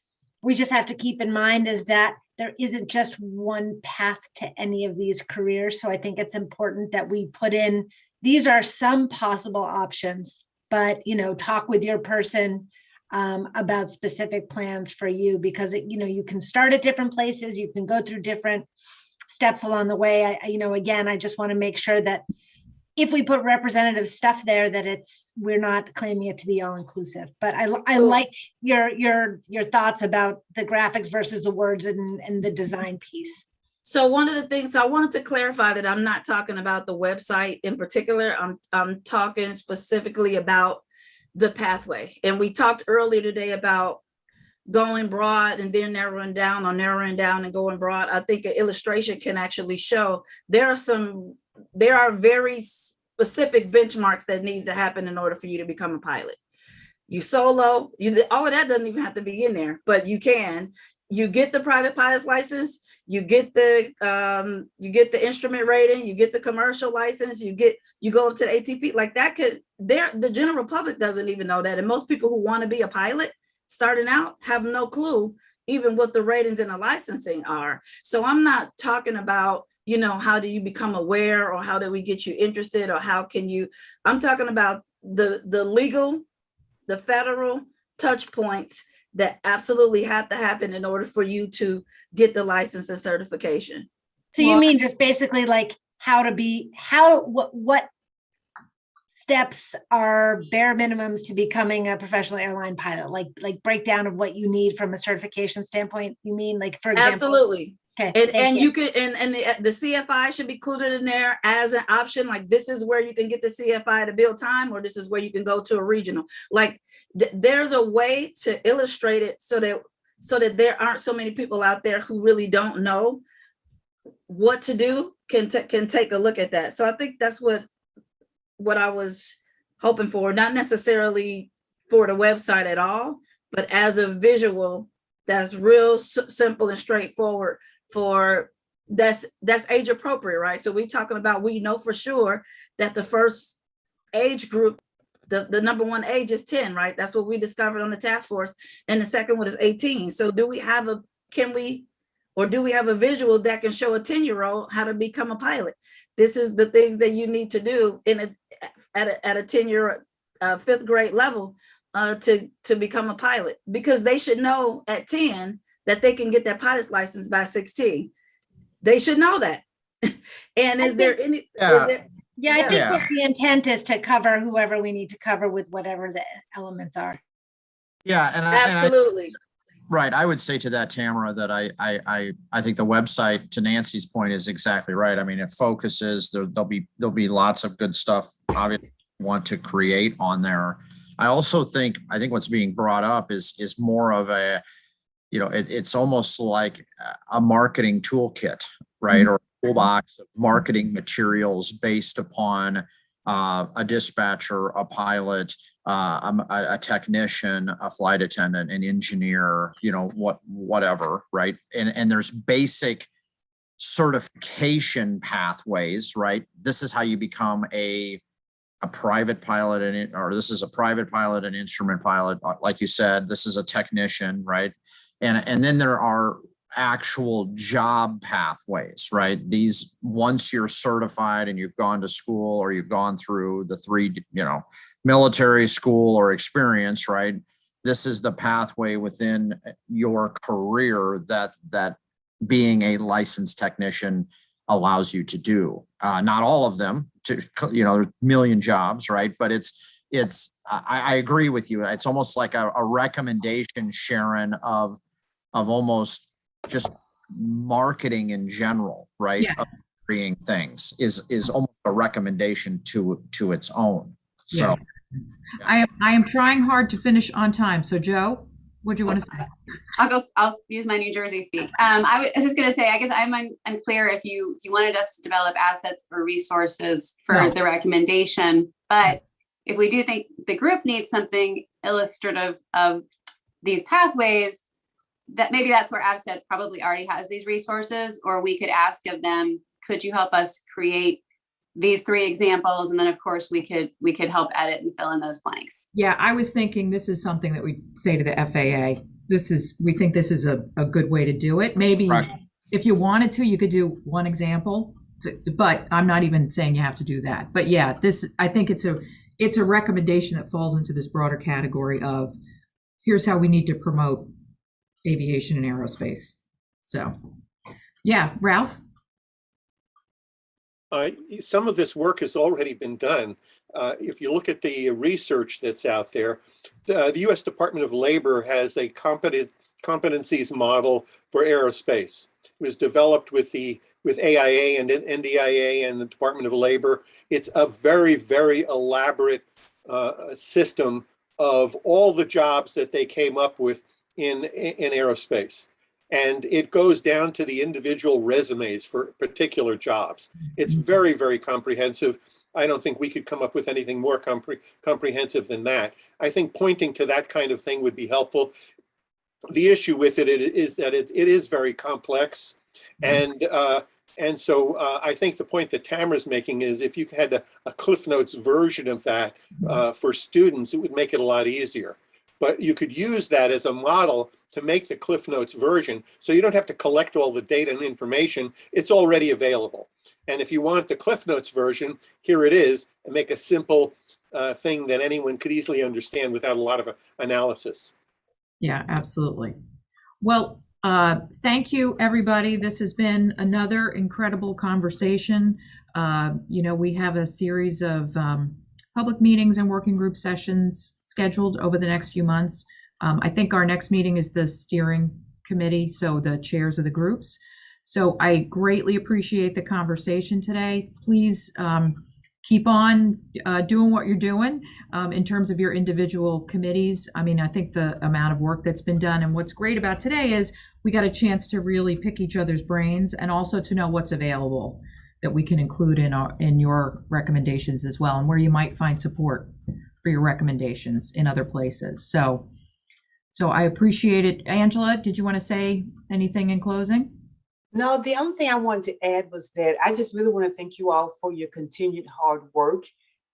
we just have to keep in mind is that there isn't just one path to any of these careers. So I think it's important that we put in, these are some possible options, but, talk with your person about specific plans for you, because, you can start at different places, you can go through different steps along the way. Again, I just want to make sure that if we put representative stuff there, that we're not claiming it to be all inclusive. But I like your thoughts about the graphics versus the words and the design piece.
So one of the things I wanted to clarify that I'm not talking about the website in particular. I'm talking specifically about the pathway. And we talked earlier today about going broad and then narrowing down and going broad. I think an illustration can actually show there are very specific benchmarks that needs to happen in order for you to become a pilot. You solo, all of that doesn't even have to be in there, but you get the private pilot's license, you get the instrument rating, you get the commercial license, you go up to the ATP, like that the general public doesn't even know that. And most people who want to be a pilot starting out have no clue even what the ratings and the licensing are. So I'm not talking about, how do you become aware, or how do we get you interested, or I'm talking about the legal, the federal touch points that absolutely have to happen in order for you to get the license and certification.
So you mean just basically like what steps are bare minimums to becoming a professional airline pilot? Like breakdown of what you need from a certification standpoint? You mean like, for example?
Absolutely.
Okay.
And you could, and the CFI should be included in there as an option. Like, this is where you can get the CFI to build time, or this is where you can go to a regional. Like, there's a way to illustrate it so that there aren't so many people out there who really don't know what to do can take a look at that. So I think that's what I was hoping for, not necessarily for the website at all, but as a visual that's real simple and straightforward for that's age appropriate, right? So we're talking about, we know for sure that the first age group, the number one age is 10, right? That's what we discovered on the task force. And the second one is 18. So do we have a visual that can show a 10-year-old how to become a pilot? This is the things that you need to do at a 10-year fifth grade level to become a pilot, because they should know at 10 that they can get their pilot's license by 16. They should know that. And I think that
the intent is to cover whoever we need to cover with whatever the elements are.
Yeah,
absolutely.
Right. I would say to that, Tamara, that I think the website, to Nancy's point, is exactly right. I mean, it focuses, there'll be lots of good stuff obviously want to create on there. I think what's being brought up is more of a, it's almost like a marketing toolkit, right? Or a toolbox of marketing materials based upon a dispatcher, a pilot, a technician, a flight attendant, an engineer, whatever, right? And there's basic certification pathways, right? This is how you become a private pilot, or this is a private pilot, an instrument pilot, like you said, this is a technician, right? And then there are actual job pathways, right? These, once you're certified and you've gone to school, or you've gone through the 3, military school or experience, right? This is the pathway within your career that being a licensed technician allows you to do. Not all of them, there's a million jobs, right? But I agree with you. It's almost like a recommendation, Sharon, of almost just marketing in general, right?
Yes.
Of creating things is almost a recommendation to its own. So
I am trying hard to finish on time. So Joe, what do you want to say?
I'll use my New Jersey speak. I was just going to say, I guess I'm unclear if you wanted us to develop assets or resources for the recommendation, but if we do think the group needs something illustrative of these pathways, that maybe that's where AVSET probably already has these resources, or we could ask of them, could you help us create these 3 examples? And then of course we could help edit and fill in those blanks.
Yeah, I was thinking this is something that we say to the FAA. We think this is a good way to do it. Maybe if you wanted to, you could do one example, but I'm not even saying you have to do that. But yeah, I think it's a recommendation that falls into this broader category of, here's how we need to promote aviation and aerospace. So yeah, Ralph?
Some of this work has already been done. If you look at the research that's out there, the U.S. Department of Labor has a competencies model for aerospace. It was developed with AIA and NDIA and the Department of Labor. It's a very, very elaborate system of all the jobs that they came up with in aerospace. And it goes down to the individual resumes for particular jobs. It's very, very comprehensive. I don't think we could come up with anything more comprehensive than that. I think pointing to that kind of thing would be helpful. The issue with it is that it is very complex. And so I think the point that Tamara's making is, if you had a Cliff Notes version of that for students, it would make it a lot easier. But you could use that as a model to make the Cliff Notes version, so you don't have to collect all the data and information. It's already available. And if you want the Cliff Notes version, here it is, and make a simple thing that anyone could easily understand without a lot of analysis.
Yeah, absolutely. Well, thank you, everybody. This has been another incredible conversation. We have a series of public meetings and working group sessions scheduled over the next few months. I think our next meeting is the steering committee, so the chairs of the groups. So I greatly appreciate the conversation today. Please keep on doing what you're doing in terms of your individual committees. I mean, I think the amount of work that's been done, and what's great about today is we got a chance to really pick each other's brains and also to know what's available that we can include in your recommendations as well, and where you might find support for your recommendations in other places. So I appreciate it. Angela, did you want to say anything in closing?
No, the only thing I wanted to add was that I just really want to thank you all for your continued hard work.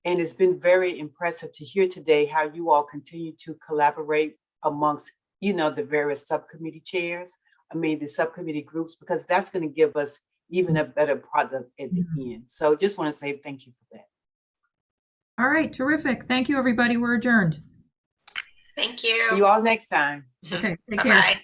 And it's been very impressive to hear today how you all continue to collaborate amongst, the various subcommittee chairs. The subcommittee groups, because that's going to give us even a better product at the end. So just want to say thank you for that.
All right, terrific. Thank you, everybody. We're adjourned.
Thank you.
See you all next time.
Okay, take care.
Bye-bye.